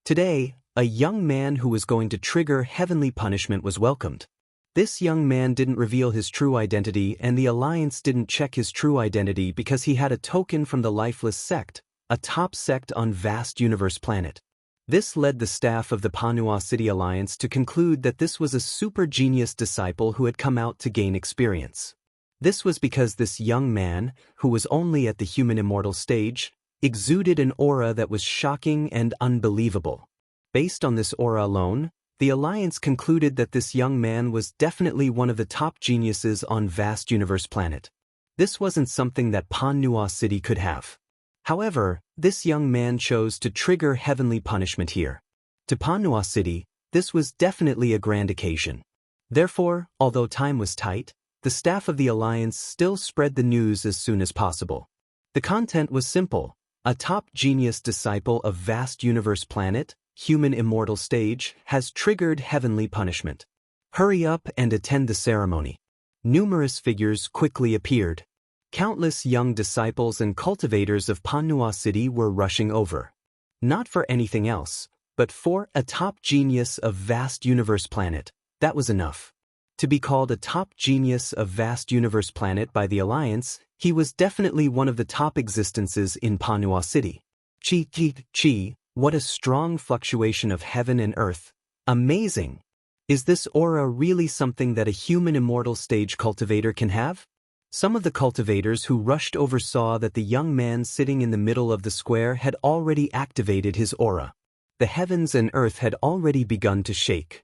Today, a young man who was going to trigger heavenly punishment was welcomed. This young man didn't reveal his true identity and the Alliance didn't check his true identity because he had a token from the lifeless sect, a top sect on vast universe planet. This led the staff of the Panhua City Alliance to conclude that this was a super genius disciple who had come out to gain experience. This was because this young man, who was only at the human immortal stage, exuded an aura that was shocking and unbelievable. Based on this aura alone, The Alliance concluded that this young man was definitely one of the top geniuses on Vast Universe Planet. This wasn't something that Panhua City could have. However, this young man chose to trigger heavenly punishment here. To Panhua City, this was definitely a grand occasion. Therefore, although time was tight, the staff of the Alliance still spread the news as soon as possible. The content was simple: a top genius disciple of Vast Universe Planet, human immortal stage, has triggered heavenly punishment. Hurry up and attend the ceremony. Numerous figures quickly appeared. Countless young disciples and cultivators of Panhua City were rushing over. Not for anything else, but for a top genius of Vast Universe Planet. That was enough. To be called a top genius of Vast Universe Planet by the Alliance, he was definitely one of the top existences in Panhua City. Chi, what a strong fluctuation of heaven and earth. Amazing! Is this aura really something that a human immortal stage cultivator can have? Some of the cultivators who rushed over saw that the young man sitting in the middle of the square had already activated his aura. The heavens and earth had already begun to shake.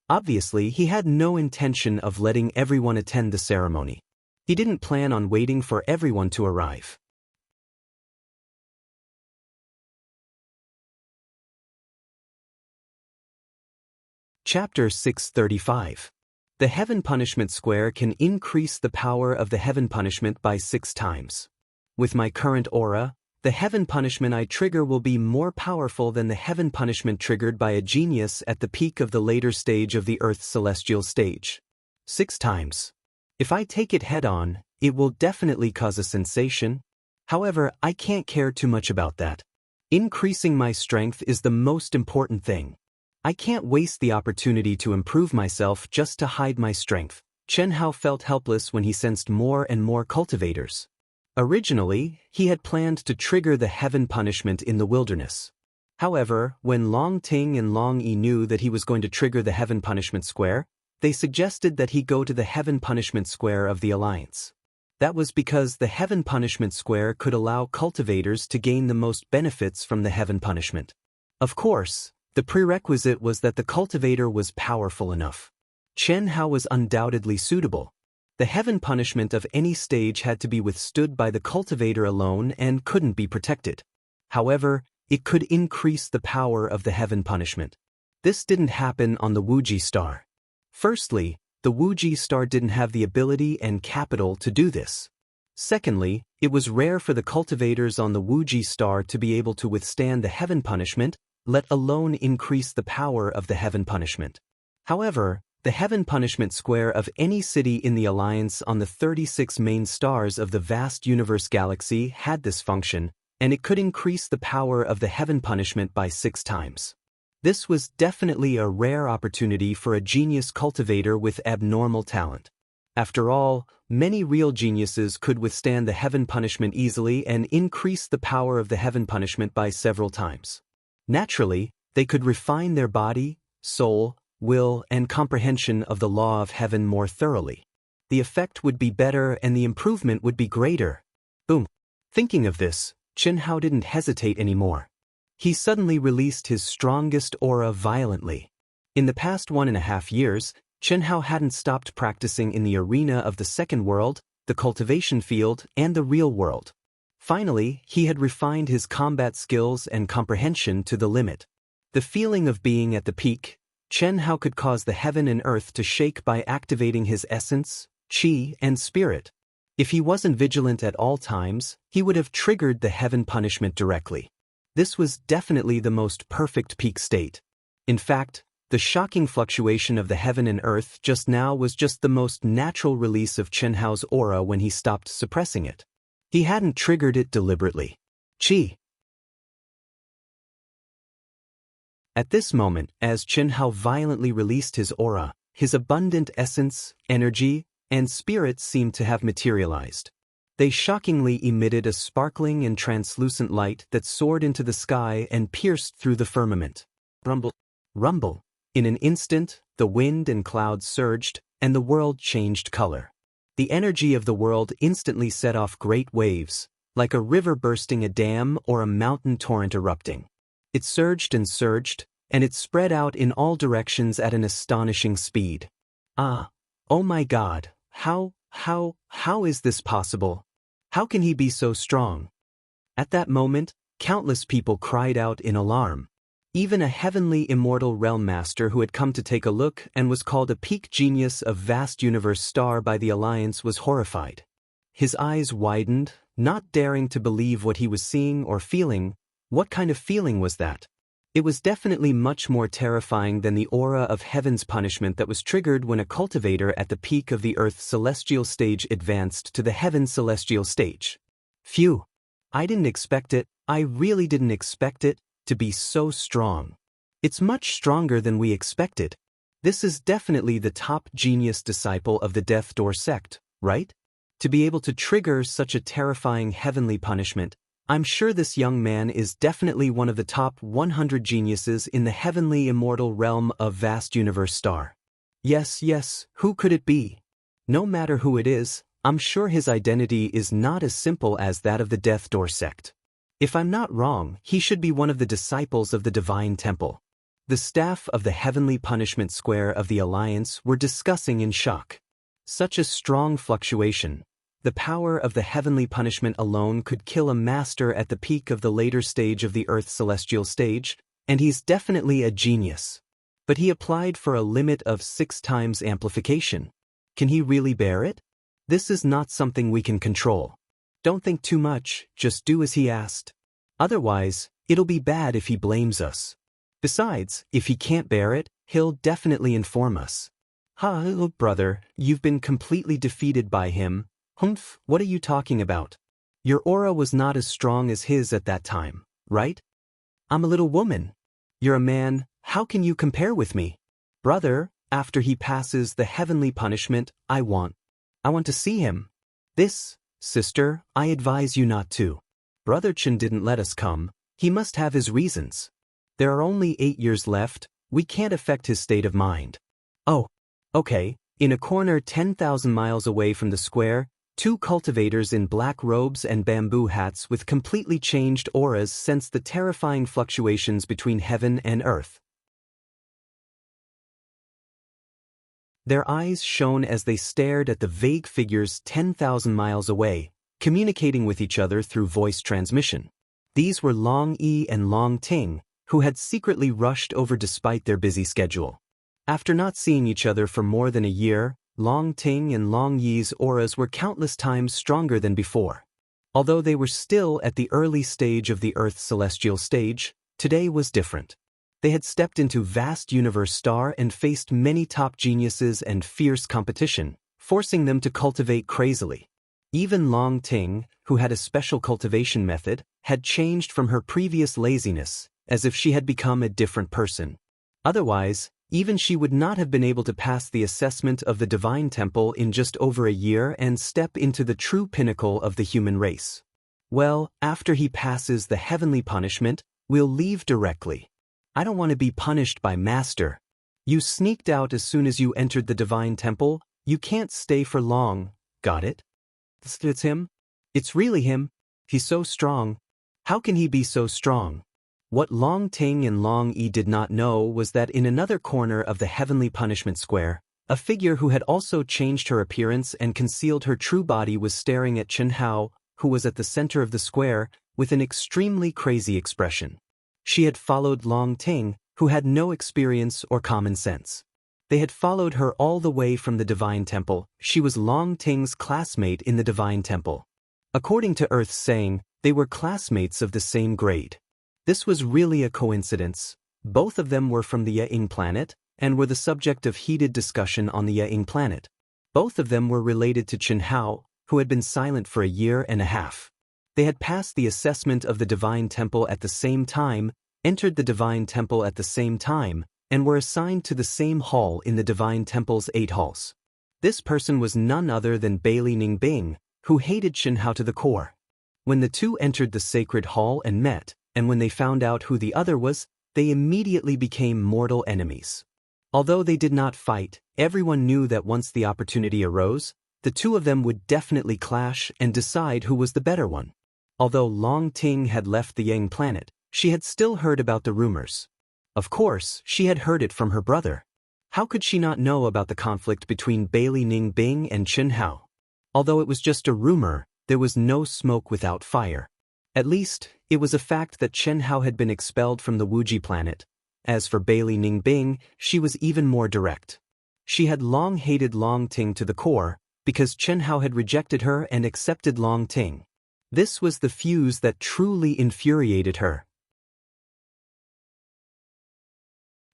Obviously, he had no intention of letting everyone attend the ceremony. He didn't plan on waiting for everyone to arrive. Chapter 635. The Heaven Punishment Square can increase the power of the Heaven Punishment by 6 times. With my current aura, the Heaven Punishment I trigger will be more powerful than the Heaven Punishment triggered by a genius at the peak of the later stage of the Earth's celestial stage. 6 times. If I take it head-on, it will definitely cause a sensation. However, I can't care too much about that. Increasing my strength is the most important thing. I can't waste the opportunity to improve myself just to hide my strength. Chen Hao felt helpless when he sensed more and more cultivators. Originally, he had planned to trigger the Heaven Punishment in the wilderness. However, when Long Ting and Long Yi knew that he was going to trigger the Heaven Punishment Square, they suggested that he go to the Heaven Punishment Square of the Alliance. That was because the Heaven Punishment Square could allow cultivators to gain the most benefits from the Heaven Punishment. Of course, the prerequisite was that the cultivator was powerful enough. Chen Hao was undoubtedly suitable. The Heaven Punishment of any stage had to be withstood by the cultivator alone and couldn't be protected. However, it could increase the power of the Heaven Punishment. This didn't happen on the Wuji star. Firstly, the Wuji star didn't have the ability and capital to do this. Secondly, it was rare for the cultivators on the Wuji star to be able to withstand the Heaven Punishment, let alone increase the power of the Heaven Punishment. However, the Heaven Punishment Square of any city in the Alliance on the 36 main stars of the vast universe galaxy had this function, and it could increase the power of the Heaven Punishment by 6 times. This was definitely a rare opportunity for a genius cultivator with abnormal talent. After all, many real geniuses could withstand the Heaven Punishment easily and increase the power of the Heaven Punishment by several times. Naturally, they could refine their body, soul, will, and comprehension of the law of heaven more thoroughly. The effect would be better and the improvement would be greater. Boom. Thinking of this, Chen Hao didn't hesitate anymore. He suddenly released his strongest aura violently. In the past 1.5 years, Chen Hao hadn't stopped practicing in the arena of the second world, the cultivation field, and the real world. Finally, he had refined his combat skills and comprehension to the limit. The feeling of being at the peak, Chen Hao could cause the heaven and earth to shake by activating his essence, qi, and spirit. If he wasn't vigilant at all times, he would have triggered the Heaven Punishment directly. This was definitely the most perfect peak state. In fact, the shocking fluctuation of the heaven and earth just now was just the most natural release of Chen Hao's aura when he stopped suppressing it. He hadn't triggered it deliberately. Qi. At this moment, as Chen Hao violently released his aura, his abundant essence, energy, and spirit seemed to have materialized. They shockingly emitted a sparkling and translucent light that soared into the sky and pierced through the firmament. Rumble. Rumble. In an instant, the wind and clouds surged, and the world changed color. The energy of the world instantly set off great waves, like a river bursting a dam or a mountain torrent erupting. It surged, and it spread out in all directions at an astonishing speed. Oh my God, how is this possible? How can he be so strong? At that moment, countless people cried out in alarm. Even a heavenly immortal realm master who had come to take a look and was called a peak genius of vast universe star by the Alliance was horrified. His eyes widened, not daring to believe what he was seeing or feeling. What kind of feeling was that? It was definitely much more terrifying than the aura of heaven's punishment that was triggered when a cultivator at the peak of the Earth's celestial stage advanced to the heaven's celestial stage. Phew! I didn't expect it, I really didn't expect it, to be so strong. It's much stronger than we expected. This is definitely the top genius disciple of the Death Door sect, right? To be able to trigger such a terrifying heavenly punishment, I'm sure this young man is definitely one of the top 100 geniuses in the heavenly immortal realm of vast universe star. Yes, who could it be? No matter who it is, I'm sure his identity is not as simple as that of the Death Door sect. If I'm not wrong, he should be one of the disciples of the Divine Temple. The staff of the Heavenly Punishment Square of the Alliance were discussing in shock. Such a strong fluctuation. The power of the heavenly punishment alone could kill a master at the peak of the later stage of the Earth's celestial stage, and he's definitely a genius. But he applied for a limit of 6 times amplification. Can he really bear it? This is not something we can control. Don't think too much, just do as he asked. Otherwise, it'll be bad if he blames us. Besides, if he can't bear it, he'll definitely inform us. Brother, you've been completely defeated by him. Humph, what are you talking about? Your aura was not as strong as his at that time, right? I'm a little woman. You're a man, how can you compare with me? Brother, after he passes the heavenly punishment, I want to see him. Sister, I advise you not to. Brother Chen didn't let us come, he must have his reasons. There are only 8 years left, we can't affect his state of mind. Oh, okay, in a corner 10,000 miles away from the square, 2 cultivators in black robes and bamboo hats with completely changed auras sensed the terrifying fluctuations between heaven and earth. Their eyes shone as they stared at the vague figures 10,000 miles away, communicating with each other through voice transmission. These were Long Yi and Long Ting, who had secretly rushed over despite their busy schedule. After not seeing each other for more than a year, Long Ting and Long Yi's auras were countless times stronger than before. Although they were still at the early stage of the Earth's celestial stage, today was different. They had stepped into vast universe star and faced many top geniuses and fierce competition, forcing them to cultivate crazily. Even Long Ting, who had a special cultivation method, had changed from her previous laziness, as if she had become a different person. Otherwise, even she would not have been able to pass the assessment of the Divine Temple in just over a year and step into the true pinnacle of the human race. Well, after he passes the heavenly punishment, we'll leave directly. I don't want to be punished by Master. You sneaked out as soon as you entered the Divine Temple, you can't stay for long, got it? It's him? It's really him? He's so strong. How can he be so strong? What Long Ting and Long Yi did not know was that in another corner of the heavenly punishment square, a figure who had also changed her appearance and concealed her true body was staring at Chen Hao, who was at the center of the square, with an extremely crazy expression. She had followed Long Ting, who had no experience or common sense. They had followed her all the way from the Divine Temple. She was Long Ting's classmate in the Divine Temple. According to Earth's saying, they were classmates of the same grade. This was really a coincidence. Both of them were from the Ying planet, and were the subject of heated discussion on the Ying planet. Both of them were related to Chen Hao, who had been silent for a year and a half. They had passed the assessment of the Divine Temple at the same time, entered the Divine Temple at the same time, and were assigned to the same hall in the Divine Temple's 8 halls. This person was none other than Bailey Ningbing, who hated Chen Hao to the core. When the two entered the sacred hall and met, and when they found out who the other was, they immediately became mortal enemies. Although they did not fight, everyone knew that once the opportunity arose, the two of them would definitely clash and decide who was the better one. Although Long Ting had left the Yang planet, She had still heard about the rumors. Of course, she had heard it from her brother. How could she not know about the conflict between Bailey Ningbing and Chen Hao? Although it was just a rumor, there was no smoke without fire. At least, it was a fact that Chen Hao had been expelled from the Wuji planet. As for Bailey Ningbing, she was even more direct. She had long hated Long Ting to the core, because Chen Hao had rejected her and accepted Long Ting. This was the fuse that truly infuriated her.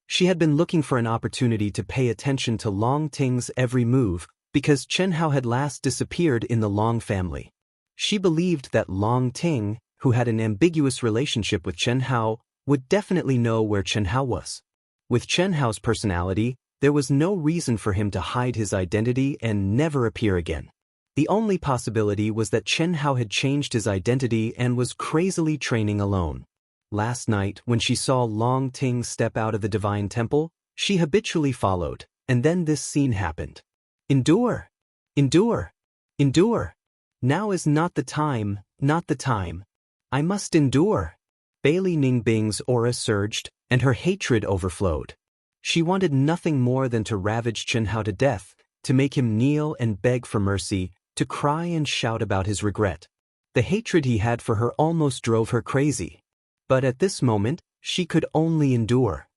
She had been looking for an opportunity to pay attention to Long Ting's every move, because Chen Hao had last disappeared in the Long family. She believed that Long Ting, who had an ambiguous relationship with Chen Hao, would definitely know where Chen Hao was. With Chen Hao's personality, there was no reason for him to hide his identity and never appear again. The only possibility was that Chen Hao had changed his identity and was crazily training alone. Last night, when she saw Long Ting step out of the divine temple, she habitually followed, and then this scene happened. Endure! Endure! Endure! Now is not the time, not the time. I must endure. Bailey Ningbing's aura surged, and her hatred overflowed. She wanted nothing more than to ravage Chen Hao to death, to make him kneel and beg for mercy, to cry and shout about his regret. The hatred he had for her almost drove her crazy. But at this moment, she could only endure.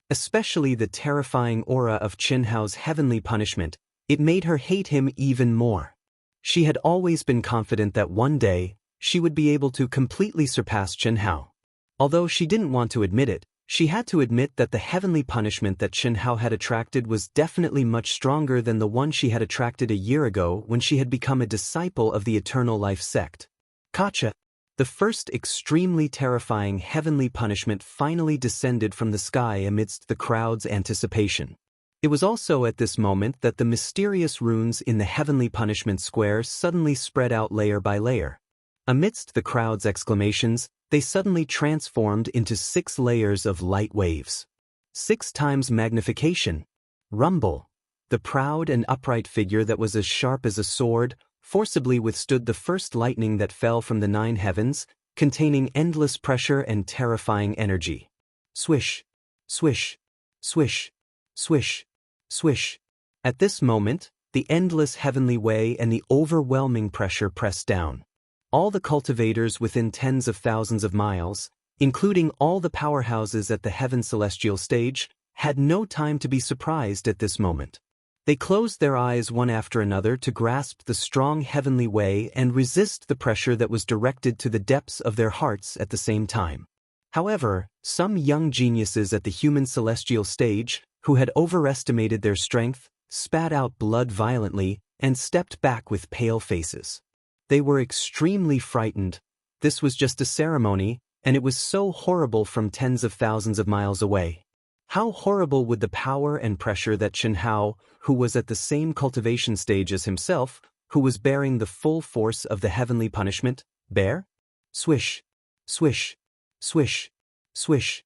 Especially the terrifying aura of Chen Hao's heavenly punishment, it made her hate him even more. She had always been confident that one day, she would be able to completely surpass Chen Hao. Although she didn't want to admit it, she had to admit that the heavenly punishment that Chen Hao had attracted was definitely much stronger than the one she had attracted a year ago when she had become a disciple of the Eternal Life sect. Kacha. The first extremely terrifying heavenly punishment finally descended from the sky amidst the crowd's anticipation. It was also at this moment that the mysterious runes in the heavenly punishment square suddenly spread out layer by layer. Amidst the crowd's exclamations, they suddenly transformed into 6 layers of light waves. 6 times magnification. Rumble. The proud and upright figure that was as sharp as a sword forcibly withstood the first lightning that fell from the 9 heavens, containing endless pressure and terrifying energy. Swish. Swish. Swish. Swish. Swish. At this moment, the endless heavenly way and the overwhelming pressure pressed down. All the cultivators within tens of thousands of miles, including all the powerhouses at the heaven celestial stage, had no time to be surprised at this moment. They closed their eyes one after another to grasp the strong heavenly way and resist the pressure that was directed to the depths of their hearts at the same time. However, some young geniuses at the human celestial stage, who had overestimated their strength, spat out blood violently and stepped back with pale faces. They were extremely frightened. This was just a ceremony, and it was so horrible from tens of thousands of miles away. How horrible would the power and pressure that Chen Hao, who was at the same cultivation stage as himself, who was bearing the full force of the heavenly punishment, bear? Swish. Swish. Swish. Swish.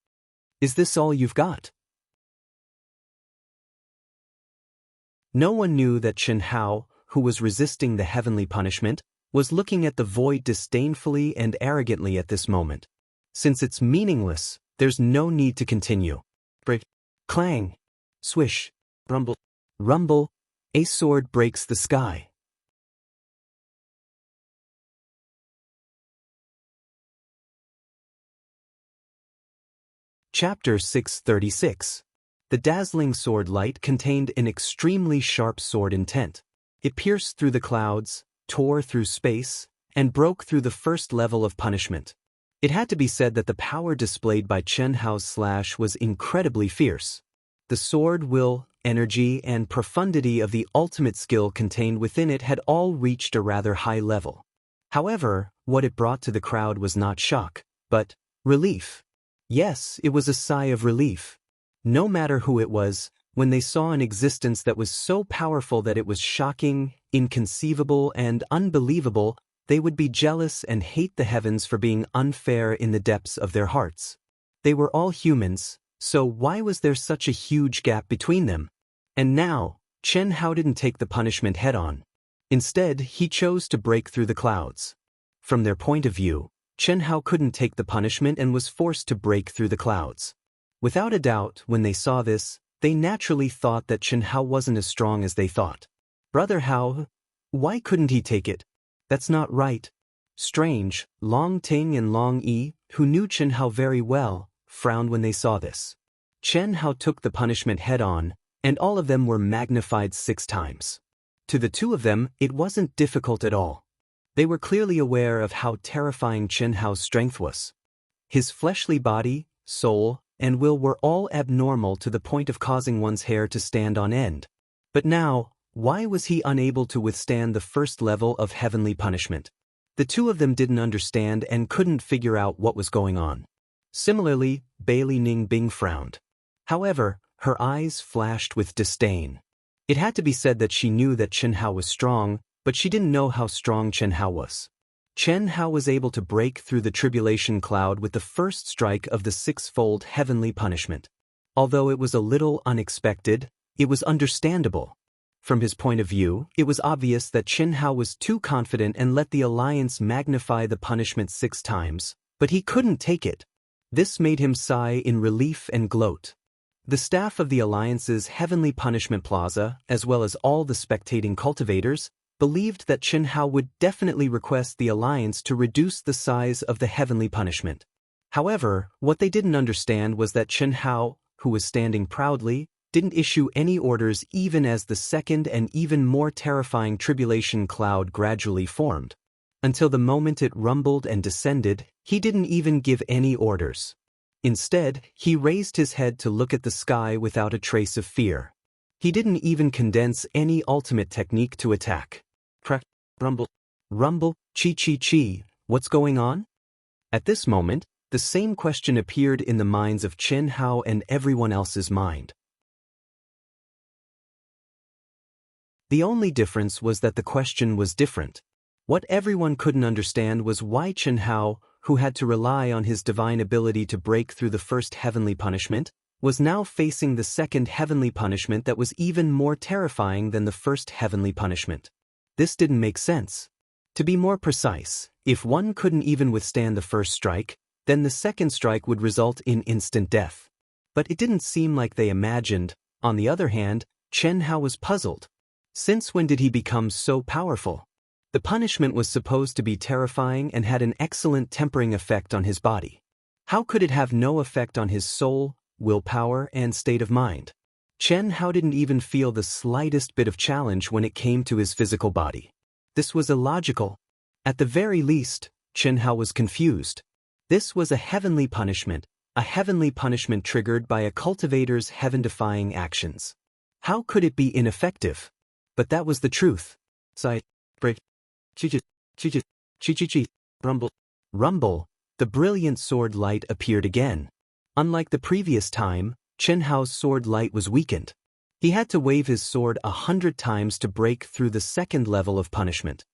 Is this all you've got? No one knew that Chen Hao, who was resisting the heavenly punishment, was looking at the void disdainfully and arrogantly at this moment. Since it's meaningless, there's no need to continue. Break. Clang. Swish. Rumble. Rumble. A sword breaks the sky. Chapter 636. The dazzling sword light contained an extremely sharp sword intent. It pierced through the clouds, tore through space, and broke through the first level of punishment. It had to be said that the power displayed by Chen Hao's slash was incredibly fierce. The sword, will, energy, and profundity of the ultimate skill contained within it had all reached a rather high level. However, what it brought to the crowd was not shock, but relief. Yes, it was a sigh of relief. No matter who it was, when they saw an existence that was so powerful that it was shocking, inconceivable, and unbelievable, they would be jealous and hate the heavens for being unfair in the depths of their hearts. They were all humans, so why was there such a huge gap between them? And now, Chen Hao didn't take the punishment head-on. Instead, he chose to break through the clouds. From their point of view, Chen Hao couldn't take the punishment and was forced to break through the clouds. Without a doubt, when they saw this, they naturally thought that Chen Hao wasn't as strong as they thought. Brother Hao, why couldn't he take it? That's not right. Strange, Long Ting and Long Yi, who knew Chen Hao very well, frowned when they saw this. Chen Hao took the punishment head-on, and all of them were magnified 6 times. To the 2 of them, it wasn't difficult at all. They were clearly aware of how terrifying Chen Hao's strength was. His fleshly body, soul, and will were all abnormal to the point of causing one's hair to stand on end. But now, why was he unable to withstand the first level of heavenly punishment? The 2 of them didn't understand and couldn't figure out what was going on. Similarly, Bailey Ning Bing frowned. However, her eyes flashed with disdain. It had to be said that she knew that Chen Hao was strong, but she didn't know how strong Chen Hao was. Chen Hao was able to break through the tribulation cloud with the first strike of the 6-fold heavenly punishment. Although it was a little unexpected, it was understandable. From his point of view, it was obvious that Chen Hao was too confident and let the alliance magnify the punishment 6 times, but he couldn't take it. This made him sigh in relief and gloat. The staff of the alliance's heavenly punishment plaza, as well as all the spectating cultivators, believed that Chen Hao would definitely request the alliance to reduce the size of the heavenly punishment. However, what they didn't understand was that Chen Hao, who was standing proudly, didn't issue any orders even as the second and even more terrifying tribulation cloud gradually formed. Until the moment it rumbled and descended, he didn't even give any orders. Instead, he raised his head to look at the sky without a trace of fear. He didn't even condense any ultimate technique to attack. Crack, rumble, rumble, chi, what's going on? At this moment, the same question appeared in the minds of Chen Hao and everyone else's mind. The only difference was that the question was different. What everyone couldn't understand was why Chen Hao, who had to rely on his divine ability to break through the first heavenly punishment, was now facing the second heavenly punishment that was even more terrifying than the first heavenly punishment. This didn't make sense. To be more precise, if one couldn't even withstand the first strike, then the second strike would result in instant death. But it didn't seem like they imagined. On the other hand, Chen Hao was puzzled. Since when did he become so powerful? The punishment was supposed to be terrifying and had an excellent tempering effect on his body. How could it have no effect on his soul, willpower, and state of mind? Chen Hao didn't even feel the slightest bit of challenge when it came to his physical body. This was illogical. At the very least, Chen Hao was confused. This was a heavenly punishment triggered by a cultivator's heaven-defying actions. How could it be ineffective? But that was the truth. Sigh, break, rumble, rumble, the brilliant sword light appeared again. Unlike the previous time, Chen Hao's sword light was weakened. He had to wave his sword 100 times to break through the second level of punishment.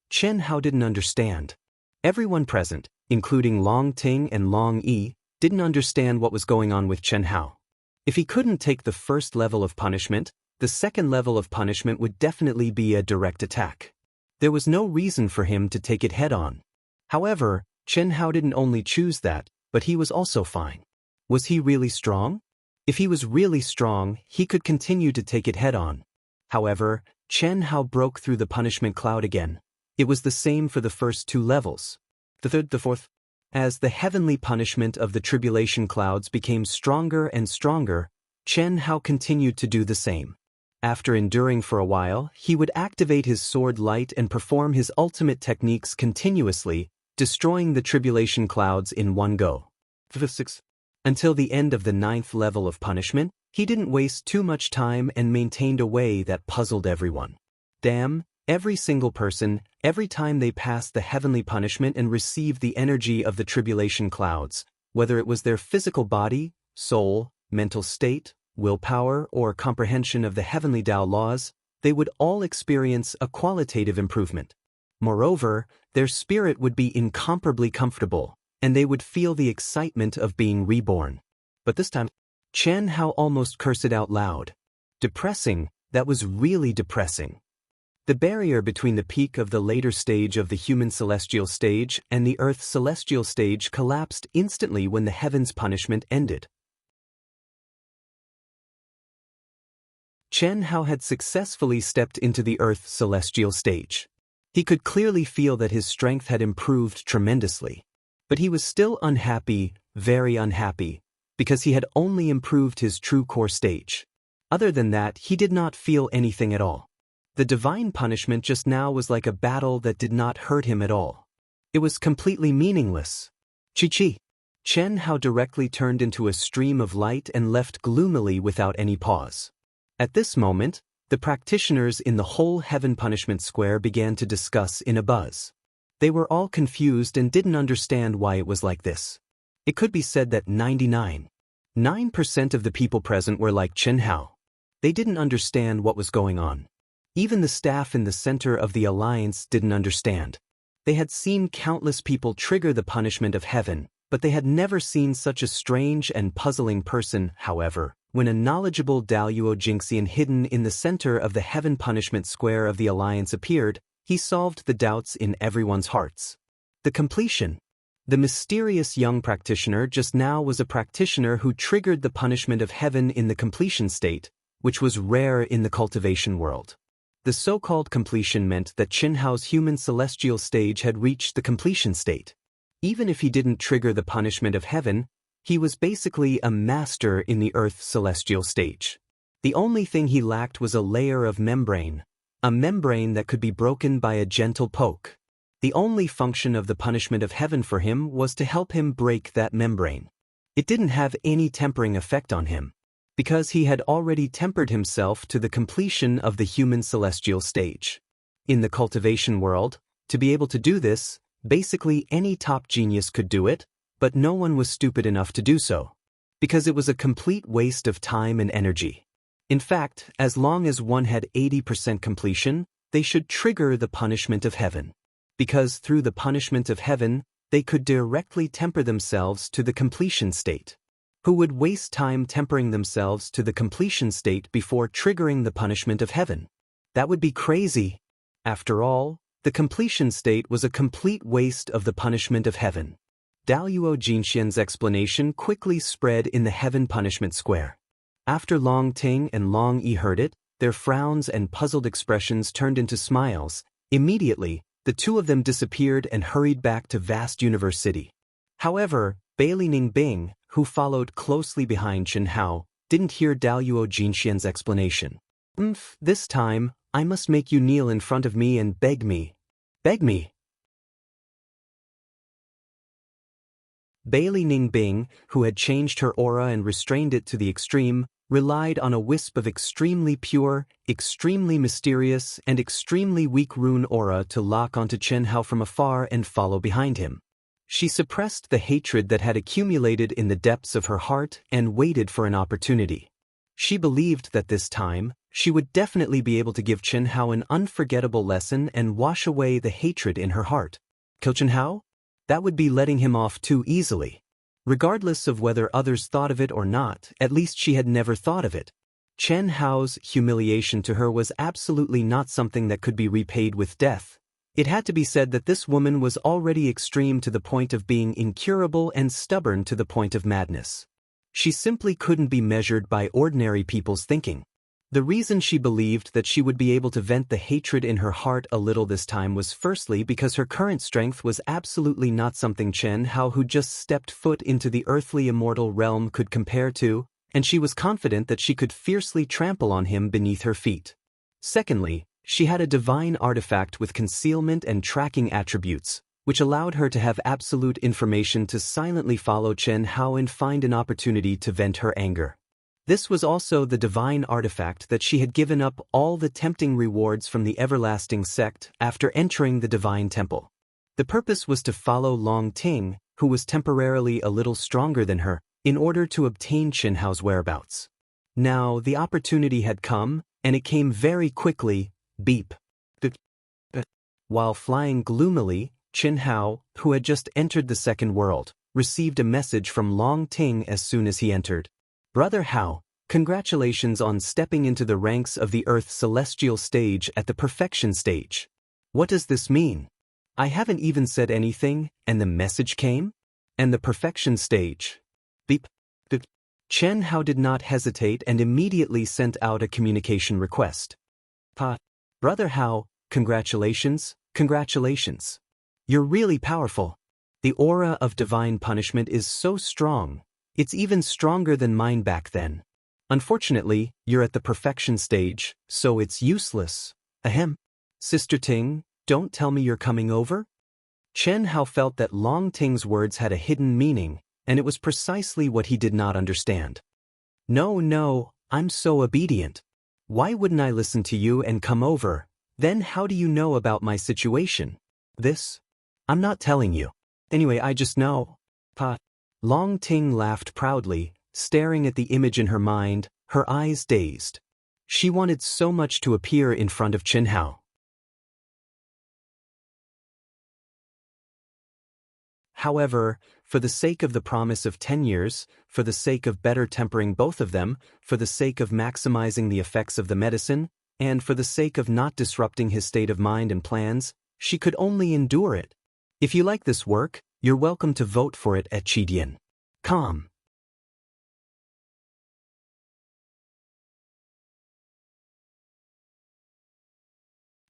Chen Hao didn't understand. Everyone present, including Long Ting and Long Yi, didn't understand what was going on with Chen Hao. If he couldn't take the first level of punishment, the second level of punishment would definitely be a direct attack. There was no reason for him to take it head-on. However, Chen Hao didn't only choose that, but he was also fine. Was he really strong? If he was really strong, he could continue to take it head-on. However, Chen Hao broke through the punishment cloud again. It was the same for the first 2 levels. The third, the fourth. As the heavenly punishment of the tribulation clouds became stronger and stronger, Chen Hao continued to do the same. After enduring for a while, he would activate his sword light and perform his ultimate techniques continuously, destroying the tribulation clouds in one go. 6. Until the end of the 9th level of punishment, he didn't waste too much time and maintained a way that puzzled everyone. Damn, every single person, every time they passed the heavenly punishment and received the energy of the tribulation clouds, whether it was their physical body, soul, mental state, willpower, or comprehension of the heavenly Tao laws, they would all experience a qualitative improvement. Moreover, their spirit would be incomparably comfortable, and they would feel the excitement of being reborn. But this time, Chen Hao almost cursed it out loud. Depressing, that was really depressing. The barrier between the peak of the later stage of the human celestial stage and the earth celestial stage collapsed instantly when the heaven's punishment ended. Chen Hao had successfully stepped into the earth celestial stage. He could clearly feel that his strength had improved tremendously. But he was still unhappy, very unhappy, because he had only improved his true core stage. Other than that, he did not feel anything at all. The divine punishment just now was like a battle that did not hurt him at all. It was completely meaningless. Chi-chi. Chen Hao directly turned into a stream of light and left gloomily without any pause. At this moment, the practitioners in the whole heaven punishment square began to discuss in a buzz. They were all confused and didn't understand why it was like this. It could be said that 99.9% of the people present were like Chen Hao. They didn't understand what was going on. Even the staff in the center of the alliance didn't understand. They had seen countless people trigger the punishment of heaven, but they had never seen such a strange and puzzling person. However, when a knowledgeable Daoist Jingxian hidden in the center of the heaven punishment square of the alliance appeared, he solved the doubts in everyone's hearts. The completion. The mysterious young practitioner just now was a practitioner who triggered the punishment of heaven in the completion state, which was rare in the cultivation world. The so-called completion meant that Chen Hao's human celestial stage had reached the completion state. Even if he didn't trigger the punishment of heaven, he was basically a master in the earth celestial stage. The only thing he lacked was a layer of membrane, a membrane that could be broken by a gentle poke. The only function of the punishment of heaven for him was to help him break that membrane. It didn't have any tempering effect on him, because he had already tempered himself to the completion of the human celestial stage. In the cultivation world, to be able to do this, basically any top genius could do it, but no one was stupid enough to do so, because it was a complete waste of time and energy. In fact, as long as one had 80% completion, they should trigger the punishment of heaven. Because through the punishment of heaven, they could directly temper themselves to the completion state. Who would waste time tempering themselves to the completion state before triggering the punishment of heaven? That would be crazy. After all, the completion state was a complete waste of the punishment of heaven. Daoist Jinxian's explanation quickly spread in the heaven punishment square. After Long Ting and Long Yi heard it, their frowns and puzzled expressions turned into smiles. Immediately, the two of them disappeared and hurried back to Vast Universe City. However, Bailey Ningbing, who followed closely behind Chen Hao, didn't hear Daoist Jinxian's explanation. This time, I must make you kneel in front of me and beg me. Beg me. Bailey Ningbing, who had changed her aura and restrained it to the extreme, relied on a wisp of extremely pure, extremely mysterious, and extremely weak rune aura to lock onto Chen Hao from afar and follow behind him. She suppressed the hatred that had accumulated in the depths of her heart and waited for an opportunity. She believed that this time, she would definitely be able to give Chen Hao an unforgettable lesson and wash away the hatred in her heart. Kill Chen Hao? That would be letting him off too easily. Regardless of whether others thought of it or not, at least she had never thought of it. Chen Hao's humiliation to her was absolutely not something that could be repaid with death. It had to be said that this woman was already extreme to the point of being incurable and stubborn to the point of madness. She simply couldn't be measured by ordinary people's thinking. The reason she believed that she would be able to vent the hatred in her heart a little this time was firstly because her current strength was absolutely not something Chen Hao, who just stepped foot into the earthly immortal realm, could compare to, and she was confident that she could fiercely trample on him beneath her feet. Secondly, she had a divine artifact with concealment and tracking attributes, which allowed her to have absolute information to silently follow Chen Hao and find an opportunity to vent her anger. This was also the divine artifact that she had given up all the tempting rewards from the everlasting sect after entering the divine temple. The purpose was to follow Long Ting, who was temporarily a little stronger than her, in order to obtain Chen Hao's whereabouts. Now, the opportunity had come, and it came very quickly. Beep. While flying gloomily, Chen Hao, who had just entered the second world, received a message from Long Ting as soon as he entered. Brother Hao, Congratulations on stepping into the ranks of the Earth's celestial stage at the perfection stage. What does this mean? I haven't even said anything, and the message came? And the perfection stage. Beep. Beep. Chen Hao did not hesitate and immediately sent out a communication request. Brother Hao, congratulations, congratulations. You're really powerful. The aura of divine punishment is so strong, it's even stronger than mine back then. Unfortunately, you're at the perfection stage, so it's useless. Ahem. Sister Ting, don't tell me you're coming over? Chen Hao felt that Long Ting's words had a hidden meaning, and it was precisely what he did not understand. No, I'm so obedient. Why wouldn't I listen to you and come over? Then how do you know about my situation? This? I'm not telling you. Anyway, I just know. Long Ting laughed proudly, staring at the image in her mind, her eyes dazed. She wanted so much to appear in front of Chen Hao. However, for the sake of the promise of 10 years, for the sake of better tempering both of them, for the sake of maximizing the effects of the medicine, and for the sake of not disrupting his state of mind and plans, she could only endure it. If you like this work, you're welcome to vote for it at Chidian.com.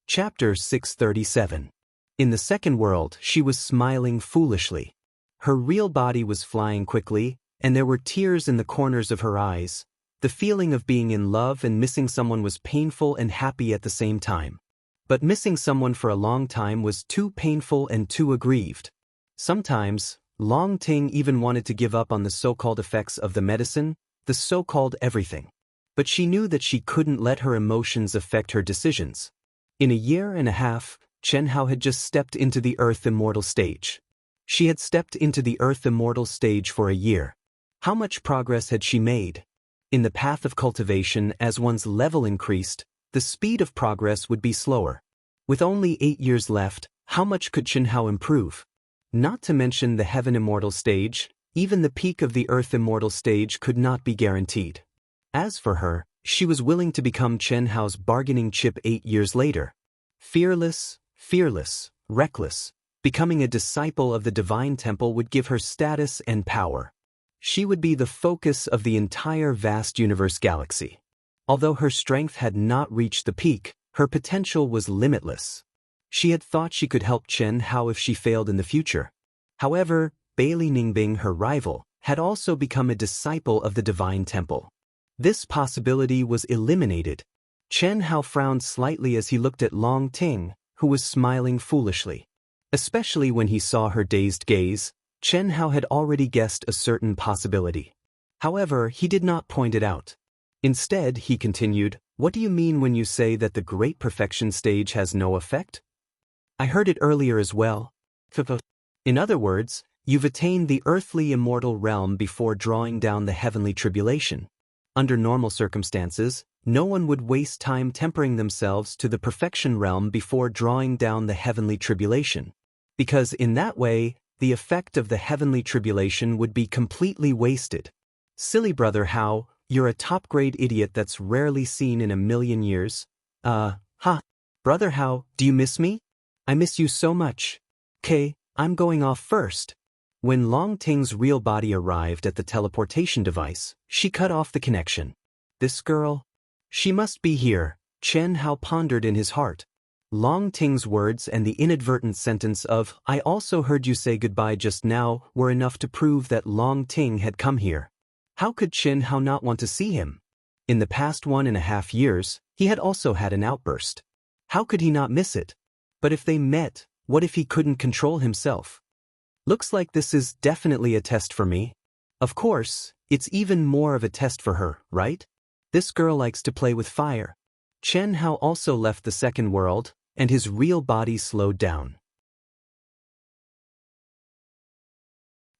Chapter 637. In the second world, she was smiling foolishly. Her real body was flying quickly, and there were tears in the corners of her eyes. The feeling of being in love and missing someone was painful and happy at the same time. But missing someone for a long time was too painful and too aggrieved. Sometimes, Long Ting even wanted to give up on the so-called effects of the medicine, the so-called everything. But she knew that she couldn't let her emotions affect her decisions. In a year and a half, Chen Hao had just stepped into the Earth Immortal stage. She had stepped into the Earth Immortal stage for a year. How much progress had she made? In the path of cultivation, as one's level increased, the speed of progress would be slower. With only 8 years left, how much could Chen Hao improve? Not to mention the Heaven Immortal stage, even the peak of the Earth Immortal stage could not be guaranteed. As for her, she was willing to become Chen Hao's bargaining chip 8 years later. Fearless, reckless, becoming a disciple of the Divine Temple would give her status and power. She would be the focus of the entire vast universe galaxy. Although her strength had not reached the peak, her potential was limitless. She had thought she could help Chen Hao if she failed in the future. However, Bailey Ningbing, her rival, had also become a disciple of the Divine Temple. This possibility was eliminated. Chen Hao frowned slightly as he looked at Long Ting, who was smiling foolishly. Especially when he saw her dazed gaze, Chen Hao had already guessed a certain possibility. However, he did not point it out. Instead, he continued, "What do you mean when you say that the Great Perfection stage has no effect? I heard it earlier as well. In other words, you've attained the earthly immortal realm before drawing down the heavenly tribulation. Under normal circumstances, no one would waste time tempering themselves to the perfection realm before drawing down the heavenly tribulation. Because in that way, the effect of the heavenly tribulation would be completely wasted. Silly brother Hao, you're a top-grade idiot that's rarely seen in a million years. Brother Hao, do you miss me? I miss you so much. Okay, I'm going off first." When Long Ting's real body arrived at the teleportation device, she cut off the connection. This girl? She must be here, Chen Hao pondered in his heart. Long Ting's words and the inadvertent sentence of, "I also heard you say goodbye just now," were enough to prove that Long Ting had come here. How could Chen Hao not want to see him? In the past 1.5 years, he had also had an outburst. How could he not miss it? But if they met, what if he couldn't control himself? Looks like this is definitely a test for me. Of course, it's even more of a test for her, right? This girl likes to play with fire. Chen Hao also left the second world, and his real body slowed down.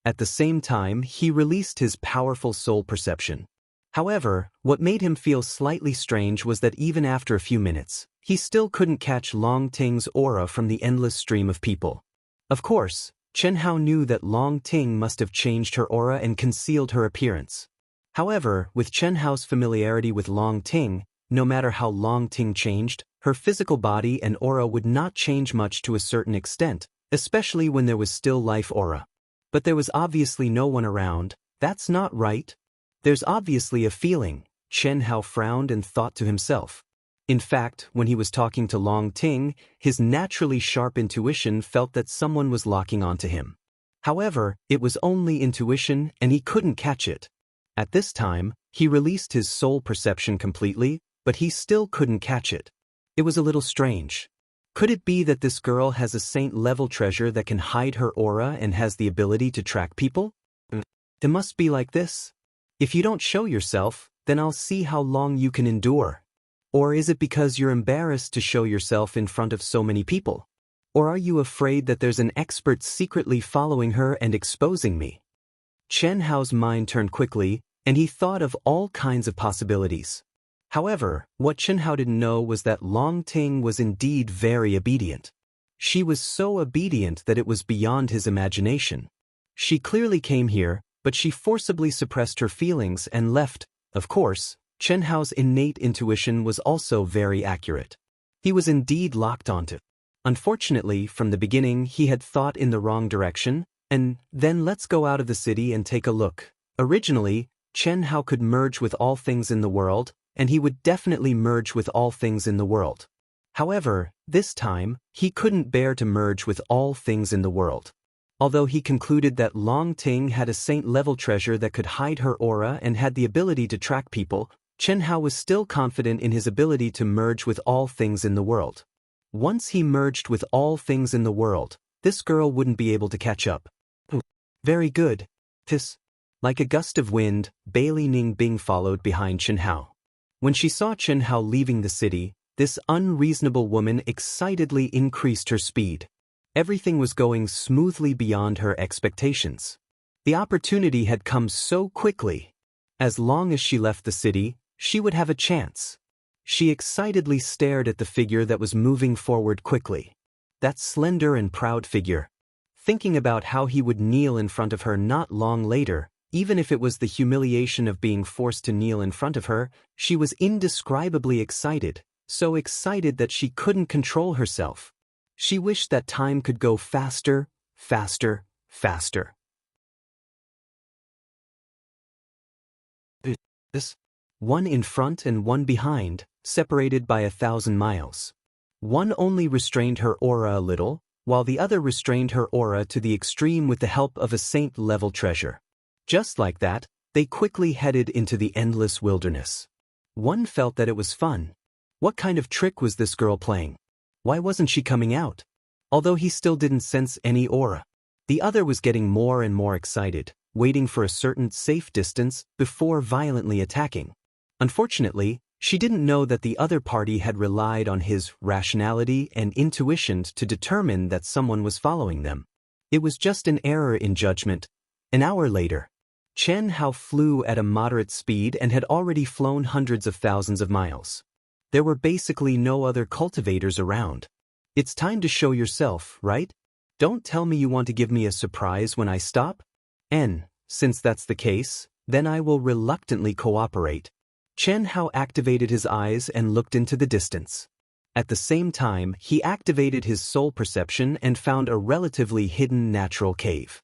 At the same time, he released his powerful soul perception. However, what made him feel slightly strange was that even after a few minutes, he still couldn't catch Long Ting's aura from the endless stream of people. Of course, Chen Hao knew that Long Ting must have changed her aura and concealed her appearance. However, with Chen Hao's familiarity with Long Ting, no matter how Long Ting changed, her physical body and aura would not change much to a certain extent, especially when there was still life aura. But there was obviously no one around. That's not right. There's obviously a feeling. Chen Hao frowned and thought to himself. In fact, when he was talking to Long Ting, his naturally sharp intuition felt that someone was locking onto him. However, it was only intuition and he couldn't catch it. At this time, he released his soul perception completely, but he still couldn't catch it. It was a little strange. Could it be that this girl has a saint-level treasure that can hide her aura and has the ability to track people? It must be like this. If you don't show yourself, then I'll see how long you can endure. Or is it because you're embarrassed to show yourself in front of so many people? Or are you afraid that there's an expert secretly following her and exposing me? Chen Hao's mind turned quickly, and he thought of all kinds of possibilities. However, what Chen Hao didn't know was that Long Ting was indeed very obedient. She was so obedient that it was beyond his imagination. She clearly came here, but she forcibly suppressed her feelings and left. Of course, Chen Hao's innate intuition was also very accurate. He was indeed locked onto. Unfortunately, from the beginning he had thought in the wrong direction, and then let's go out of the city and take a look. Originally, Chen Hao could merge with all things in the world, and he would definitely merge with all things in the world. However, this time, he couldn't bear to merge with all things in the world. Although he concluded that Long Ting had a saint-level treasure that could hide her aura and had the ability to track people, Chen Hao was still confident in his ability to merge with all things in the world. Once he merged with all things in the world, this girl wouldn't be able to catch up. Very good. Like a gust of wind, Bailey Ning Bing followed behind Chen Hao. When she saw Chen Hao leaving the city, this unreasonable woman excitedly increased her speed. Everything was going smoothly beyond her expectations. The opportunity had come so quickly. As long as she left the city, she would have a chance. She excitedly stared at the figure that was moving forward quickly. That slender and proud figure. Thinking about how he would kneel in front of her not long later, even if it was the humiliation of being forced to kneel in front of her, she was indescribably excited, so excited that she couldn't control herself. She wished that time could go faster, faster, faster. One in front and one behind, separated by 1,000 miles. One only restrained her aura a little, while the other restrained her aura to the extreme with the help of a saint-level treasure. Just like that, they quickly headed into the endless wilderness. One felt that it was fun. What kind of trick was this girl playing? Why wasn't she coming out? Although he still didn't sense any aura. The other was getting more and more excited, waiting for a certain safe distance before violently attacking. Unfortunately, she didn't know that the other party had relied on his rationality and intuition to determine that someone was following them. It was just an error in judgment. An hour later, Chen Hao flew at a moderate speed and had already flown hundreds of thousands of miles. There were basically no other cultivators around. It's time to show yourself, right? Don't tell me you want to give me a surprise when I stop? Since that's the case, then I will reluctantly cooperate. Chen Hao activated his eyes and looked into the distance. At the same time, he activated his soul perception and found a relatively hidden natural cave.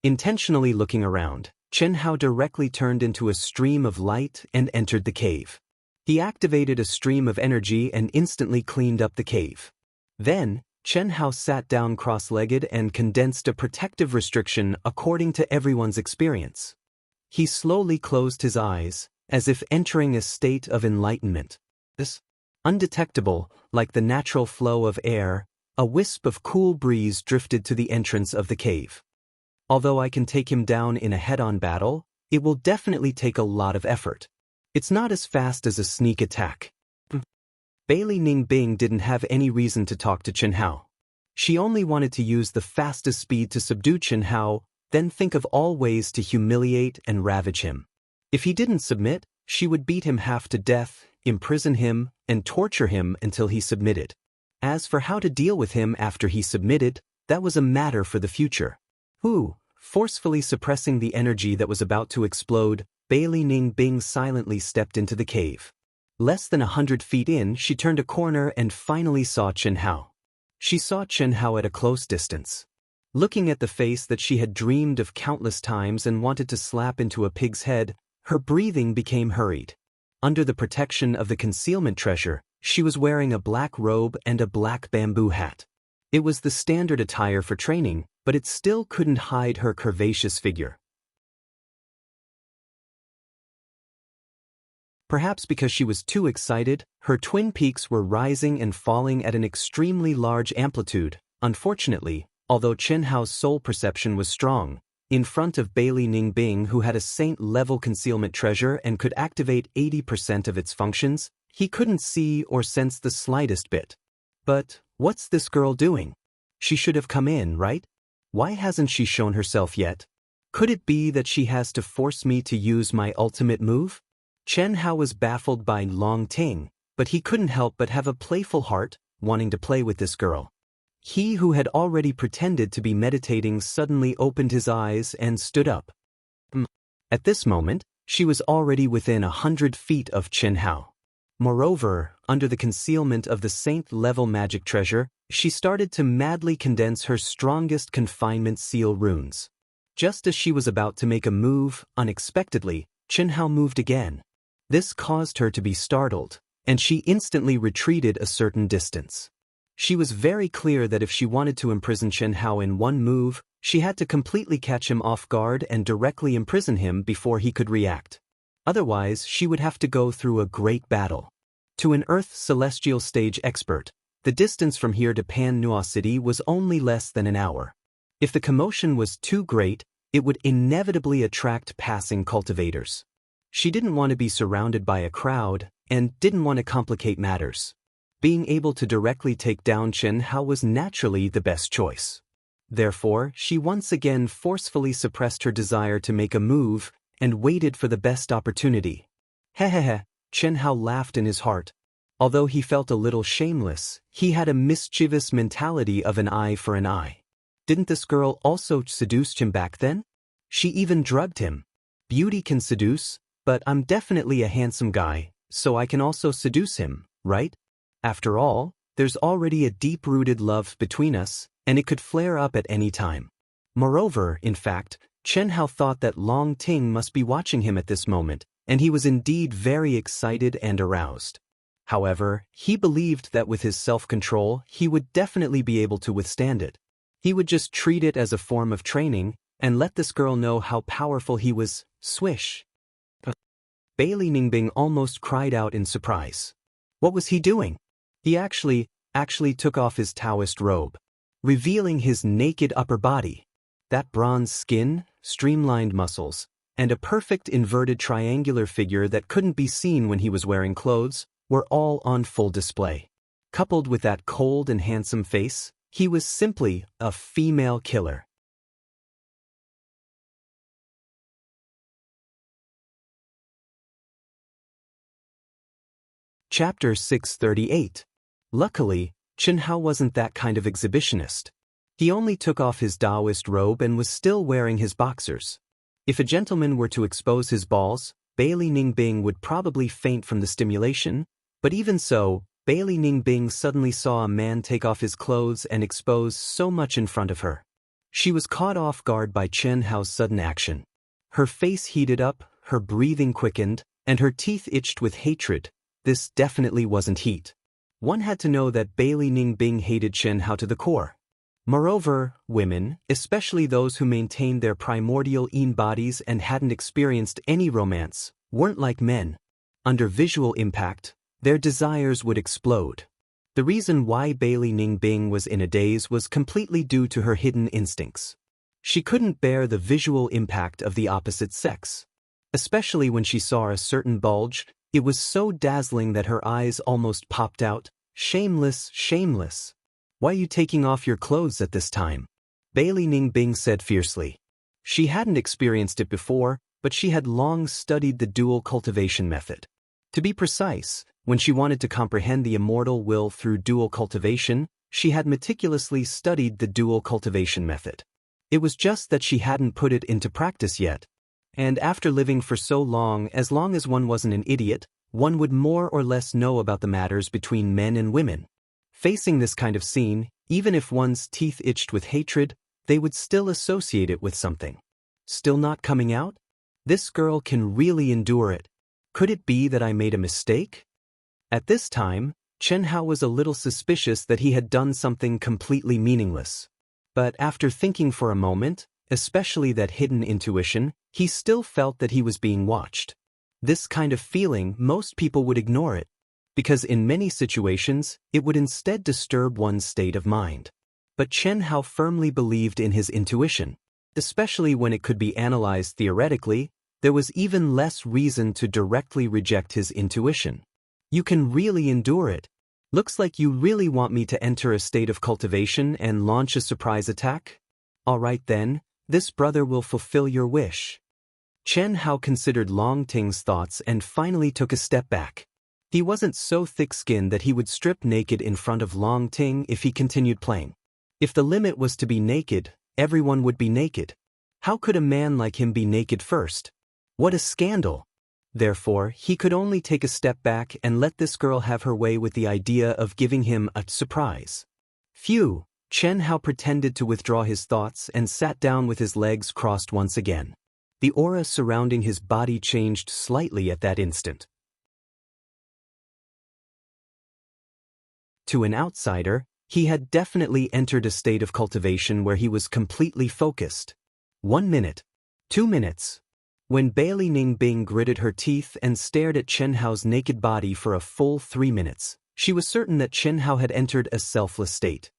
Intentionally looking around, Chen Hao directly turned into a stream of light and entered the cave. He activated a stream of energy and instantly cleaned up the cave. Then, Chen Hao sat down cross-legged and condensed a protective restriction according to everyone's experience. He slowly closed his eyes, as if entering a state of enlightenment. Undetectable, like the natural flow of air, a wisp of cool breeze drifted to the entrance of the cave. Although I can take him down in a head-on battle, it will definitely take a lot of effort. It's not as fast as a sneak attack. Bailey Ning Bing didn't have any reason to talk to Chen Hao. She only wanted to use the fastest speed to subdue Chen Hao, then think of all ways to humiliate and ravage him. If he didn't submit, she would beat him half to death, imprison him, and torture him until he submitted. As for how to deal with him after he submitted, that was a matter for the future. Forcefully suppressing the energy that was about to explode, Bailey Ning Bing silently stepped into the cave. Less than 100 feet in, she turned a corner and finally saw Chen Hao. She saw Chen Hao at a close distance. Looking at the face that she had dreamed of countless times and wanted to slap into a pig's head, her breathing became hurried. Under the protection of the concealment treasure, she was wearing a black robe and a black bamboo hat. It was the standard attire for training, but it still couldn't hide her curvaceous figure. Perhaps because she was too excited, her twin peaks were rising and falling at an extremely large amplitude. Unfortunately, although Chen Hao's soul perception was strong, in front of Bailey Ning Bing, who had a saint-level concealment treasure and could activate 80% of its functions, he couldn't see or sense the slightest bit. But what's this girl doing? She should have come in, right? Why hasn't she shown herself yet? Could it be that she has to force me to use my ultimate move? Chen Hao was baffled by Long Ting, but he couldn't help but have a playful heart, wanting to play with this girl. He who had already pretended to be meditating suddenly opened his eyes and stood up. At this moment, she was already within 100 feet of Chen Hao. Moreover, under the concealment of the saint-level magic treasure, she started to madly condense her strongest confinement seal runes. Just as she was about to make a move, unexpectedly, Chen Hao moved again. This caused her to be startled, and she instantly retreated a certain distance. She was very clear that if she wanted to imprison Chen Hao in one move, she had to completely catch him off guard and directly imprison him before he could react. Otherwise, she would have to go through a great battle. To an Earth celestial stage expert, the distance from here to Pan Nua City was only less than an hour. If the commotion was too great, it would inevitably attract passing cultivators. She didn't want to be surrounded by a crowd, and didn't want to complicate matters. Being able to directly take down Chen Hao was naturally the best choice. Therefore, she once again forcefully suppressed her desire to make a move, and waited for the best opportunity. Hehehe, Chen Hao laughed in his heart. Although he felt a little shameless, he had a mischievous mentality of an eye for an eye. Didn't this girl also seduce him back then? She even drugged him. Beauty can seduce, but I'm definitely a handsome guy, so I can also seduce him, right? After all, there's already a deep-rooted love between us, and it could flare up at any time. Moreover, in fact, Chen Hao thought that Long Ting must be watching him at this moment, and he was indeed very excited and aroused. However, he believed that with his self-control, he would definitely be able to withstand it. He would just treat it as a form of training, and let this girl know how powerful he was. Swish. Bailey Ningbing almost cried out in surprise. What was he doing? He actually took off his Daoist robe, revealing his naked upper body. That bronze skin, streamlined muscles, and a perfect inverted triangular figure that couldn't be seen when he was wearing clothes were all on full display. Coupled with that cold and handsome face, he was simply a female killer. Chapter 638. Luckily, Chen Hao wasn't that kind of exhibitionist. He only took off his Daoist robe and was still wearing his boxers. If a gentleman were to expose his balls, Bailey Ningbing would probably faint from the stimulation, but even so, Bailey Ningbing suddenly saw a man take off his clothes and expose so much in front of her. She was caught off guard by Chen Hao's sudden action. Her face heated up, her breathing quickened, and her teeth itched with hatred. This definitely wasn't heat. One had to know that Bailey Ningbing hated Chen Hao to the core. Moreover, women, especially those who maintained their primordial Yin bodies and hadn't experienced any romance, weren't like men. Under visual impact, their desires would explode. The reason why Bailey Ningbing was in a daze was completely due to her hidden instincts. She couldn't bear the visual impact of the opposite sex. Especially when she saw a certain bulge, it was so dazzling that her eyes almost popped out. Shameless, shameless. Why are you taking off your clothes at this time? Bailey Ningbing said fiercely. She hadn't experienced it before, but she had long studied the dual cultivation method. To be precise, when she wanted to comprehend the immortal will through dual cultivation, she had meticulously studied the dual cultivation method. It was just that she hadn't put it into practice yet. And after living for so long as one wasn't an idiot, one would more or less know about the matters between men and women. Facing this kind of scene, even if one's teeth itched with hatred, they would still associate it with something. Still not coming out? This girl can really endure it. Could it be that I made a mistake? At this time, Chen Hao was a little suspicious that he had done something completely meaningless. But after thinking for a moment, especially that hidden intuition, he still felt that he was being watched. This kind of feeling, most people would ignore it, because in many situations, it would instead disturb one's state of mind. But Chen Hao firmly believed in his intuition. Especially when it could be analyzed theoretically, there was even less reason to directly reject his intuition. You can really endure it. Looks like you really want me to enter a state of cultivation and launch a surprise attack? All right then, this brother will fulfill your wish. Chen Hao considered Long Ting's thoughts and finally took a step back. He wasn't so thick-skinned that he would strip naked in front of Long Ting if he continued playing. If the limit was to be naked, everyone would be naked. How could a man like him be naked first? What a scandal! Therefore, he could only take a step back and let this girl have her way with the idea of giving him a surprise. Phew! Chen Hao pretended to withdraw his thoughts and sat down with his legs crossed once again. The aura surrounding his body changed slightly at that instant. To an outsider, he had definitely entered a state of cultivation where he was completely focused. 1 minute. 2 minutes. When Bailey Ningbing gritted her teeth and stared at Chen Hao's naked body for a full 3 minutes, she was certain that Chen Hao had entered a selfless state.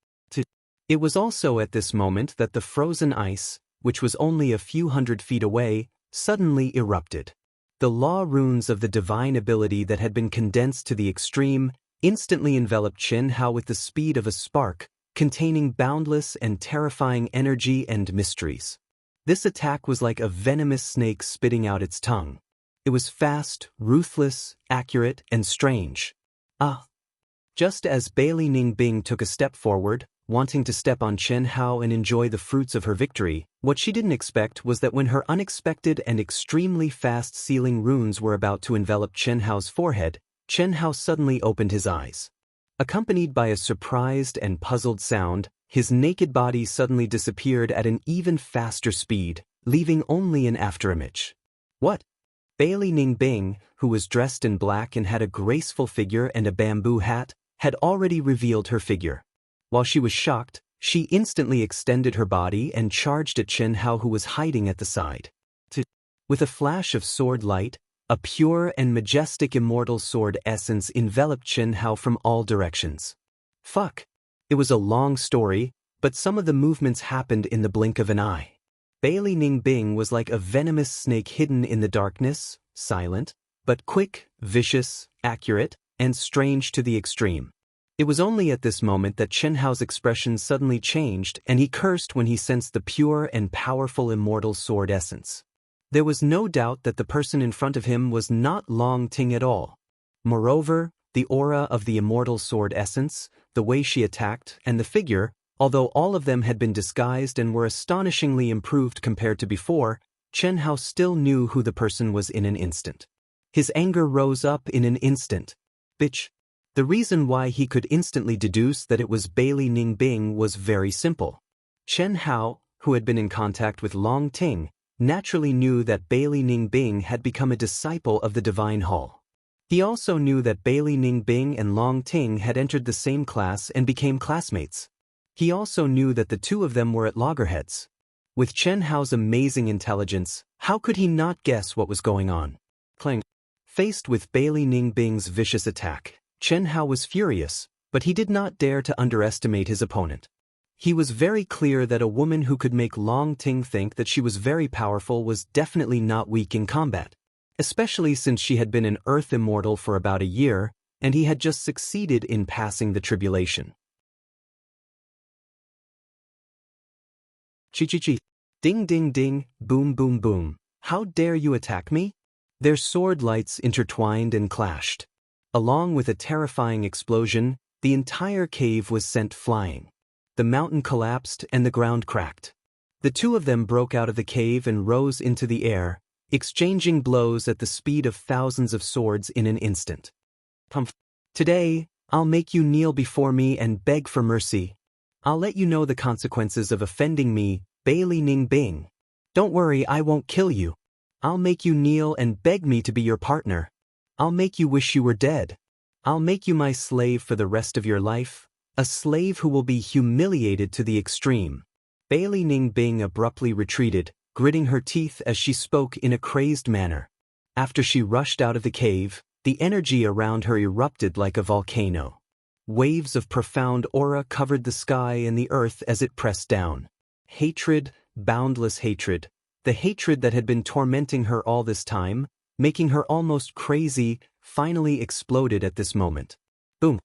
It was also at this moment that the frozen ice, which was only a few hundred feet away, suddenly erupted. The law runes of the divine ability that had been condensed to the extreme instantly enveloped Chen Hao with the speed of a spark, containing boundless and terrifying energy and mysteries. This attack was like a venomous snake spitting out its tongue. It was fast, ruthless, accurate, and strange. Just as Bailey Ningbing took a step forward, wanting to step on Chen Hao and enjoy the fruits of her victory, what she didn't expect was that when her unexpected and extremely fast sealing runes were about to envelop Chen Hao's forehead, Chen Hao suddenly opened his eyes. Accompanied by a surprised and puzzled sound, his naked body suddenly disappeared at an even faster speed, leaving only an afterimage. What? Bailey Ningbing, who was dressed in black and had a graceful figure and a bamboo hat, had already revealed her figure. While she was shocked, she instantly extended her body and charged at Chen Hao, who was hiding at the side. With a flash of sword light, a pure and majestic immortal sword essence enveloped Chen Hao from all directions. Fuck. It was a long story, but some of the movements happened in the blink of an eye. Bailey Ningbing was like a venomous snake hidden in the darkness, silent, but quick, vicious, accurate, and strange to the extreme. It was only at this moment that Chen Hao's expression suddenly changed and he cursed when he sensed the pure and powerful immortal sword essence. There was no doubt that the person in front of him was not Long Ting at all. Moreover, the aura of the immortal sword essence, the way she attacked, and the figure, although all of them had been disguised and were astonishingly improved compared to before, Chen Hao still knew who the person was in an instant. His anger rose up in an instant. Bitch. The reason why he could instantly deduce that it was Bailey Ningbing was very simple. Chen Hao, who had been in contact with Long Ting, naturally knew that Bailey Ningbing had become a disciple of the Divine Hall. He also knew that Bailey Ningbing and Long Ting had entered the same class and became classmates. He also knew that the two of them were at loggerheads. With Chen Hao's amazing intelligence, how could he not guess what was going on? Clang. Faced with Bailey Ningbing's vicious attack, Chen Hao was furious, but he did not dare to underestimate his opponent. He was very clear that a woman who could make Long Ting think that she was very powerful was definitely not weak in combat, especially since she had been an Earth Immortal for about a year, and he had just succeeded in passing the tribulation. Chi-chi-chi. Ding ding ding, boom boom boom. How dare you attack me? Their sword lights intertwined and clashed. Along with a terrifying explosion, the entire cave was sent flying. The mountain collapsed and the ground cracked. The two of them broke out of the cave and rose into the air, exchanging blows at the speed of thousands of swords in an instant. Today, I'll make you kneel before me and beg for mercy. I'll let you know the consequences of offending me, Bailey Ning Bing. Don't worry, I won't kill you. I'll make you kneel and beg me to be your partner. I'll make you wish you were dead. I'll make you my slave for the rest of your life, a slave who will be humiliated to the extreme. Bailey Ning Bing abruptly retreated, gritting her teeth as she spoke in a crazed manner. After she rushed out of the cave, the energy around her erupted like a volcano. Waves of profound aura covered the sky and the earth as it pressed down. Hatred, boundless hatred, the hatred that had been tormenting her all this time, making her almost crazy, finally exploded at this moment. Boom!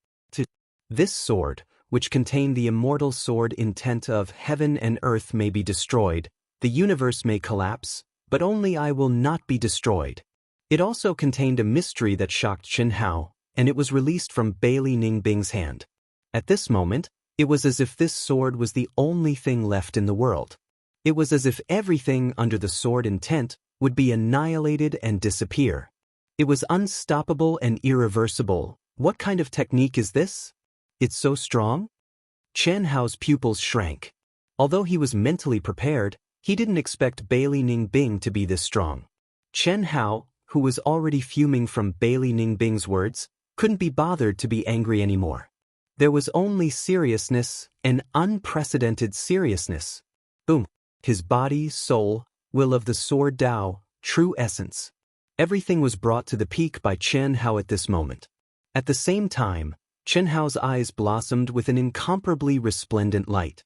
This sword, which contained the immortal sword intent of heaven and earth, may be destroyed, the universe may collapse, but only I will not be destroyed. It also contained a mystery that shocked Xianxia, and it was released from Bailey Ning Bing's hand. At this moment, it was as if this sword was the only thing left in the world. It was as if everything under the sword intent would be annihilated and disappear. It was unstoppable and irreversible. What kind of technique is this? It's so strong? Xianxia's pupils shrank. Although he was mentally prepared, he didn't expect Bailey Ning Bing to be this strong. Xianxia, who was already fuming from Bailey Ning Bing's words, couldn't be bothered to be angry anymore. There was only seriousness, an unprecedented seriousness. Boom! His body, soul, will of the sword Dao, true essence. Everything was brought to the peak by Xianxia at this moment. At the same time, Xianxia's eyes blossomed with an incomparably resplendent light.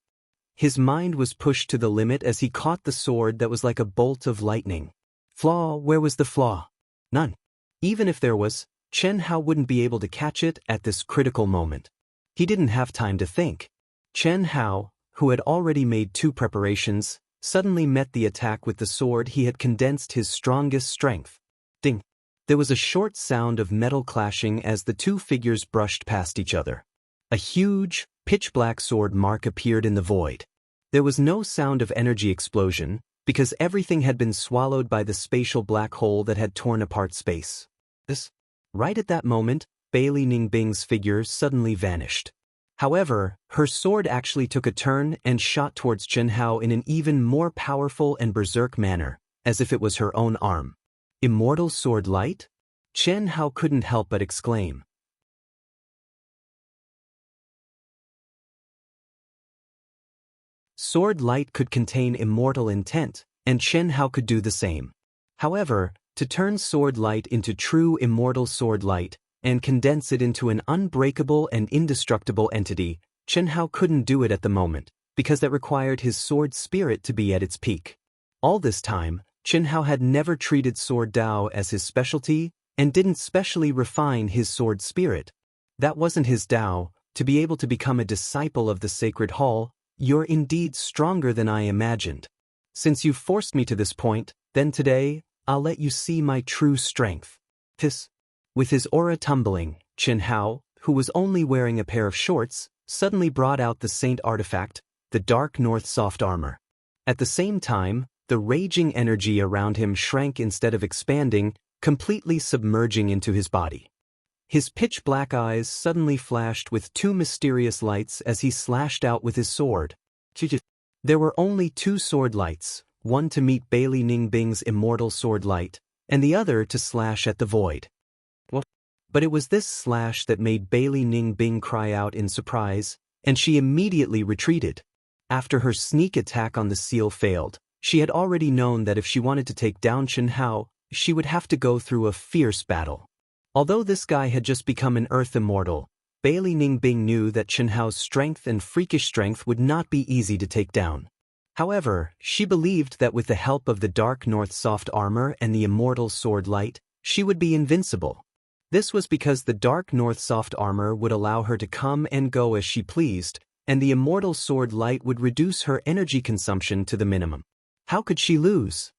His mind was pushed to the limit as he caught the sword that was like a bolt of lightning. Flaw, where was the flaw? None. Even if there was, Xianxia wouldn't be able to catch it at this critical moment. He didn't have time to think. Xianxia, who had already made 2 preparations, suddenly met the attack with the sword he had condensed his strongest strength. Ding! There was a short sound of metal clashing as the 2 figures brushed past each other. A huge, pitch-black sword mark appeared in the void. There was no sound of energy explosion, because everything had been swallowed by the spatial black hole that had torn apart space. Right at that moment, Bailey Ning Bing's figure suddenly vanished. However, her sword actually took a turn and shot towards Xianxia in an even more powerful and berserk manner, as if it was her own arm. Immortal sword light? Xianxia couldn't help but exclaim. Sword light could contain immortal intent, and Xianxia could do the same. However, to turn sword light into true immortal sword light, and condense it into an unbreakable and indestructible entity, Xianxia couldn't do it at the moment, because that required his sword spirit to be at its peak. All this time, Xianxia had never treated sword Dao as his specialty, and didn't specially refine his sword spirit. That wasn't his Dao. To be able to become a disciple of the Sacred Hall, you're indeed stronger than I imagined. Since you've forced me to this point, then today, I'll let you see my true strength. With his aura tumbling, Xianxia, who was only wearing a pair of shorts, suddenly brought out the Saint artifact, the Dark North soft armor. At the same time, the raging energy around him shrank instead of expanding, completely submerging into his body. His pitch-black eyes suddenly flashed with 2 mysterious lights as he slashed out with his sword. There were only 2 sword lights, one to meet Bailey Ning Bing's immortal sword light, and the other to slash at the void. But it was this slash that made Bailey Ning Bing cry out in surprise, and she immediately retreated. After her sneak attack on the seal failed, she had already known that if she wanted to take down Xianxia, she would have to go through a fierce battle. Although this guy had just become an Earth Immortal, Bailey Ning Bing knew that Xianxia's strength and freakish strength would not be easy to take down. However, she believed that with the help of the Dark North soft armor and the immortal sword light, she would be invincible. This was because the Dark North soft armor would allow her to come and go as she pleased, and the immortal sword light would reduce her energy consumption to the minimum. How could she lose?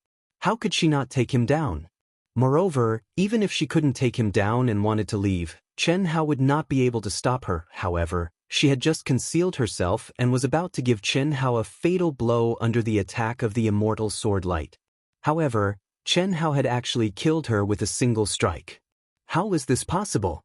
How could she not take him down? Moreover, even if she couldn't take him down and wanted to leave, Xianxia would not be able to stop her. However, she had just concealed herself and was about to give Xianxia a fatal blow under the attack of the immortal sword light. However, Chen Hao had actually killed her with a single strike. How was this possible?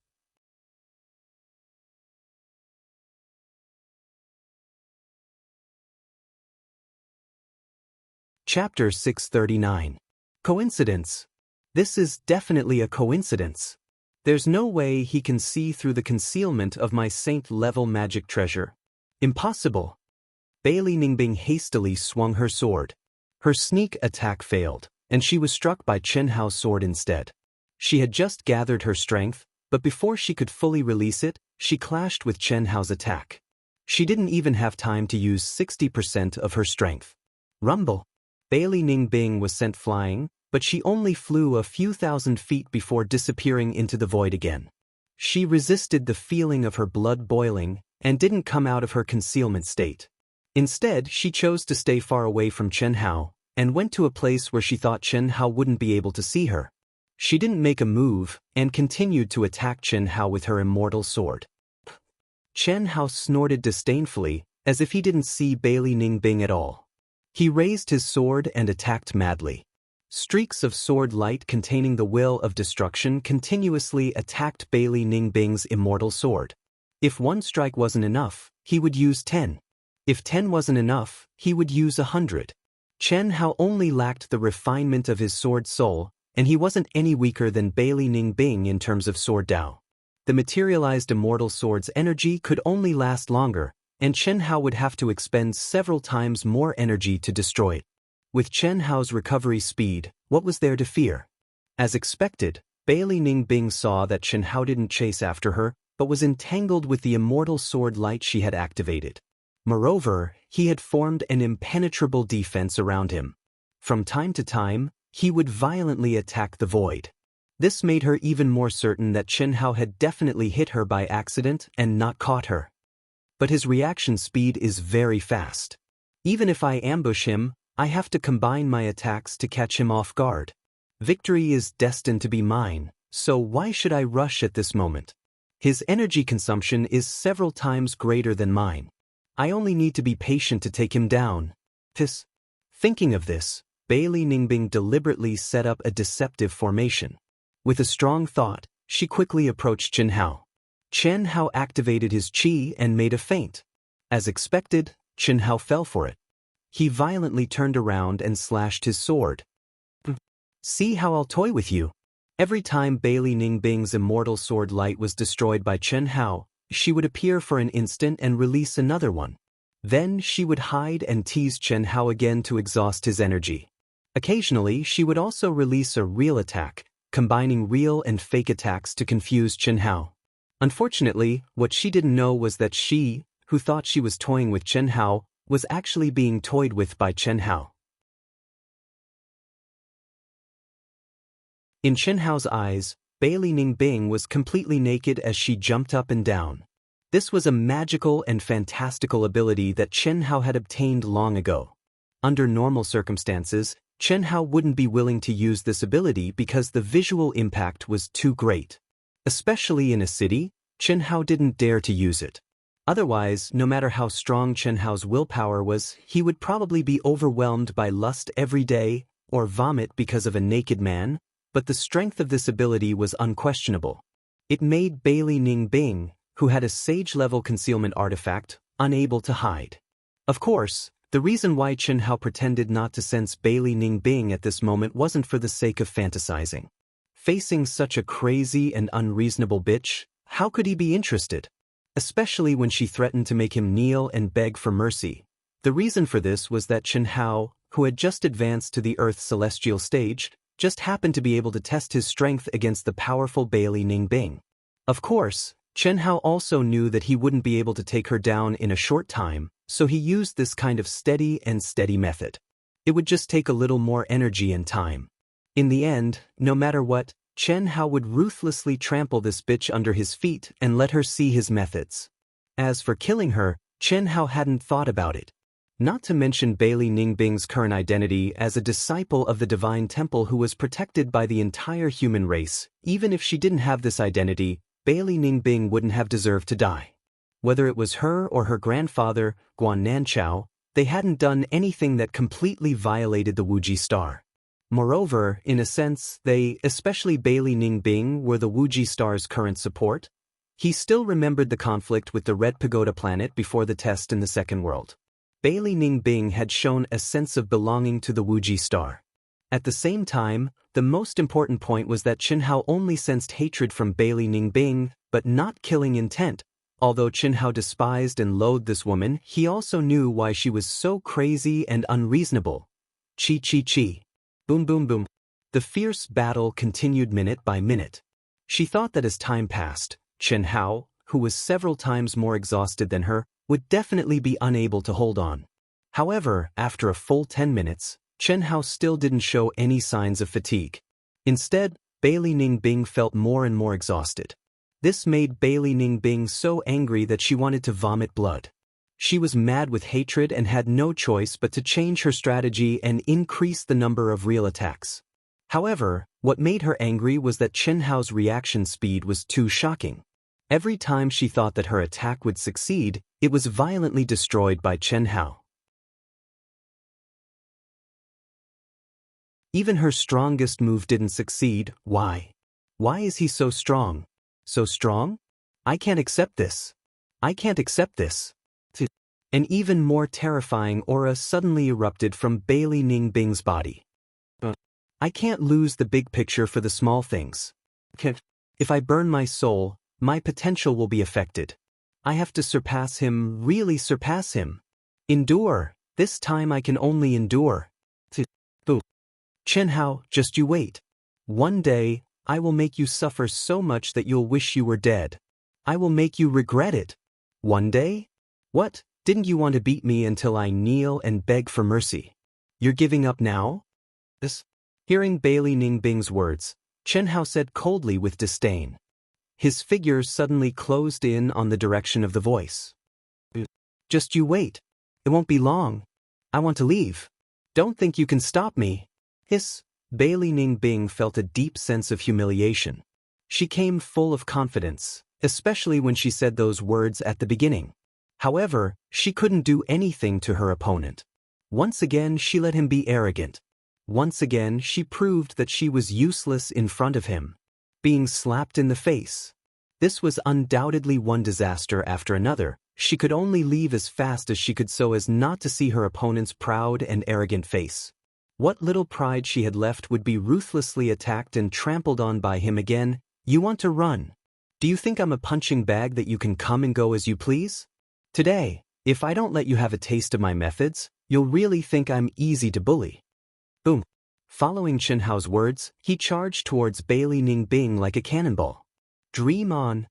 Chapter 639. Coincidence. This is definitely a coincidence. There's no way he can see through the concealment of my saint-level magic treasure. Impossible. Bailey Ningbing hastily swung her sword. Her sneak attack failed, and she was struck by Chen Hao's sword instead. She had just gathered her strength, but before she could fully release it, she clashed with Chen Hao's attack. She didn't even have time to use 60% of her strength. Rumble. Bailey Ningbing was sent flying, but she only flew a few thousand feet before disappearing into the void again. She resisted the feeling of her blood boiling and didn't come out of her concealment state. Instead, she chose to stay far away from Chen Hao and went to a place where she thought Chen Hao wouldn't be able to see her. She didn't make a move and continued to attack Chen Hao with her immortal sword. Chen Hao snorted disdainfully, as if he didn't see Bailey Ningbing at all. He raised his sword and attacked madly. Streaks of sword light containing the will of destruction continuously attacked Bailey Ningbing's immortal sword. If one strike wasn't enough, he would use 10. If 10 wasn't enough, he would use 100. Chen Hao only lacked the refinement of his sword soul, and he wasn't any weaker than Bailey Ningbing in terms of sword Dao. The materialized immortal sword's energy could only last longer, and Chen Hao would have to expend several times more energy to destroy it. With Chen Hao's recovery speed, what was there to fear? As expected, Bailey Ningbing saw that Chen Hao didn't chase after her, but was entangled with the immortal sword light she had activated. Moreover, he had formed an impenetrable defense around him. From time to time, he would violently attack the void. This made her even more certain that Chen Hao had definitely hit her by accident and not caught her. But his reaction speed is very fast. Even if I ambush him, I have to combine my attacks to catch him off guard. Victory is destined to be mine, so why should I rush at this moment? His energy consumption is several times greater than mine. I only need to be patient to take him down. Thinking of this, Bailey Ningbing deliberately set up a deceptive formation. With a strong thought, she quickly approached Chen Hao. Chen Hao activated his qi and made a feint. As expected, Chen Hao fell for it. He violently turned around and slashed his sword. See how I'll toy with you. Every time Bailey Ningbing's immortal sword light was destroyed by Chen Hao, she would appear for an instant and release another one. Then she would hide and tease Chen Hao again to exhaust his energy. Occasionally, she would also release a real attack, combining real and fake attacks to confuse Chen Hao. Unfortunately, what she didn't know was that she, who thought she was toying with Chen Hao, was actually being toyed with by Chen Hao. In Chen Hao's eyes, Bailey Ningbing was completely naked as she jumped up and down. This was a magical and fantastical ability that Chen Hao had obtained long ago. Under normal circumstances, Chen Hao wouldn't be willing to use this ability because the visual impact was too great. Especially in a city, Chen Hao didn't dare to use it. Otherwise, no matter how strong Chen Hao's willpower was, he would probably be overwhelmed by lust every day, or vomit because of a naked man, but the strength of this ability was unquestionable. It made Bailey Ningbing, who had a sage-level concealment artifact, unable to hide. Of course, the reason why Chen Hao pretended not to sense Bailey Ningbing at this moment wasn't for the sake of fantasizing. Facing such a crazy and unreasonable bitch, how could he be interested? Especially when she threatened to make him kneel and beg for mercy. The reason for this was that Chen Hao, who had just advanced to the Earth's celestial stage, just happened to be able to test his strength against the powerful Bailey Ningbing. Of course, Chen Hao also knew that he wouldn't be able to take her down in a short time, so he used this kind of steady method. It would just take a little more energy and time. In the end, no matter what, Chen Hao would ruthlessly trample this bitch under his feet and let her see his methods. As for killing her, Chen Hao hadn't thought about it. Not to mention Bailey Ningbing's current identity as a disciple of the Divine Temple who was protected by the entire human race. Even if she didn't have this identity, Bailey Ningbing wouldn't have deserved to die. Whether it was her or her grandfather, Guan Nanchao, they hadn't done anything that completely violated the Wuji star. Moreover, in a sense, they, especially Bailey Ningbing, were the Wuji star's current support. He still remembered the conflict with the Red Pagoda planet before the test in the second world. Bailey Ningbing had shown a sense of belonging to the Wuji star. At the same time, the most important point was that Qinhao only sensed hatred from Bailey Ningbing, but not killing intent. Although Qinhao despised and loathed this woman, he also knew why she was so crazy and unreasonable. Chi chi chi. Boom boom boom. The fierce battle continued minute by minute. She thought that as time passed, Qinhao, who was several times more exhausted than her, would definitely be unable to hold on. However, after a full 10 minutes, Qinhao still didn't show any signs of fatigue. Instead, Bailey Ningbing felt more and more exhausted. This made Bailey Ningbing so angry that she wanted to vomit blood. She was mad with hatred and had no choice but to change her strategy and increase the number of real attacks. However, what made her angry was that Qinhao's reaction speed was too shocking. Every time she thought that her attack would succeed, it was violently destroyed by Qinhao. Even her strongest move didn't succeed. Why? Why is he so strong? So strong? I can't accept this. I can't accept this. An even more terrifying aura suddenly erupted from Bailey Ningbing's body. I can't lose the big picture for the small things. If I burn my soul, my potential will be affected. I have to surpass him, really surpass him. Endure. This time I can only endure. Qinhao, just you wait. One day, I will make you suffer so much that you'll wish you were dead. I will make you regret it. One day? What? Didn't you want to beat me until I kneel and beg for mercy? You're giving up now? Hearing Bailey Ningbing's words, Qinhao said coldly with disdain. His figure suddenly closed in on the direction of the voice. Just you wait. It won't be long. I want to leave. Don't think you can stop me. Bailey Ningbing felt a deep sense of humiliation. She came full of confidence, especially when she said those words at the beginning. However, she couldn't do anything to her opponent. Once again, she let him be arrogant. Once again, she proved that she was useless in front of him. Being slapped in the face. This was undoubtedly one disaster after another. She could only leave as fast as she could so as not to see her opponent's proud and arrogant face. What little pride she had left would be ruthlessly attacked and trampled on by him again. You want to run? Do you think I'm a punching bag that you can come and go as you please? Today, if I don't let you have a taste of my methods, you'll really think I'm easy to bully. Boom. Following Qinhao's words, he charged towards Bailey Ningbing like a cannonball. Dream on.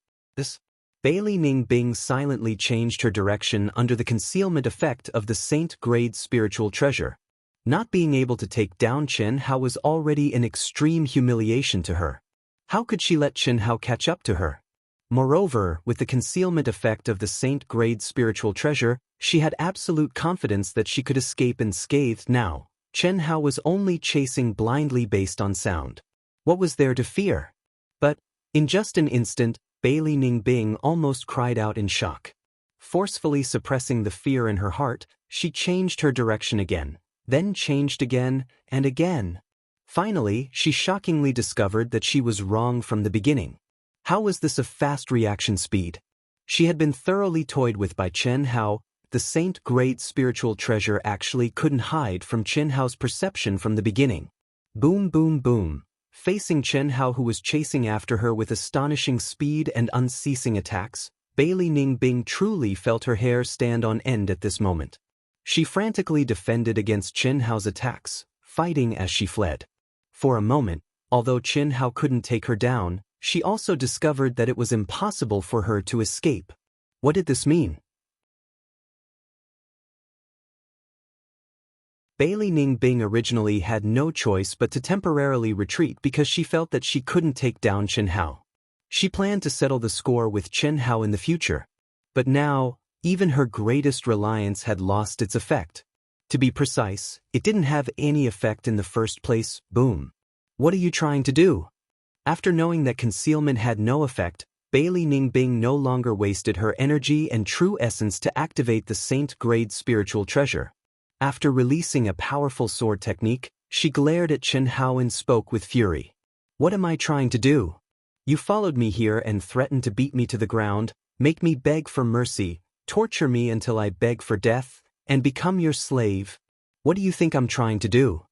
Bailey Ningbing silently changed her direction under the concealment effect of the Saint-grade spiritual treasure. Not being able to take down Qinhao was already an extreme humiliation to her. How could she let Qinhao catch up to her? Moreover, with the concealment effect of the Saint-grade spiritual treasure, she had absolute confidence that she could escape unscathed now. Qinhao was only chasing blindly based on sound. What was there to fear? But, in just an instant, Bailey Ningbing almost cried out in shock. Forcefully suppressing the fear in her heart, she changed her direction again. Then changed again and again. Finally, she shockingly discovered that she was wrong from the beginning. How was this a fast reaction speed? She had been thoroughly toyed with by Qinhao. The Saint-grade spiritual treasure actually couldn't hide from Qinhao's perception from the beginning. Boom boom boom. Facing Qinhao, who was chasing after her with astonishing speed and unceasing attacks, Bailey Ningbing truly felt her hair stand on end at this moment. She frantically defended against Qinhao's attacks, fighting as she fled. For a moment, although Qinhao couldn't take her down, she also discovered that it was impossible for her to escape. What did this mean? Bailey Ningbing originally had no choice but to temporarily retreat because she felt that she couldn't take down Qinhao. She planned to settle the score with Qinhao in the future. But now, even her greatest reliance had lost its effect. To be precise, it didn't have any effect in the first place. Boom. What are you trying to do? After knowing that concealment had no effect, Bailey Ningbing no longer wasted her energy and true essence to activate the Saint-grade spiritual treasure. After releasing a powerful sword technique, She glared at Chen Hao and spoke with fury. What am I trying to do? You followed me here and threatened to beat me to the ground, make me beg for mercy, torture me until I beg for death, and become your slave. What do you think I'm trying to do?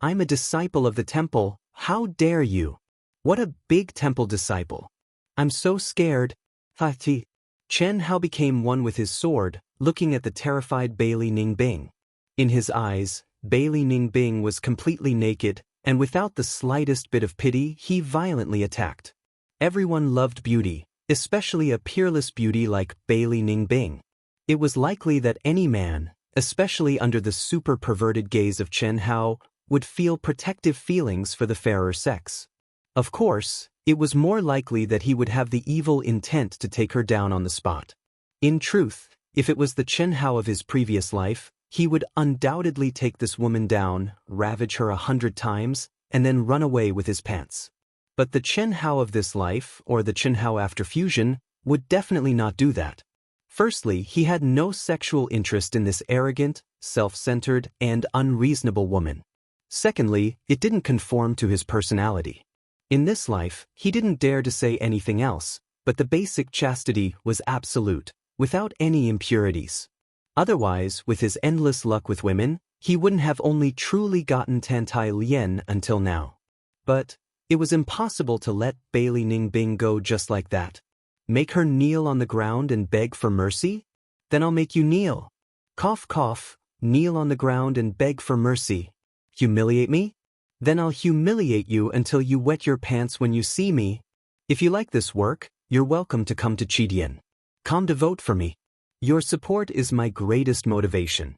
I'm a disciple of the temple, how dare you? What a big temple disciple. I'm so scared. Hati. Chen Hao became one with his sword, looking at the terrified Bailey Ningbing. In his eyes, Bailey Ningbing was completely naked, and without the slightest bit of pity, he violently attacked. Everyone loved beauty, especially a peerless beauty like Bailey Ningbing. It was likely that any man, especially under the super-perverted gaze of Chen Hao, would feel protective feelings for the fairer sex. Of course, it was more likely that he would have the evil intent to take her down on the spot. In truth, if it was the Chen Hao of his previous life, he would undoubtedly take this woman down, ravage her 100 times, and then run away with his pants. But the Chen Hao of this life, or the Chen Hao after fusion, would definitely not do that. Firstly, he had no sexual interest in this arrogant, self-centered, and unreasonable woman. Secondly, it didn't conform to his personality. In this life, he didn't dare to say anything else, but the basic chastity was absolute, without any impurities. Otherwise, with his endless luck with women, he wouldn't have only truly gotten Tantai Lien until now. But it was impossible to let Bailey Ningbing go just like that. Make her kneel on the ground and beg for mercy? Then I'll make you kneel. Cough cough, kneel on the ground and beg for mercy. Humiliate me? Then I'll humiliate you until you wet your pants when you see me. If you like this work, you're welcome to come to Chidian. Come to vote for me. Your support is my greatest motivation.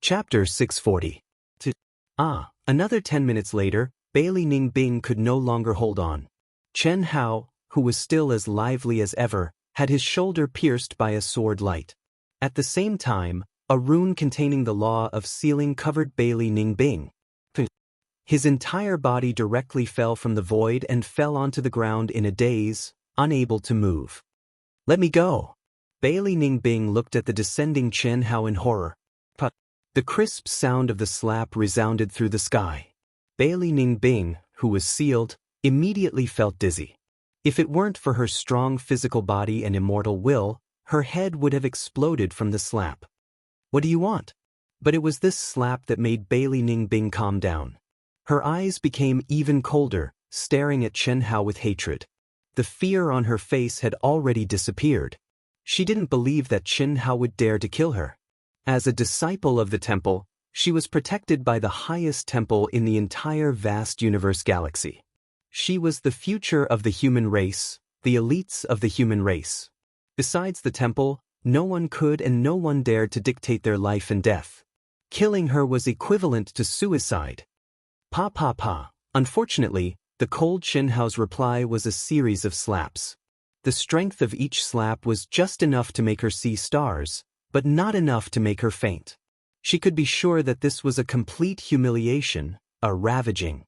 Chapter 640. Another 10 minutes later, Bailey Ningbing could no longer hold on. Chen Hao, who was still as lively as ever, had his shoulder pierced by a sword light. At the same time, a rune containing the law of sealing covered Bailey Ningbing. His entire body directly fell from the void and fell onto the ground in a daze, unable to move. Let me go. Bailey Ningbing looked at the descending Chen Hao in horror. The crisp sound of the slap resounded through the sky. Bailey Ningbing, who was sealed, immediately felt dizzy. If it weren't for her strong physical body and immortal will, her head would have exploded from the slap. What do you want? But it was this slap that made Bailey Ningbing calm down. Her eyes became even colder, staring at Chen Hao with hatred. The fear on her face had already disappeared. She didn't believe that Chen Hao would dare to kill her. As a disciple of the temple, she was protected by the highest temple in the entire vast universe galaxy. She was the future of the human race, the elites of the human race. Besides the temple, no one could and no one dared to dictate their life and death. Killing her was equivalent to suicide. Pa. Unfortunately, the cold Chen Hao's reply was a series of slaps. The strength of each slap was just enough to make her see stars, but not enough to make her faint. She could be sure that this was a complete humiliation, a ravaging.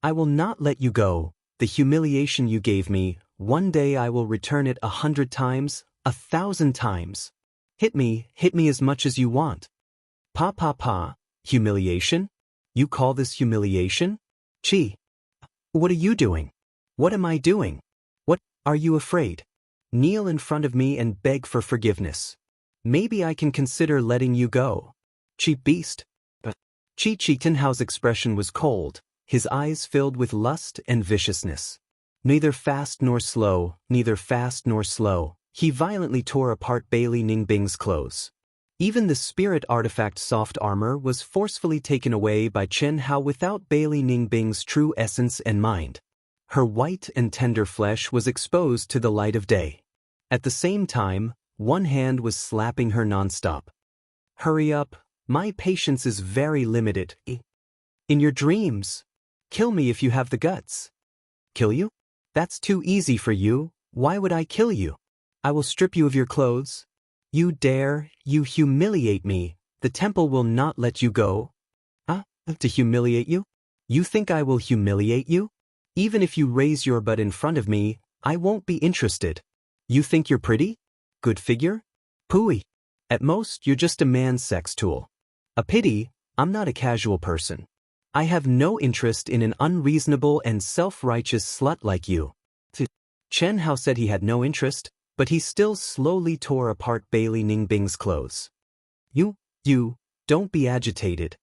I will not let you go. The humiliation you gave me, one day I will return it 100 times, 1,000 times. Hit me as much as you want. Pa. Humiliation? You call this humiliation? Chi. What are you doing? What am I doing? What, are you afraid? Kneel in front of me and beg for forgiveness. Maybe I can consider letting you go. Cheap beast. Chi Chen Hao's expression was cold, his eyes filled with lust and viciousness. Neither fast nor slow, he violently tore apart Bailey Ningbing's clothes. Even the spirit artifact soft armor was forcefully taken away by Chen Hao without Bailey Ningbing's true essence and mind. Her white and tender flesh was exposed to the light of day. At the same time, one hand was slapping her nonstop. Hurry up, my patience is very limited. In your dreams. Kill me if you have the guts. Kill you? That's too easy for you. Why would I kill you? I will strip you of your clothes. You dare, you humiliate me. The temple will not let you go. To humiliate you? You think I will humiliate you? Even if you raise your butt in front of me, I won't be interested. You think you're pretty? Good figure? Pooey. At most, you're just a man's sex tool. A pity, I'm not a casual person. I have no interest in an unreasonable and self-righteous slut like you. Chen Hao said he had no interest, but he still slowly tore apart Bailey Ningbing's clothes. You, don't be agitated.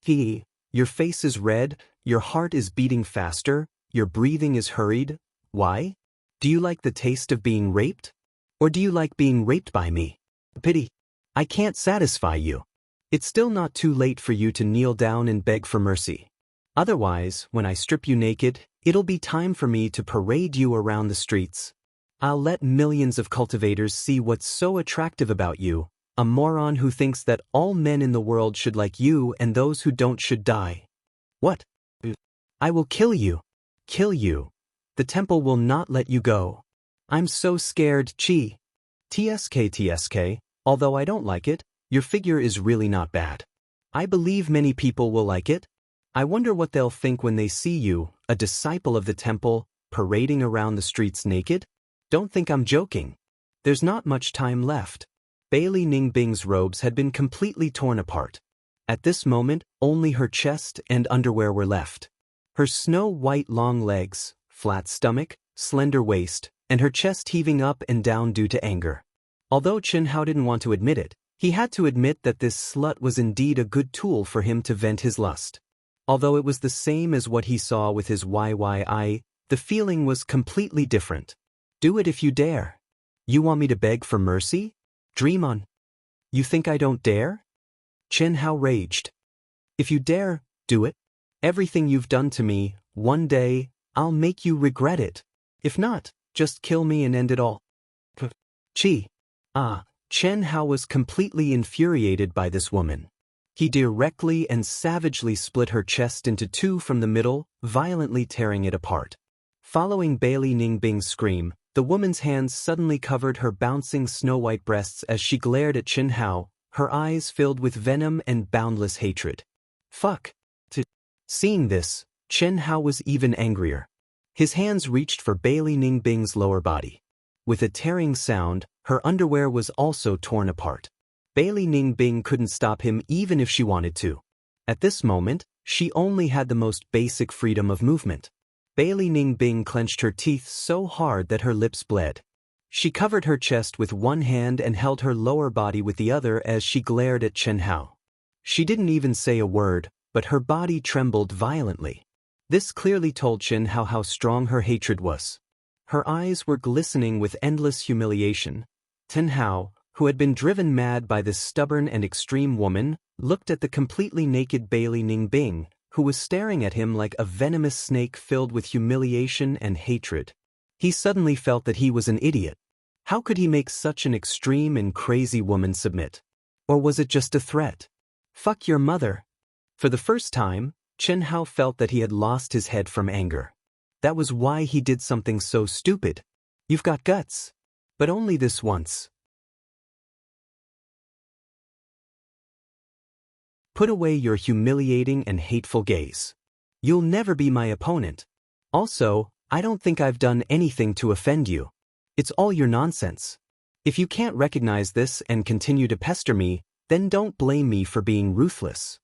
Your face is red, your heart is beating faster, your breathing is hurried. Why? Do you like the taste of being raped? Or do you like being raped by me? Pity. I can't satisfy you. It's still not too late for you to kneel down and beg for mercy. Otherwise, when I strip you naked, it'll be time for me to parade you around the streets. I'll let millions of cultivators see what's so attractive about you, a moron who thinks that all men in the world should like you and those who don't should die. What? I will kill you. Kill you. The temple will not let you go. I'm so scared, Chi. TSK, although I don't like it, your figure is really not bad. I believe many people will like it. I wonder what they'll think when they see you, a disciple of the temple, parading around the streets naked? Don't think I'm joking. There's not much time left. Bailey Ningbing's robes had been completely torn apart. At this moment, only her chest and underwear were left. Her snow-white long legs, flat stomach, slender waist, and her chest heaving up and down due to anger. Although Chen Hao didn't want to admit it, he had to admit that this slut was indeed a good tool for him to vent his lust. Although it was the same as what he saw with his YYI, the feeling was completely different. Do it if you dare. You want me to beg for mercy? Dream on. You think I don't dare? Chen Hao raged. If you dare, do it. Everything you've done to me, one day, I'll make you regret it. If not, just kill me and end it all. Chen Hao was completely infuriated by this woman. He directly and savagely split her chest into two from the middle, violently tearing it apart. Following Bailey Ningbing's scream, the woman's hands suddenly covered her bouncing snow-white breasts as she glared at Chen Hao, her eyes filled with venom and boundless hatred. Fuck. Seeing this, Chen Hao was even angrier. His hands reached for Bailey Ningbing's lower body. With a tearing sound, her underwear was also torn apart. Bailey Ningbing couldn't stop him even if she wanted to. At this moment, she only had the most basic freedom of movement. Bailey Ningbing clenched her teeth so hard that her lips bled. She covered her chest with one hand and held her lower body with the other as she glared at Chen Hao. She didn't even say a word, but her body trembled violently. This clearly told Chen Hao how strong her hatred was. Her eyes were glistening with endless humiliation. Chen Hao, who had been driven mad by this stubborn and extreme woman, looked at the completely naked Bailey Ningbing, who was staring at him like a venomous snake filled with humiliation and hatred. He suddenly felt that he was an idiot. How could he make such an extreme and crazy woman submit? Or was it just a threat? Fuck your mother. For the first time, Chen Hao felt that he had lost his head from anger. That was why he did something so stupid. You've got guts. But only this once. Put away your humiliating and hateful gaze. You'll never be my opponent. Also, I don't think I've done anything to offend you. It's all your nonsense. If you can't recognize this and continue to pester me, then don't blame me for being ruthless.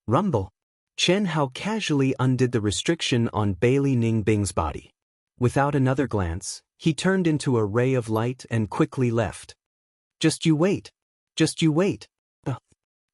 Rumble. Chen Hao casually undid the restriction on Bailey Ningbing's body. Without another glance, he turned into a ray of light and quickly left. Just you wait. Just you wait.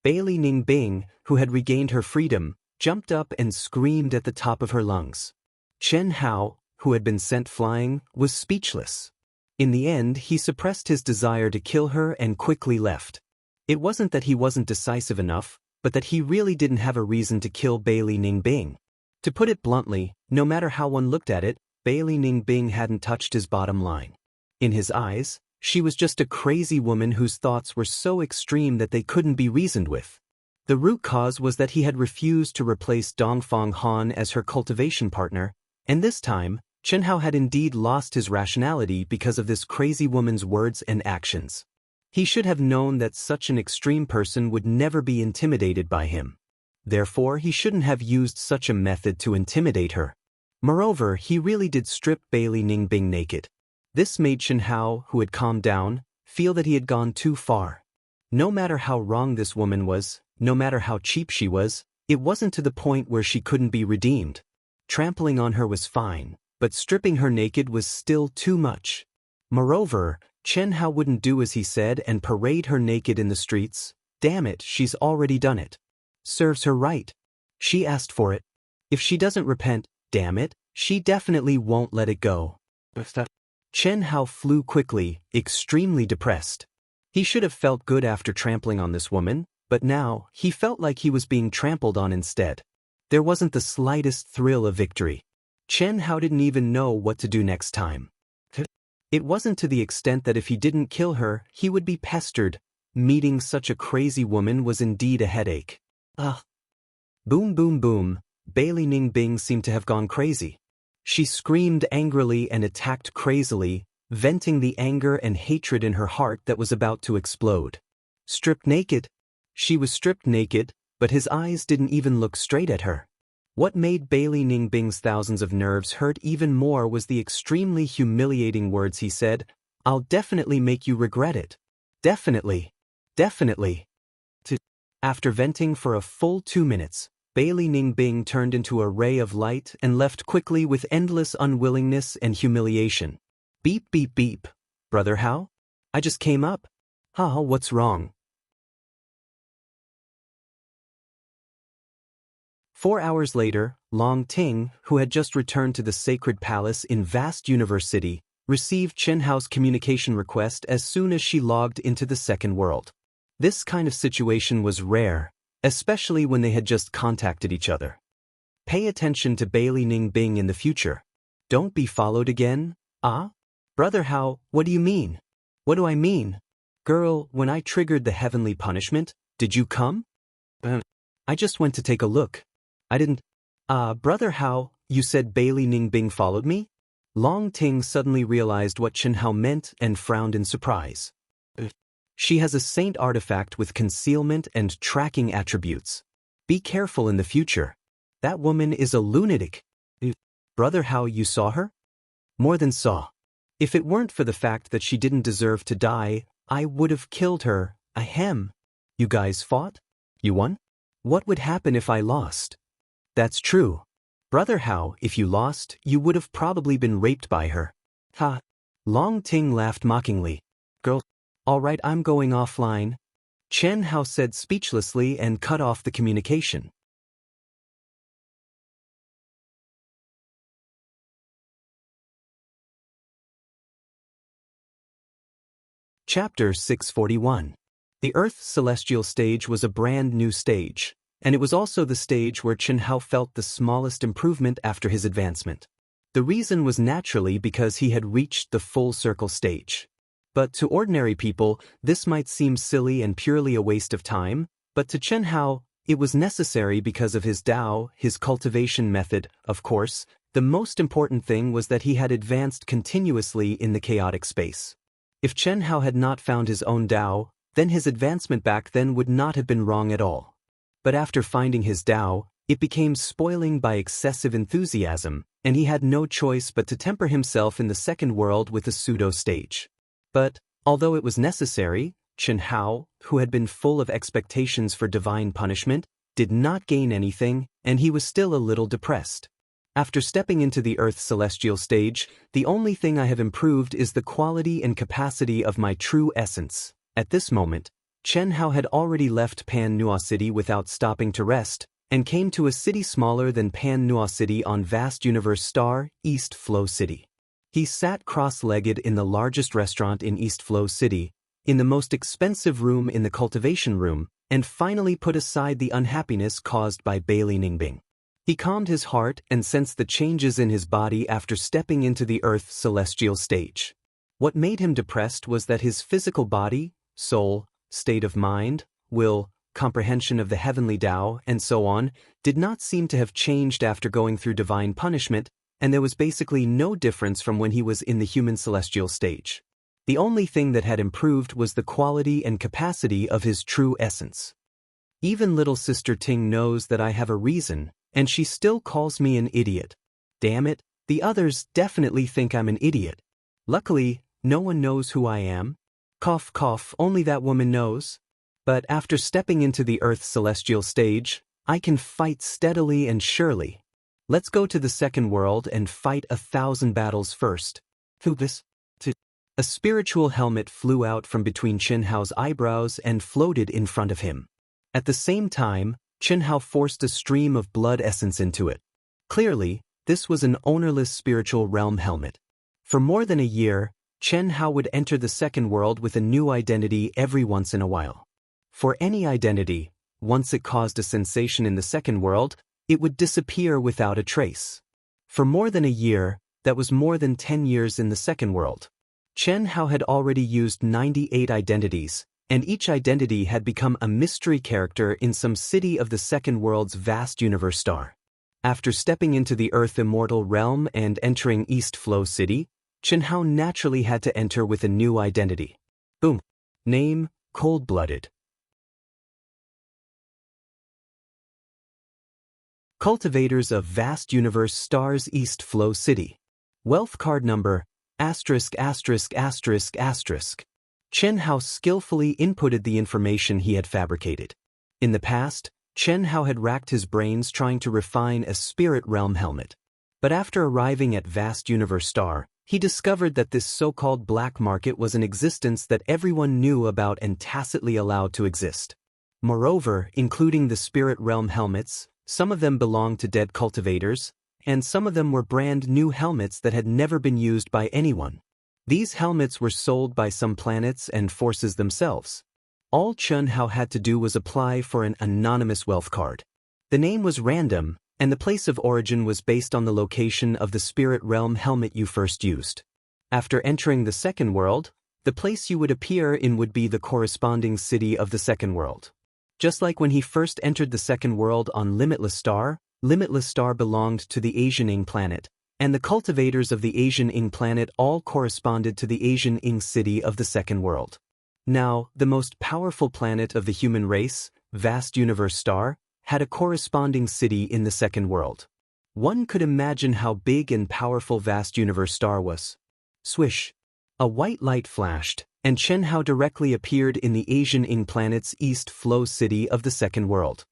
Bailey Ningbing, who had regained her freedom, jumped up and screamed at the top of her lungs. Chen Hao, who had been sent flying, was speechless. In the end, he suppressed his desire to kill her and quickly left. It wasn't that he wasn't decisive enough, but that he really didn't have a reason to kill Bailey Ningbing. To put it bluntly, no matter how one looked at it, Bailey Ningbing hadn't touched his bottom line. In his eyes, she was just a crazy woman whose thoughts were so extreme that they couldn't be reasoned with. The root cause was that he had refused to replace Dongfang Han as her cultivation partner, and this time, Chen Hao had indeed lost his rationality because of this crazy woman's words and actions. He should have known that such an extreme person would never be intimidated by him. Therefore, he shouldn't have used such a method to intimidate her. Moreover, he really did strip Bailey Ningbing naked. This made Chen Hao, who had calmed down, feel that he had gone too far. No matter how wrong this woman was, no matter how cheap she was, it wasn't to the point where she couldn't be redeemed. Trampling on her was fine, but stripping her naked was still too much. Moreover, Chen Hao wouldn't do as he said and parade her naked in the streets. Damn it, she's already done it. Serves her right. She asked for it. If she doesn't repent, damn it, she definitely won't let it go. Chen Hao flew quickly, extremely depressed. He should have felt good after trampling on this woman, but now, he felt like he was being trampled on instead. There wasn't the slightest thrill of victory. Chen Hao didn't even know what to do next time. It wasn't to the extent that if he didn't kill her, he would be pestered. Meeting such a crazy woman was indeed a headache. Ugh. Boom boom boom, Bailey Ningbing seemed to have gone crazy. She screamed angrily and attacked crazily, venting the anger and hatred in her heart that was about to explode. Stripped naked? She was stripped naked, but his eyes didn't even look straight at her. What made Bailey Ningbing's thousands of nerves hurt even more was the extremely humiliating words he said. I'll definitely make you regret it. Definitely. Definitely. After venting for a full 2 minutes, Bailey Ningbing turned into a ray of light and left quickly with endless unwillingness and humiliation. Beep beep beep. Brother Hao? I just came up. What's wrong? 4 hours later, Long Ting, who had just returned to the sacred palace in vast Universe City, received Chen Hao's communication request as soon as she logged into the second world. This kind of situation was rare, especially when they had just contacted each other. Pay attention to Bailey Ningbing in the future. Don't be followed again? Brother Hao, what do you mean? What do I mean? Girl, when I triggered the heavenly punishment, did you come? I just went to take a look. I didn't. Brother Hao, you said Bailey Ningbing followed me? Long Ting suddenly realized what Chen Hao meant and frowned in surprise. She has a saint artifact with concealment and tracking attributes. Be careful in the future. That woman is a lunatic. Brother Hao, you saw her? More than saw. If it weren't for the fact that she didn't deserve to die, I would have killed her. Ahem. You guys fought? You won? What would happen if I lost? That's true. Brother Hao, if you lost, you would have probably been raped by her. Ha. Long Ting laughed mockingly. Girl. Alright, I'm going offline. Chen Hao said speechlessly and cut off the communication. Chapter 641. The Earth's celestial stage was a brand new stage, and it was also the stage where Chen Hao felt the smallest improvement after his advancement. The reason was naturally because he had reached the full circle stage. But to ordinary people, this might seem silly and purely a waste of time, but to Chen Hao, it was necessary because of his Dao, his cultivation method, of course. The most important thing was that he had advanced continuously in the chaotic space. If Chen Hao had not found his own Dao, then his advancement back then would not have been wrong at all. But after finding his Dao, it became spoiling by excessive enthusiasm, and he had no choice but to temper himself in the second world with a pseudo-stage. But, although it was necessary, Chen Hao, who had been full of expectations for divine punishment, did not gain anything, and he was still a little depressed. After stepping into the Earth's celestial stage, the only thing I have improved is the quality and capacity of my true essence. At this moment, Chen Hao had already left Pan Nua City without stopping to rest, and came to a city smaller than Pan Nua City on vast universe star, East Flow City. He sat cross-legged in the largest restaurant in East Flow City, in the most expensive room in the cultivation room, and finally put aside the unhappiness caused by Bailey Ningbing. He calmed his heart and sensed the changes in his body after stepping into the Earth's celestial stage. What made him depressed was that his physical body, soul, state of mind, will, comprehension of the heavenly Tao, and so on, did not seem to have changed after going through divine punishment, and there was basically no difference from when he was in the human celestial stage. The only thing that had improved was the quality and capacity of his true essence. Even little sister Ting knows that I have a reason, and she still calls me an idiot. Damn it, the others definitely think I'm an idiot. Luckily, no one knows who I am. Cough cough, only that woman knows. But after stepping into the Earth's celestial stage, I can fight steadily and surely. Let's go to the second world and fight 1,000 battles first. Who this? A spiritual helmet flew out from between Qianhao's eyebrows and floated in front of him. At the same time, Qianhao forced a stream of blood essence into it. Clearly, this was an ownerless spiritual realm helmet. For more than a year, Qianhao would enter the second world with a new identity every once in a while. For any identity, once it caused a sensation in the second world, it would disappear without a trace. For more than a year, that was more than 10 years in the second world. Qianhao had already used 98 identities, and each identity had become a mystery character in some city of the second world's vast universe star. After stepping into the Earth Immortal realm and entering East Flow City, Qianhao naturally had to enter with a new identity. Boom. Name, Cold-Blooded. Cultivators of Vast Universe Stars East Flow City. Wealth card number, ********. Qianhao skillfully inputted the information he had fabricated. In the past, Qianhao had racked his brains trying to refine a spirit realm helmet. But after arriving at Vast Universe Star, he discovered that this so-called black market was an existence that everyone knew about and tacitly allowed to exist. Moreover, including the spirit realm helmets, some of them belonged to dead cultivators, and some of them were brand new helmets that had never been used by anyone. These helmets were sold by some planets and forces themselves. All Qianhao had to do was apply for an anonymous wealth card. The name was random, and the place of origin was based on the location of the spirit realm helmet you first used. After entering the second world, the place you would appear in would be the corresponding city of the second world. Just like when he first entered the second world on Limitless Star belonged to the Asian Ing planet, and the cultivators of the Asian Ing planet all corresponded to the Asian Ing city of the second world. Now, the most powerful planet of the human race, Vast Universe Star, had a corresponding city in the second world. One could imagine how big and powerful Vast Universe Star was. Swish! A white light flashed, and Qianhao directly appeared in the Asian Ing planet's East Flow City of the second world.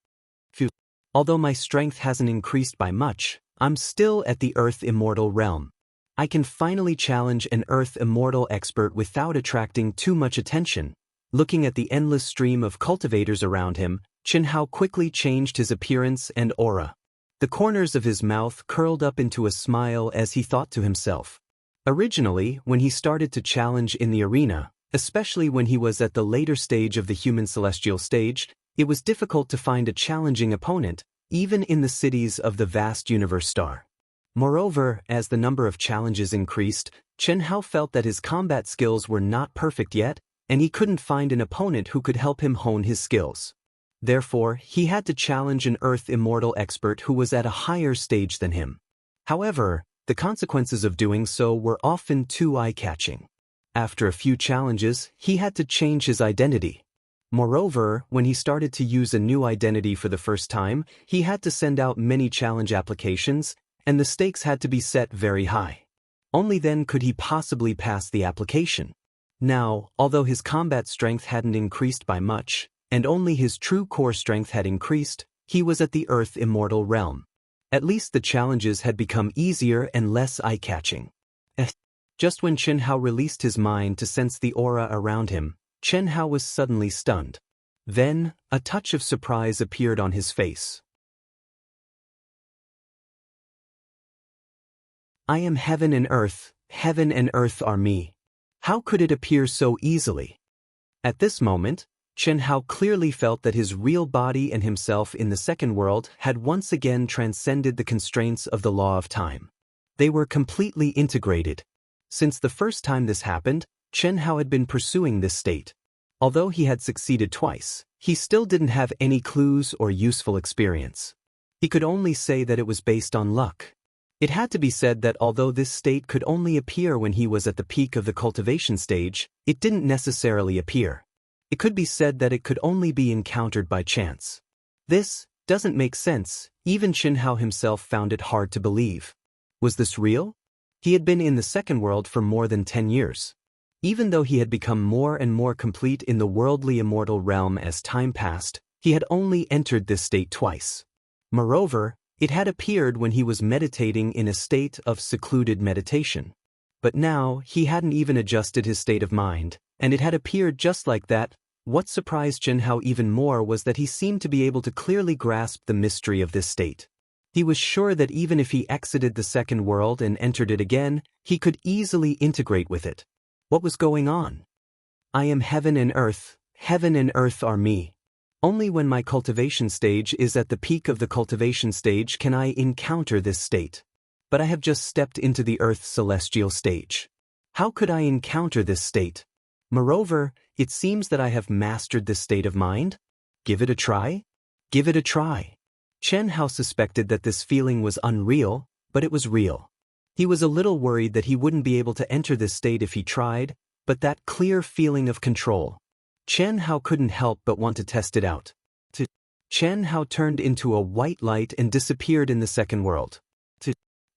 Phew! Although my strength hasn't increased by much, I'm still at the Earth Immortal realm. I can finally challenge an Earth Immortal expert without attracting too much attention. Looking at the endless stream of cultivators around him, Qianhao quickly changed his appearance and aura. The corners of his mouth curled up into a smile as he thought to himself. Originally, when he started to challenge in the arena, especially when he was at the later stage of the human celestial stage, it was difficult to find a challenging opponent, even in the cities of the Vast Universe Star. Moreover, as the number of challenges increased, Qianhao felt that his combat skills were not perfect yet, and he couldn't find an opponent who could help him hone his skills. Therefore, he had to challenge an Earth Immortal expert who was at a higher stage than him. However, the consequences of doing so were often too eye-catching. After a few challenges, he had to change his identity. Moreover, when he started to use a new identity for the first time, he had to send out many challenge applications, and the stakes had to be set very high. Only then could he possibly pass the application. Now, although his combat strength hadn't increased by much, and only his true core strength had increased, he was at the Earth Immortal realm. At least the challenges had become easier and less eye-catching. Just when Qianhao released his mind to sense the aura around him, Qianhao was suddenly stunned. Then, a touch of surprise appeared on his face. I am heaven and earth are me. How could it appear so easily? At this moment, Qianhao clearly felt that his real body and himself in the second world had once again transcended the constraints of the law of time. They were completely integrated. Since the first time this happened, Qianhao had been pursuing this state. Although he had succeeded twice, he still didn't have any clues or useful experience. He could only say that it was based on luck. It had to be said that although this state could only appear when he was at the peak of the cultivation stage, it didn't necessarily appear. It could be said that it could only be encountered by chance. This doesn't make sense. Even Qianhao himself found it hard to believe. Was this real? He had been in the second world for more than 10 years. Even though he had become more and more complete in the worldly immortal realm as time passed, he had only entered this state twice. Moreover, it had appeared when he was meditating in a state of secluded meditation. But now, he hadn't even adjusted his state of mind, and it had appeared just like that. What surprised Xianxia even more was that he seemed to be able to clearly grasp the mystery of this state. He was sure that even if he exited the second world and entered it again, he could easily integrate with it. What was going on? I am heaven and earth are me. Only when my cultivation stage is at the peak of the cultivation stage can I encounter this state. But I have just stepped into the earth's celestial stage. How could I encounter this state? Moreover, it seems that I have mastered this state of mind. Give it a try? Give it a try. Xianxia suspected that this feeling was unreal, but it was real. He was a little worried that he wouldn't be able to enter this state if he tried, but that clear feeling of control. Xianxia couldn't help but want to test it out. Xianxia turned into a white light and disappeared in the second world.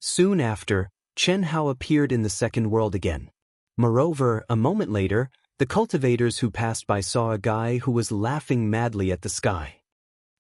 Soon after, Xianxia appeared in the second world again. Moreover, a moment later, the cultivators who passed by saw a guy who was laughing madly at the sky.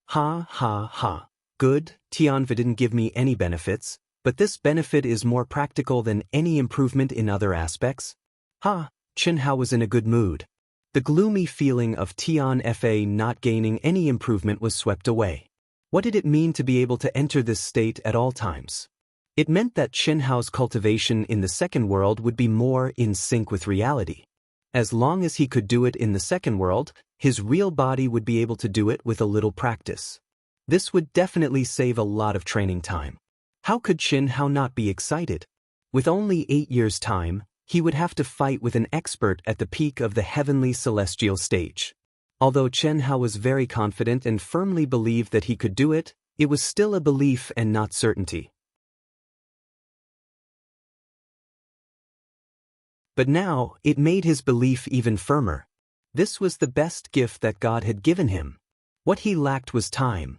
Ha ha ha. Good, Tianfa didn't give me any benefits, but this benefit is more practical than any improvement in other aspects. Ha, Xianxia was in a good mood. The gloomy feeling of Tianfa not gaining any improvement was swept away. What did it mean to be able to enter this state at all times? It meant that Xianxia's cultivation in the second world would be more in sync with reality. As long as he could do it in the second world, his real body would be able to do it with a little practice. This would definitely save a lot of training time. How could Xianxia not be excited? With only 8 years' time, he would have to fight with an expert at the peak of the heavenly celestial stage. Although Xianxia was very confident and firmly believed that he could do it, it was still a belief and not certainty. But now, it made his belief even firmer. This was the best gift that God had given him. What he lacked was time.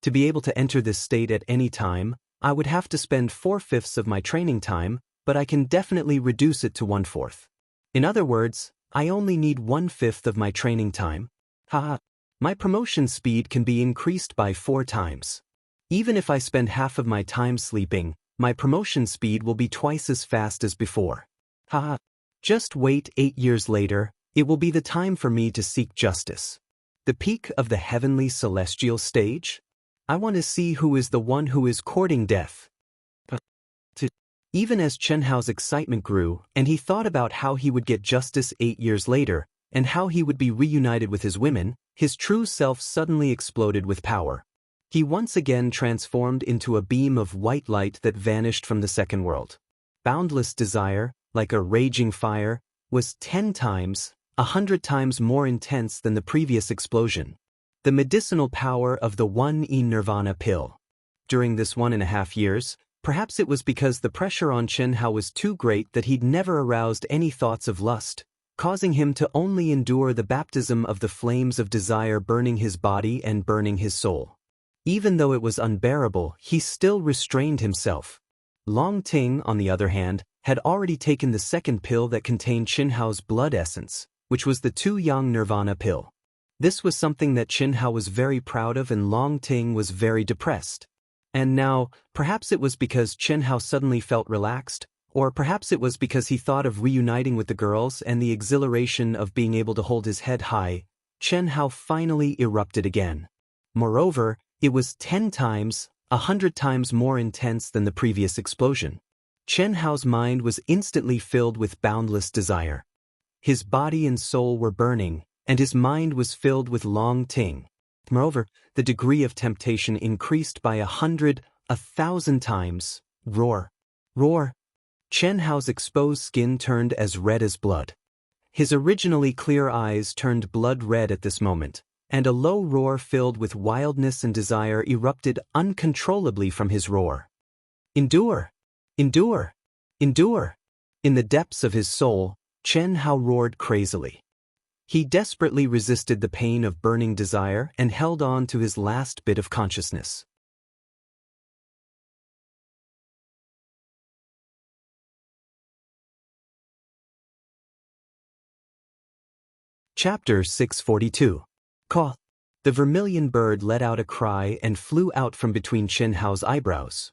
To be able to enter this state at any time, I would have to spend 4/5 of my training time, but I can definitely reduce it to 1/4. In other words, I only need 1/5 of my training time. Haha. My promotion speed can be increased by 4 times. Even if I spend half of my time sleeping, my promotion speed will be twice as fast as before. Haha. Just wait 8 years later, it will be the time for me to seek justice. The peak of the heavenly celestial stage? I want to see who is the one who is courting death. Even as Xianxia's excitement grew, and he thought about how he would get justice 8 years later, and how he would be reunited with his women, his true self suddenly exploded with power. He once again transformed into a beam of white light that vanished from the second world. Boundless desire, like a raging fire, was 10 times, 100 times more intense than the previous explosion. The medicinal power of the 1E Nirvana pill. During this 1.5 years, perhaps it was because the pressure on Xianxia was too great that he'd never aroused any thoughts of lust, causing him to only endure the baptism of the flames of desire burning his body and burning his soul. Even though it was unbearable, he still restrained himself. Longtime, on the other hand, had already taken the second pill that contained Xianxia's blood essence, which was the 2-Yang Nirvana pill. This was something that Xianxia was very proud of, and Longtime was very depressed. And now, perhaps it was because Xianxia suddenly felt relaxed, or perhaps it was because he thought of reuniting with the girls and the exhilaration of being able to hold his head high, Xianxia finally erupted again. Moreover, it was 10 times, 100 times more intense than the previous explosion. Xianxia's mind was instantly filled with boundless desire. His body and soul were burning, and his mind was filled with Longtime. Moreover, the degree of temptation increased by 100, 1,000 times. Roar. Roar. Xianxia's exposed skin turned as red as blood. His originally clear eyes turned blood red at this moment, and a low roar filled with wildness and desire erupted uncontrollably from his roar. Endure! Endure! Endure! In the depths of his soul, Xianxia roared crazily. He desperately resisted the pain of burning desire and held on to his last bit of consciousness. Chapter 642. Caw. The vermilion bird let out a cry and flew out from between Chen Hao's eyebrows.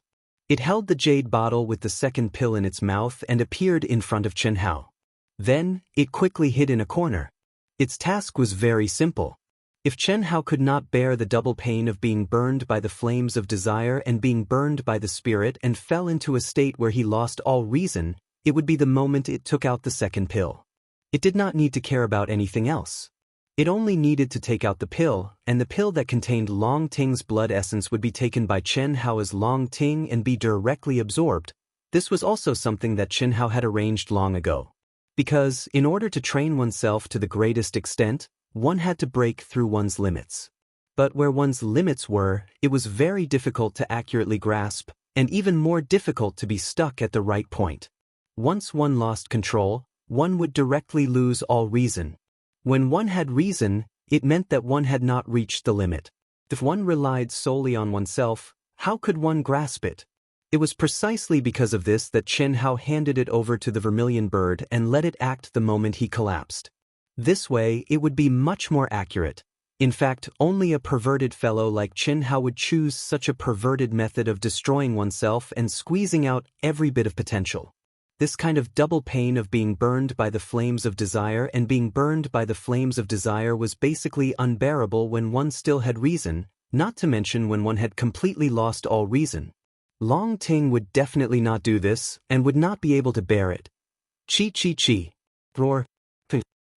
It held the jade bottle with the second pill in its mouth and appeared in front of Chen Hao. Then, it quickly hid in a corner. Its task was very simple. If Chen Hao could not bear the double pain of being burned by the flames of desire and being burned by the spirit and fell into a state where he lost all reason, it would be the moment it took out the second pill. It did not need to care about anything else. It only needed to take out the pill, and the pill that contained Long Ting's blood essence would be taken by Chen Hao as Long Ting and be directly absorbed. This was also something that Chen Hao had arranged long ago. Because, in order to train oneself to the greatest extent, one had to break through one's limits. But where one's limits were, it was very difficult to accurately grasp, and even more difficult to be stuck at the right point. Once one lost control, one would directly lose all reason. When one had reason, it meant that one had not reached the limit. If one relied solely on oneself, how could one grasp it? It was precisely because of this that Chen Hao handed it over to the vermilion bird and let it act the moment he collapsed. This way, it would be much more accurate. In fact, only a perverted fellow like Chen Hao would choose such a perverted method of destroying oneself and squeezing out every bit of potential. This kind of double pain of being burned by the flames of desire and being burned by the flames of desire was basically unbearable when one still had reason, not to mention when one had completely lost all reason. Long Ting would definitely not do this and would not be able to bear it. Chi chi chi. Roar.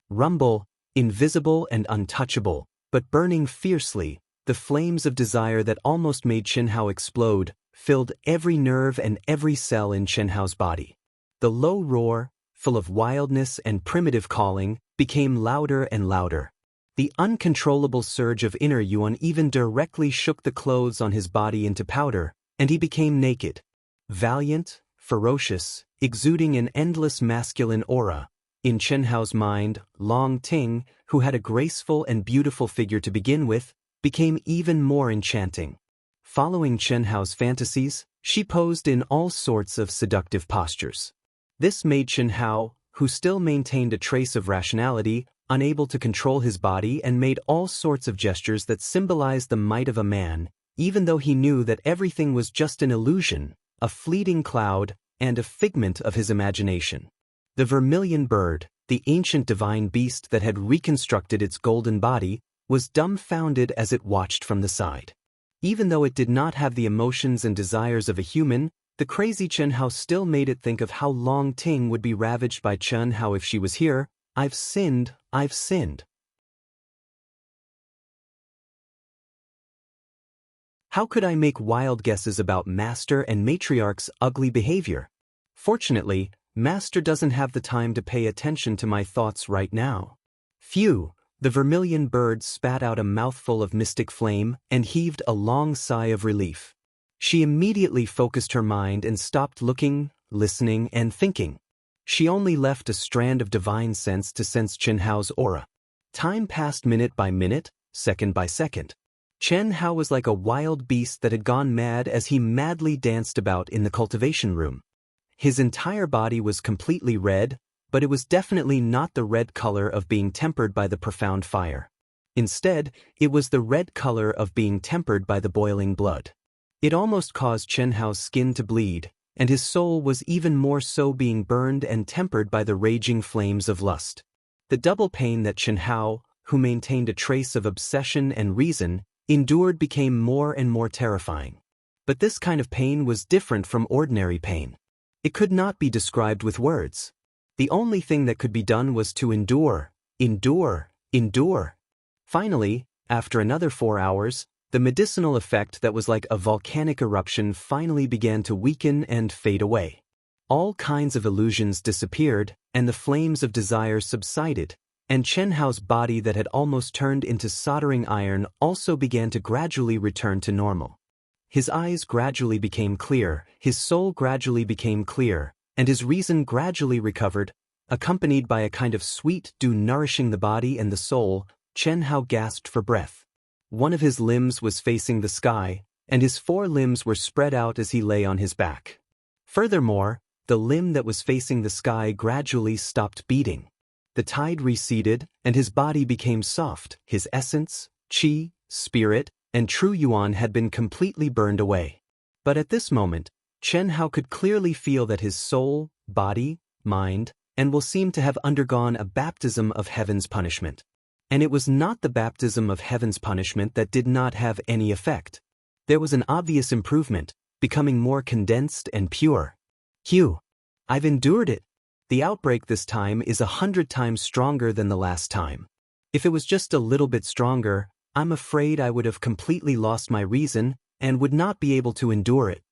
Rumble, invisible and untouchable, but burning fiercely, the flames of desire that almost made Chen Hao explode, filled every nerve and every cell in Chen Hao's body. The low roar, full of wildness and primitive calling, became louder and louder. The uncontrollable surge of inner yuan even directly shook the clothes on his body into powder, and he became naked. Valiant, ferocious, exuding an endless masculine aura. In Chen Hao's mind, Long Ting, who had a graceful and beautiful figure to begin with, became even more enchanting. Following Chen Hao's fantasies, she posed in all sorts of seductive postures. This made Chen Hao, who still maintained a trace of rationality, unable to control his body and made all sorts of gestures that symbolized the might of a man, even though he knew that everything was just an illusion, a fleeting cloud, and a figment of his imagination. The vermilion bird, the ancient divine beast that had reconstructed its golden body, was dumbfounded as it watched from the side. Even though it did not have the emotions and desires of a human, the crazy Chen Hao still made it think of how Long Ting would be ravaged by Chen Hao if she was here. I've sinned, I've sinned. How could I make wild guesses about Master and Matriarch's ugly behavior? Fortunately, Master doesn't have the time to pay attention to my thoughts right now. Phew, the vermilion bird spat out a mouthful of mystic flame and heaved a long sigh of relief. She immediately focused her mind and stopped looking, listening, and thinking. She only left a strand of divine sense to sense Chen Hao's aura. Time passed minute by minute, second by second. Chen Hao was like a wild beast that had gone mad as he madly danced about in the cultivation room. His entire body was completely red, but it was definitely not the red color of being tempered by the profound fire. Instead, it was the red color of being tempered by the boiling blood. It almost caused Chen Hao's skin to bleed, and his soul was even more so being burned and tempered by the raging flames of lust. The double pain that Chen Hao, who maintained a trace of obsession and reason, endured became more and more terrifying. But this kind of pain was different from ordinary pain. It could not be described with words. The only thing that could be done was to endure, endure, endure. Finally, after another 4 hours, the medicinal effect that was like a volcanic eruption finally began to weaken and fade away. All kinds of illusions disappeared, and the flames of desire subsided, and Chen Hao's body that had almost turned into soldering iron also began to gradually return to normal. His eyes gradually became clear, his soul gradually became clear, and his reason gradually recovered, accompanied by a kind of sweet dew nourishing the body and the soul. Chen Hao gasped for breath. One of his limbs was facing the sky, and his 4 limbs were spread out as he lay on his back. Furthermore, the limb that was facing the sky gradually stopped beating. The tide receded, and his body became soft. His essence, qi, spirit, and true yuan had been completely burned away. But at this moment, Chen Hao could clearly feel that his soul, body, mind, and will seem to have undergone a baptism of heaven's punishment. And it was not the baptism of heaven's punishment that did not have any effect. There was an obvious improvement, becoming more condensed and pure. Hugh, I've endured it. The outbreak this time is 100 times stronger than the last time. If it was just a little bit stronger, I'm afraid I would have completely lost my reason and would not be able to endure it.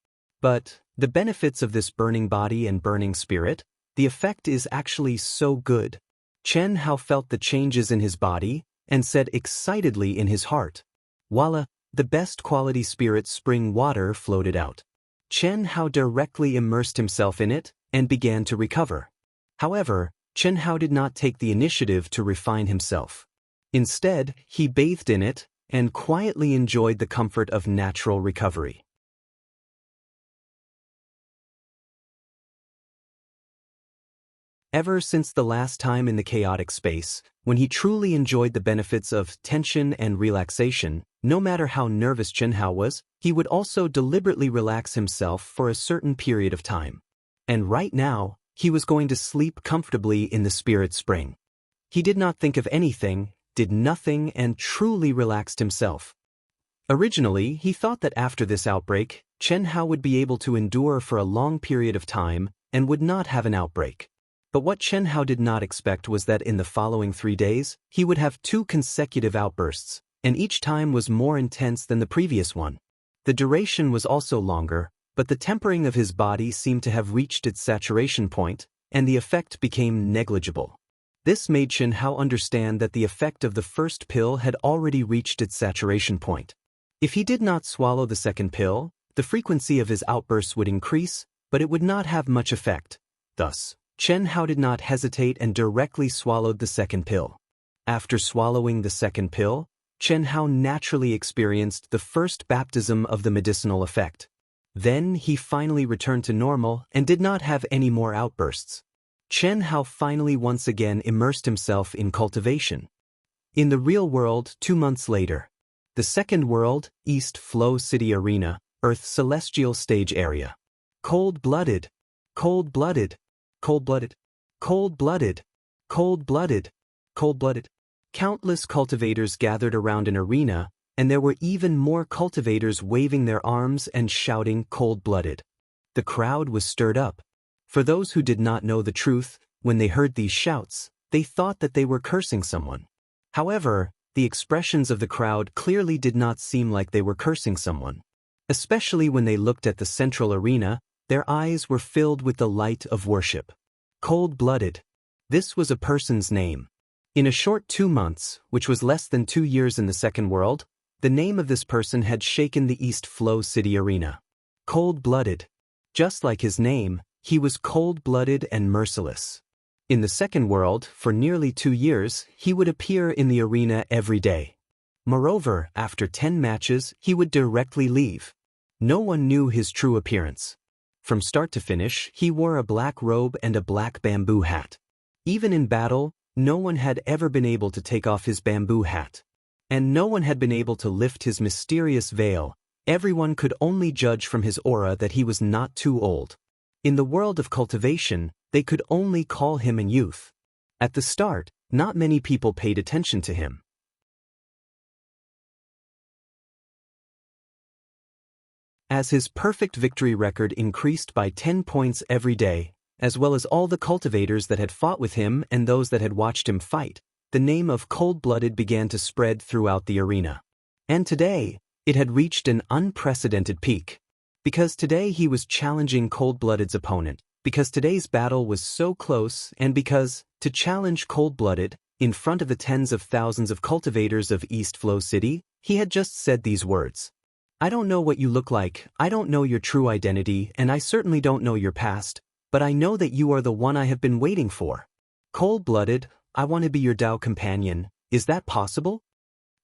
But the benefits of this burning body and burning spirit, the effect is actually so good. Chen Hao felt the changes in his body and said excitedly in his heart, "Voila, the best quality spirit spring water floated out." Chen Hao directly immersed himself in it and began to recover. However, Chen Hao did not take the initiative to refine himself. Instead, he bathed in it and quietly enjoyed the comfort of natural recovery. Ever since the last time in the chaotic space, when he truly enjoyed the benefits of tension and relaxation, no matter how nervous Chen Hao was, he would also deliberately relax himself for a certain period of time. And right now, he was going to sleep comfortably in the spirit spring. He did not think of anything, did nothing, and truly relaxed himself. Originally, he thought that after this outbreak, Chen Hao would be able to endure for a long period of time and would not have an outbreak. But what Chen Hao did not expect was that in the following 3 days, he would have 2 consecutive outbursts, and each time was more intense than the previous one. The duration was also longer, but the tempering of his body seemed to have reached its saturation point, and the effect became negligible. This made Chen Hao understand that the effect of the first pill had already reached its saturation point. If he did not swallow the second pill, the frequency of his outbursts would increase, but it would not have much effect. Thus, Chen Hao did not hesitate and directly swallowed the second pill. After swallowing the second pill, Chen Hao naturally experienced the first baptism of the medicinal effect. Then he finally returned to normal and did not have any more outbursts. Chen Hao finally once again immersed himself in cultivation. In the real world 2 months later. The second world, East Flow City Arena, Earth's celestial stage area. Cold-blooded, cold-blooded, cold-blooded, cold-blooded, cold-blooded, cold-blooded. Countless cultivators gathered around an arena, and there were even more cultivators waving their arms and shouting cold-blooded. The crowd was stirred up. For those who did not know the truth, when they heard these shouts, they thought that they were cursing someone. However, the expressions of the crowd clearly did not seem like they were cursing someone. Especially when they looked at the central arena, their eyes were filled with the light of worship. Cold-blooded. This was a person's name. In a short 2 months, which was less than 2 years in the second world, the name of this person had shaken the East Flow City Arena. Cold-blooded. Just like his name, he was cold-blooded and merciless. In the second world, for nearly 2 years, he would appear in the arena every day. Moreover, after 10 matches, he would directly leave. No one knew his true appearance. From start to finish, he wore a black robe and a black bamboo hat. Even in battle, no one had ever been able to take off his bamboo hat. And no one had been able to lift his mysterious veil. Everyone could only judge from his aura that he was not too old. In the world of cultivation, they could only call him a youth. At the start, not many people paid attention to him. As his perfect victory record increased by 10 points every day, as well as all the cultivators that had fought with him and those that had watched him fight, the name of cold-blooded began to spread throughout the arena. And today, it had reached an unprecedented peak. Because today he was challenging cold-blooded's opponent, because today's battle was so close, and because, to challenge cold-blooded, in front of the tens of thousands of cultivators of East Flow City, he had just said these words. I don't know what you look like, I don't know your true identity, and I certainly don't know your past, but I know that you are the one I have been waiting for. Cold-blooded, I want to be your Tao companion, is that possible?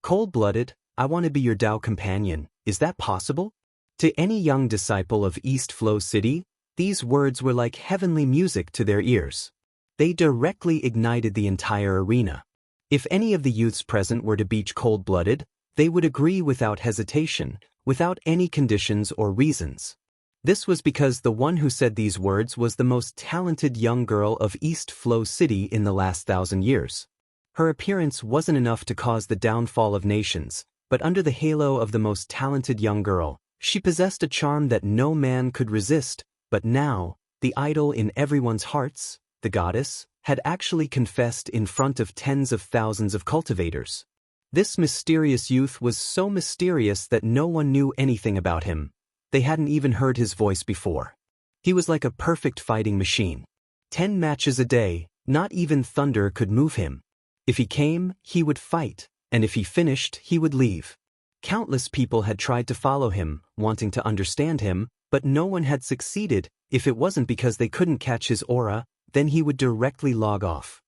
Cold-blooded, I want to be your Tao companion, is that possible? To any young disciple of East Flow City, these words were like heavenly music to their ears. They directly ignited the entire arena. If any of the youths present were to be cold-blooded, they would agree without hesitation, without any conditions or reasons. This was because the one who said these words was the most talented young girl of East Flow City in the last 1,000 years. Her appearance wasn't enough to cause the downfall of nations, but under the halo of the most talented young girl, she possessed a charm that no man could resist. But now, the idol in everyone's hearts, the goddess, had actually confessed in front of tens of thousands of cultivators. This mysterious youth was so mysterious that no one knew anything about him. They hadn't even heard his voice before. He was like a perfect fighting machine. 10 matches a day, not even thunder could move him. If he came, he would fight, and if he finished, he would leave. Countless people had tried to follow him, wanting to understand him, but no one had succeeded. If it wasn't because they couldn't catch his aura, then he would directly log off.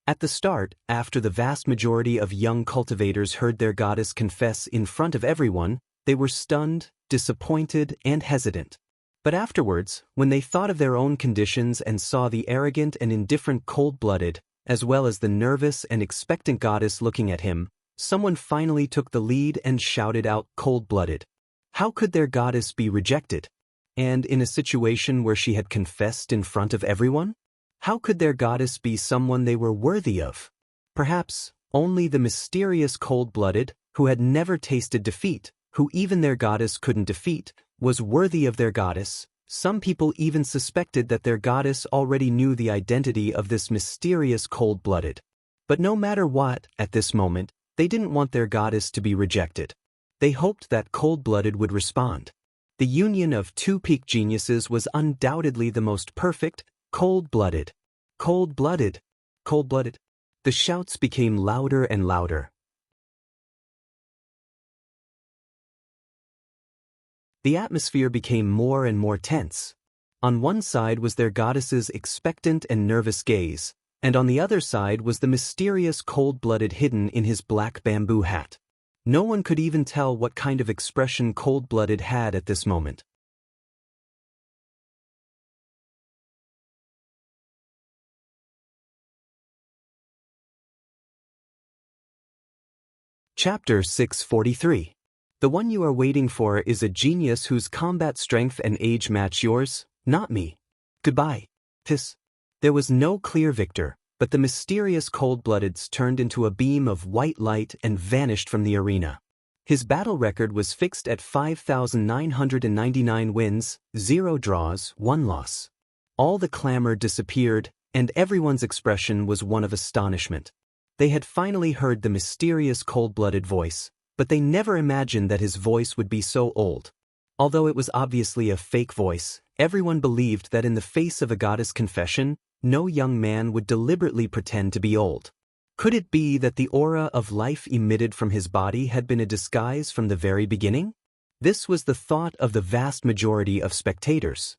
At the start, after the vast majority of young cultivators heard their goddess confess in front of everyone, they were stunned, disappointed, and hesitant. But afterwards, when they thought of their own conditions and saw the arrogant and indifferent cold-blooded, as well as the nervous and expectant goddess looking at him, someone finally took the lead and shouted out, "Cold-blooded." How could their goddess be rejected? And in a situation where she had confessed in front of everyone? How could their goddess be someone they were worthy of? Perhaps only the mysterious cold-blooded, who had never tasted defeat, who even their goddess couldn't defeat, was worthy of their goddess. Some people even suspected that their goddess already knew the identity of this mysterious cold-blooded. But no matter what, at this moment, they didn't want their goddess to be rejected. They hoped that cold-blooded would respond. The union of two peak geniuses was undoubtedly the most perfect. Cold-blooded. Cold-blooded. Cold-blooded. The shouts became louder and louder. The atmosphere became more and more tense. On one side was their goddess's expectant and nervous gaze, and on the other side was the mysterious cold-blooded hidden in his black bamboo hat. No one could even tell what kind of expression cold-blooded had at this moment. Chapter 643. The one you are waiting for is a genius whose combat strength and age match yours, not me. Goodbye. There was no clear victor, but the mysterious cold-bloodeds turned into a beam of white light and vanished from the arena. His battle record was fixed at 5,999 wins, 0 draws, 1 loss. All the clamor disappeared, and everyone's expression was one of astonishment. They had finally heard the mysterious cold-blooded voice, but they never imagined that his voice would be so old. Although it was obviously a fake voice, everyone believed that in the face of a goddess confession, no young man would deliberately pretend to be old. Could it be that the aura of life emitted from his body had been a disguise from the very beginning? This was the thought of the vast majority of spectators.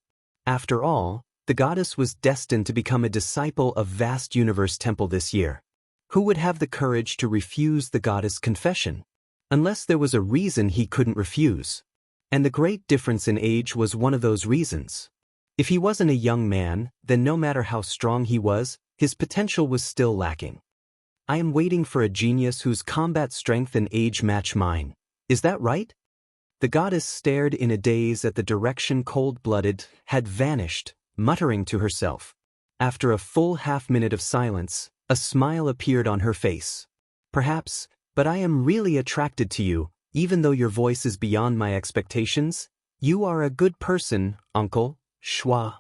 After all, the goddess was destined to become a disciple of vast universe temple this year. Who would have the courage to refuse the goddess confession? Unless there was a reason he couldn't refuse. And the great difference in age was one of those reasons. If he wasn't a young man, then no matter how strong he was, his potential was still lacking. I am waiting for a genius whose combat strength and age match mine. Is that right? The goddess stared in a daze at the direction cold-blooded had vanished, muttering to herself. After a full half-minute of silence, a smile appeared on her face. Perhaps, but I am really attracted to you, even though your voice is beyond my expectations. You are a good person, Uncle Schwa.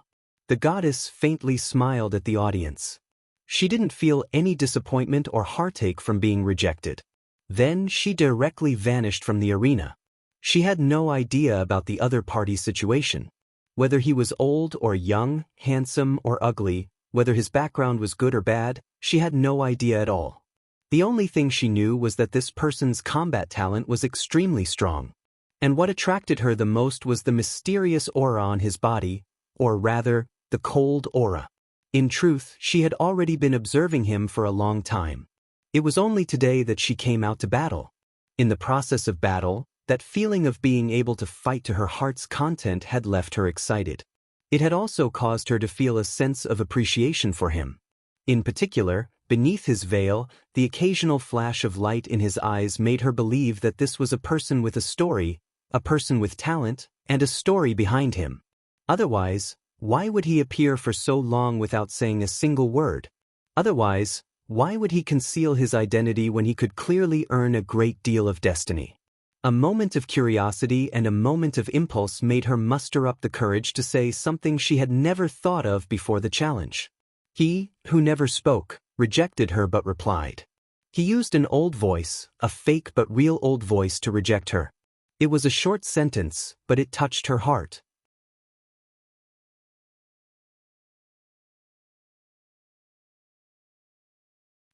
The goddess faintly smiled at the audience. She didn't feel any disappointment or heartache from being rejected. Then she directly vanished from the arena. She had no idea about the other party's situation. Whether he was old or young, handsome or ugly, whether his background was good or bad, she had no idea at all. The only thing she knew was that this person's combat talent was extremely strong. And what attracted her the most was the mysterious aura on his body, or rather, the cold aura. In truth, she had already been observing him for a long time. It was only today that she came out to battle. In the process of battle, that feeling of being able to fight to her heart's content had left her excited. It had also caused her to feel a sense of appreciation for him. In particular, beneath his veil, the occasional flash of light in his eyes made her believe that this was a person with a story, a person with talent, and a story behind him. Otherwise, why would he appear for so long without saying a single word? Otherwise, why would he conceal his identity when he could clearly earn a great deal of destiny? A moment of curiosity and a moment of impulse made her muster up the courage to say something she had never thought of before the challenge. He, who never spoke, rejected her but replied. He used an old voice, a fake but real old voice, to reject her. It was a short sentence, but it touched her heart.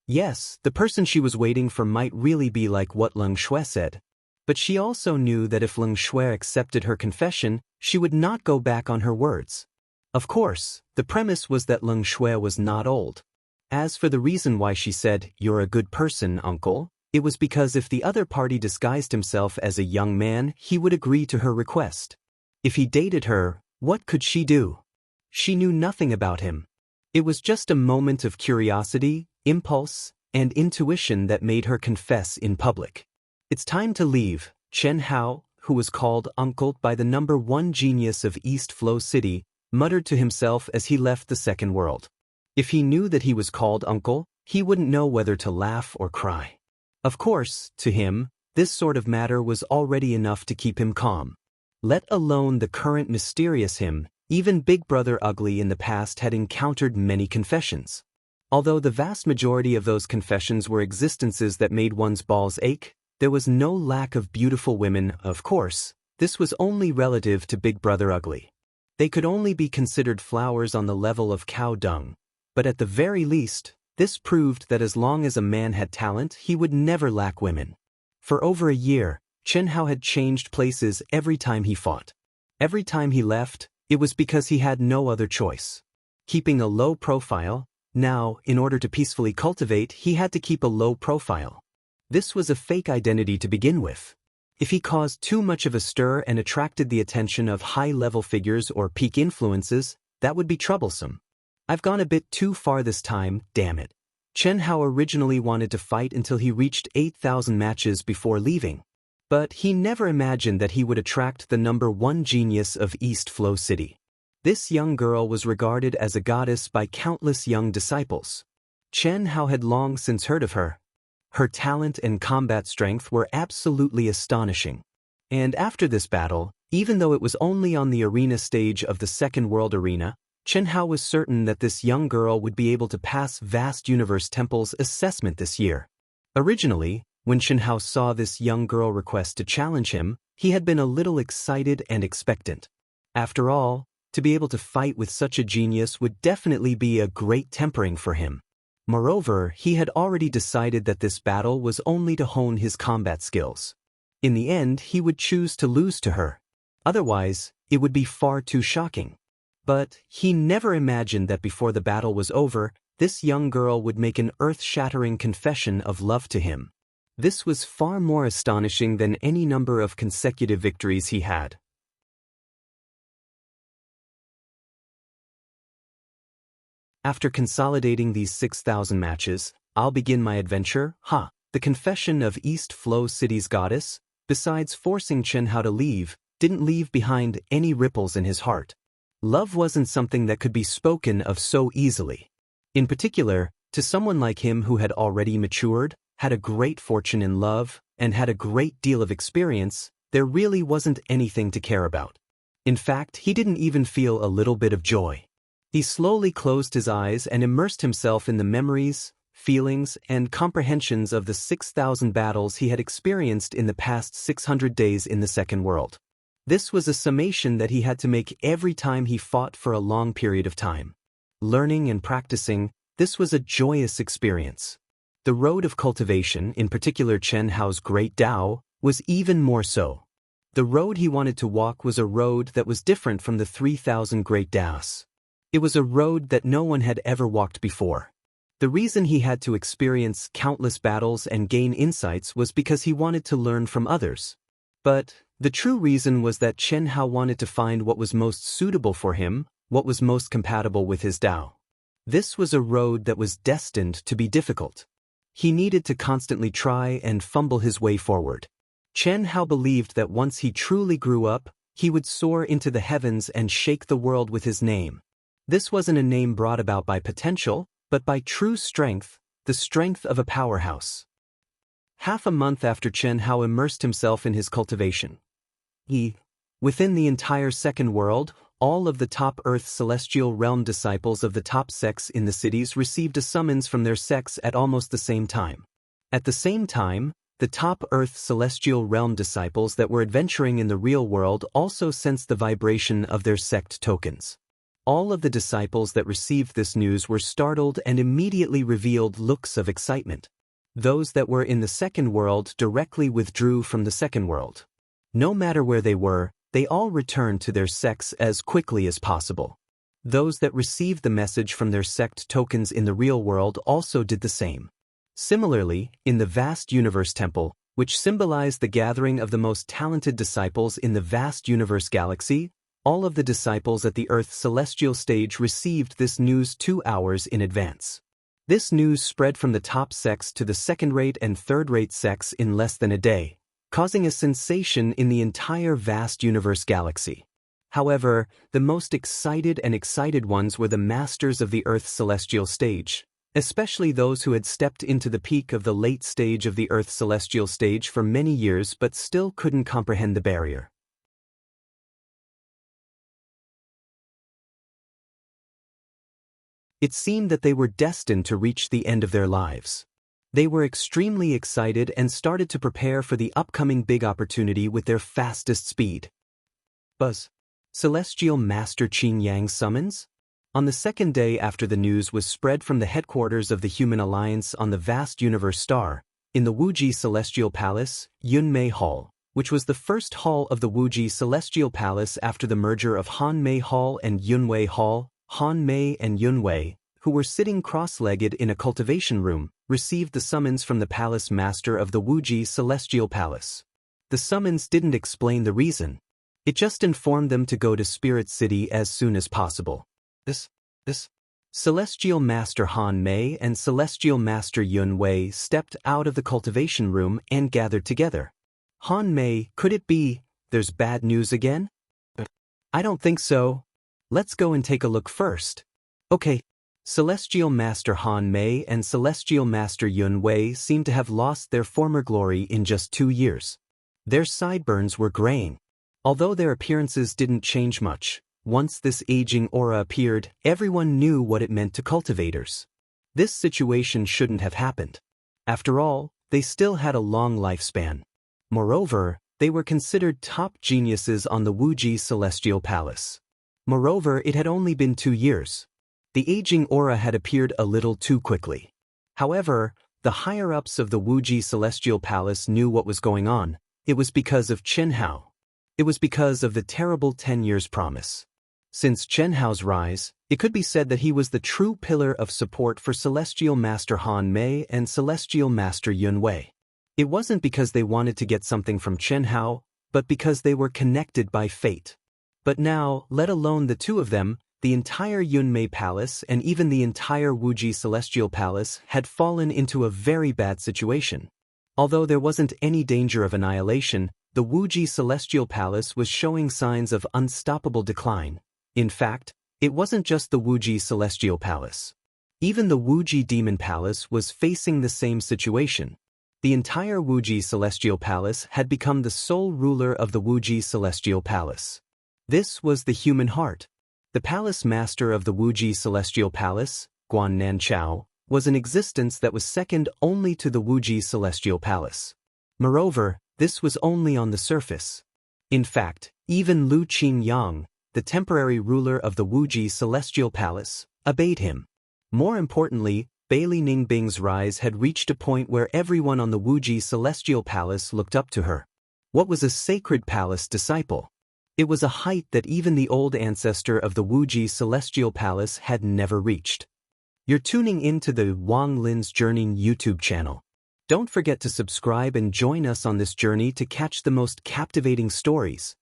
Yes, the person she was waiting for might really be like what Leng Shui said. But she also knew that if Leng Shui accepted her confession, she would not go back on her words. Of course, the premise was that Leng Shui was not old. As for the reason why she said, "You're a good person, uncle," it was because if the other party disguised himself as a young man, he would agree to her request. If he dated her, what could she do? She knew nothing about him. It was just a moment of curiosity, impulse, and intuition that made her confess in public. "It's time to leave," Chen Hao, who was called Uncle by the #1 genius of East Flow City, muttered to himself as he left the second world. If he knew that he was called Uncle, he wouldn't know whether to laugh or cry. Of course, to him, this sort of matter was already enough to keep him calm. Let alone the current mysterious him, even Big Brother Ugly in the past had encountered many confessions. Although the vast majority of those confessions were existences that made one's balls ache, there was no lack of beautiful women. Of course, this was only relative to Big Brother Ugly. They could only be considered flowers on the level of cow dung, but at the very least, this proved that as long as a man had talent, he would never lack women. For over a year, Chen Hao had changed places every time he fought. Every time he left, it was because he had no other choice. Keeping a low profile, now, in order to peacefully cultivate, he had to keep a low profile. This was a fake identity to begin with. If he caused too much of a stir and attracted the attention of high-level figures or peak influences, that would be troublesome. "I've gone a bit too far this time, damn it." Chen Hao originally wanted to fight until he reached 8,000 matches before leaving. But he never imagined that he would attract the #1 genius of East Flow City. This young girl was regarded as a goddess by countless young disciples. Chen Hao had long since heard of her. Her talent and combat strength were absolutely astonishing. And after this battle, even though it was only on the arena stage of the Second World Arena, Chen Hao was certain that this young girl would be able to pass Vast Universe Temple's assessment this year. Originally, when Chen Hao saw this young girl request to challenge him, he had been a little excited and expectant. After all, to be able to fight with such a genius would definitely be a great tempering for him. Moreover, he had already decided that this battle was only to hone his combat skills. In the end, he would choose to lose to her. Otherwise, it would be far too shocking. But he never imagined that before the battle was over, this young girl would make an earth-shattering confession of love to him. This was far more astonishing than any number of consecutive victories he had. After consolidating these 6,000 matches, I'll begin my adventure, The confession of East Flow City's goddess, besides forcing Chen Hao to leave, didn't leave behind any ripples in his heart. Love wasn't something that could be spoken of so easily. In particular, to someone like him who had already matured, had a great fortune in love, and had a great deal of experience, there really wasn't anything to care about. In fact, he didn't even feel a little bit of joy. He slowly closed his eyes and immersed himself in the memories, feelings, and comprehensions of the 6,000 battles he had experienced in the past 600 days in the Second World. This was a summation that he had to make every time he fought for a long period of time. Learning and practicing, this was a joyous experience. The road of cultivation, in particular Chen Hao's great Dao, was even more so. The road he wanted to walk was a road that was different from the 3,000 great Daos. It was a road that no one had ever walked before. The reason he had to experience countless battles and gain insights was because he wanted to learn from others. But the true reason was that Chen Hao wanted to find what was most suitable for him, what was most compatible with his Dao. This was a road that was destined to be difficult. He needed to constantly try and fumble his way forward. Chen Hao believed that once he truly grew up, he would soar into the heavens and shake the world with his name. This wasn't a name brought about by potential, but by true strength, the strength of a powerhouse. Half a month after Chen Hao immersed himself in his cultivation, within the entire second world, all of the top Earth celestial realm disciples of the top sects in the cities received a summons from their sects at almost the same time. At the same time, the top Earth celestial realm disciples that were adventuring in the real world also sensed the vibration of their sect tokens. All of the disciples that received this news were startled and immediately revealed looks of excitement. Those that were in the second world directly withdrew from the second world. No matter where they were, they all returned to their sects as quickly as possible. Those that received the message from their sect tokens in the real world also did the same. Similarly, in the vast universe temple, which symbolized the gathering of the most talented disciples in the vast universe galaxy, all of the disciples at the Earth celestial stage received this news 2 hours in advance. This news spread from the top sects to the second-rate and third-rate sects in less than a day, causing a sensation in the entire vast universe galaxy. However, the most excited ones were the masters of the Earth celestial stage, especially those who had stepped into the peak of the late stage of the Earth celestial stage for many years but still couldn't comprehend the barrier. It seemed that they were destined to reach the end of their lives. They were extremely excited and started to prepare for the upcoming big opportunity with their fastest speed. Buzz. Celestial Master Qin Yang's summons? On the second day after the news was spread from the headquarters of the Human Alliance on the vast universe star, in the Wuji Celestial Palace, Yunmei Hall, which was the first hall of the Wuji Celestial Palace after the merger of Hanmei Hall and Yunwei Hall, Hanmei and Yunwei, who were sitting cross-legged in a cultivation room, received the summons from the palace master of the Wuji Celestial Palace. The summons didn't explain the reason. It just informed them to go to Spirit City as soon as possible. This Celestial Master Han Mei and Celestial Master Yun Wei stepped out of the cultivation room and gathered together. Han Mei, could it be, there's bad news again? I don't think so. Let's go and take a look first. Okay. Celestial Master Han Mei and Celestial Master Yun Wei seemed to have lost their former glory in just 2 years. Their sideburns were graying. Although their appearances didn't change much, once this aging aura appeared, everyone knew what it meant to cultivators. This situation shouldn't have happened. After all, they still had a long lifespan. Moreover, they were considered top geniuses on the Wuji Celestial Palace. Moreover, it had only been 2 years. The aging aura had appeared a little too quickly. However, the higher-ups of the Wuji Celestial Palace knew what was going on. It was because of Chen Hao. It was because of the terrible 10 years promise. Since Chen Hao's rise, it could be said that he was the true pillar of support for Celestial Master Han Mei and Celestial Master Yun Wei. It wasn't because they wanted to get something from Chen Hao, but because they were connected by fate. But now, let alone the two of them, the entire Yunmei Palace and even the entire Wuji Celestial Palace had fallen into a very bad situation. Although there wasn't any danger of annihilation, the Wuji Celestial Palace was showing signs of unstoppable decline. In fact, it wasn't just the Wuji Celestial Palace. Even the Wuji Demon Palace was facing the same situation. The entire Wuji Celestial Palace had become the sole ruler of the Wuji Celestial Palace. This was the human heart. The palace master of the Wuji Celestial Palace, Guan Nanchao, was an existence that was second only to the Wuji Celestial Palace. Moreover, this was only on the surface. In fact, even Lu Qingyang, the temporary ruler of the Wuji Celestial Palace, obeyed him. More importantly, Bailey Ningbing's rise had reached a point where everyone on the Wuji Celestial Palace looked up to her. What was a sacred palace disciple? It was a height that even the old ancestor of the Wuji Celestial Palace had never reached. You're tuning in to the Wang Lin's Journey YouTube channel. Don't forget to subscribe and join us on this journey to catch the most captivating stories.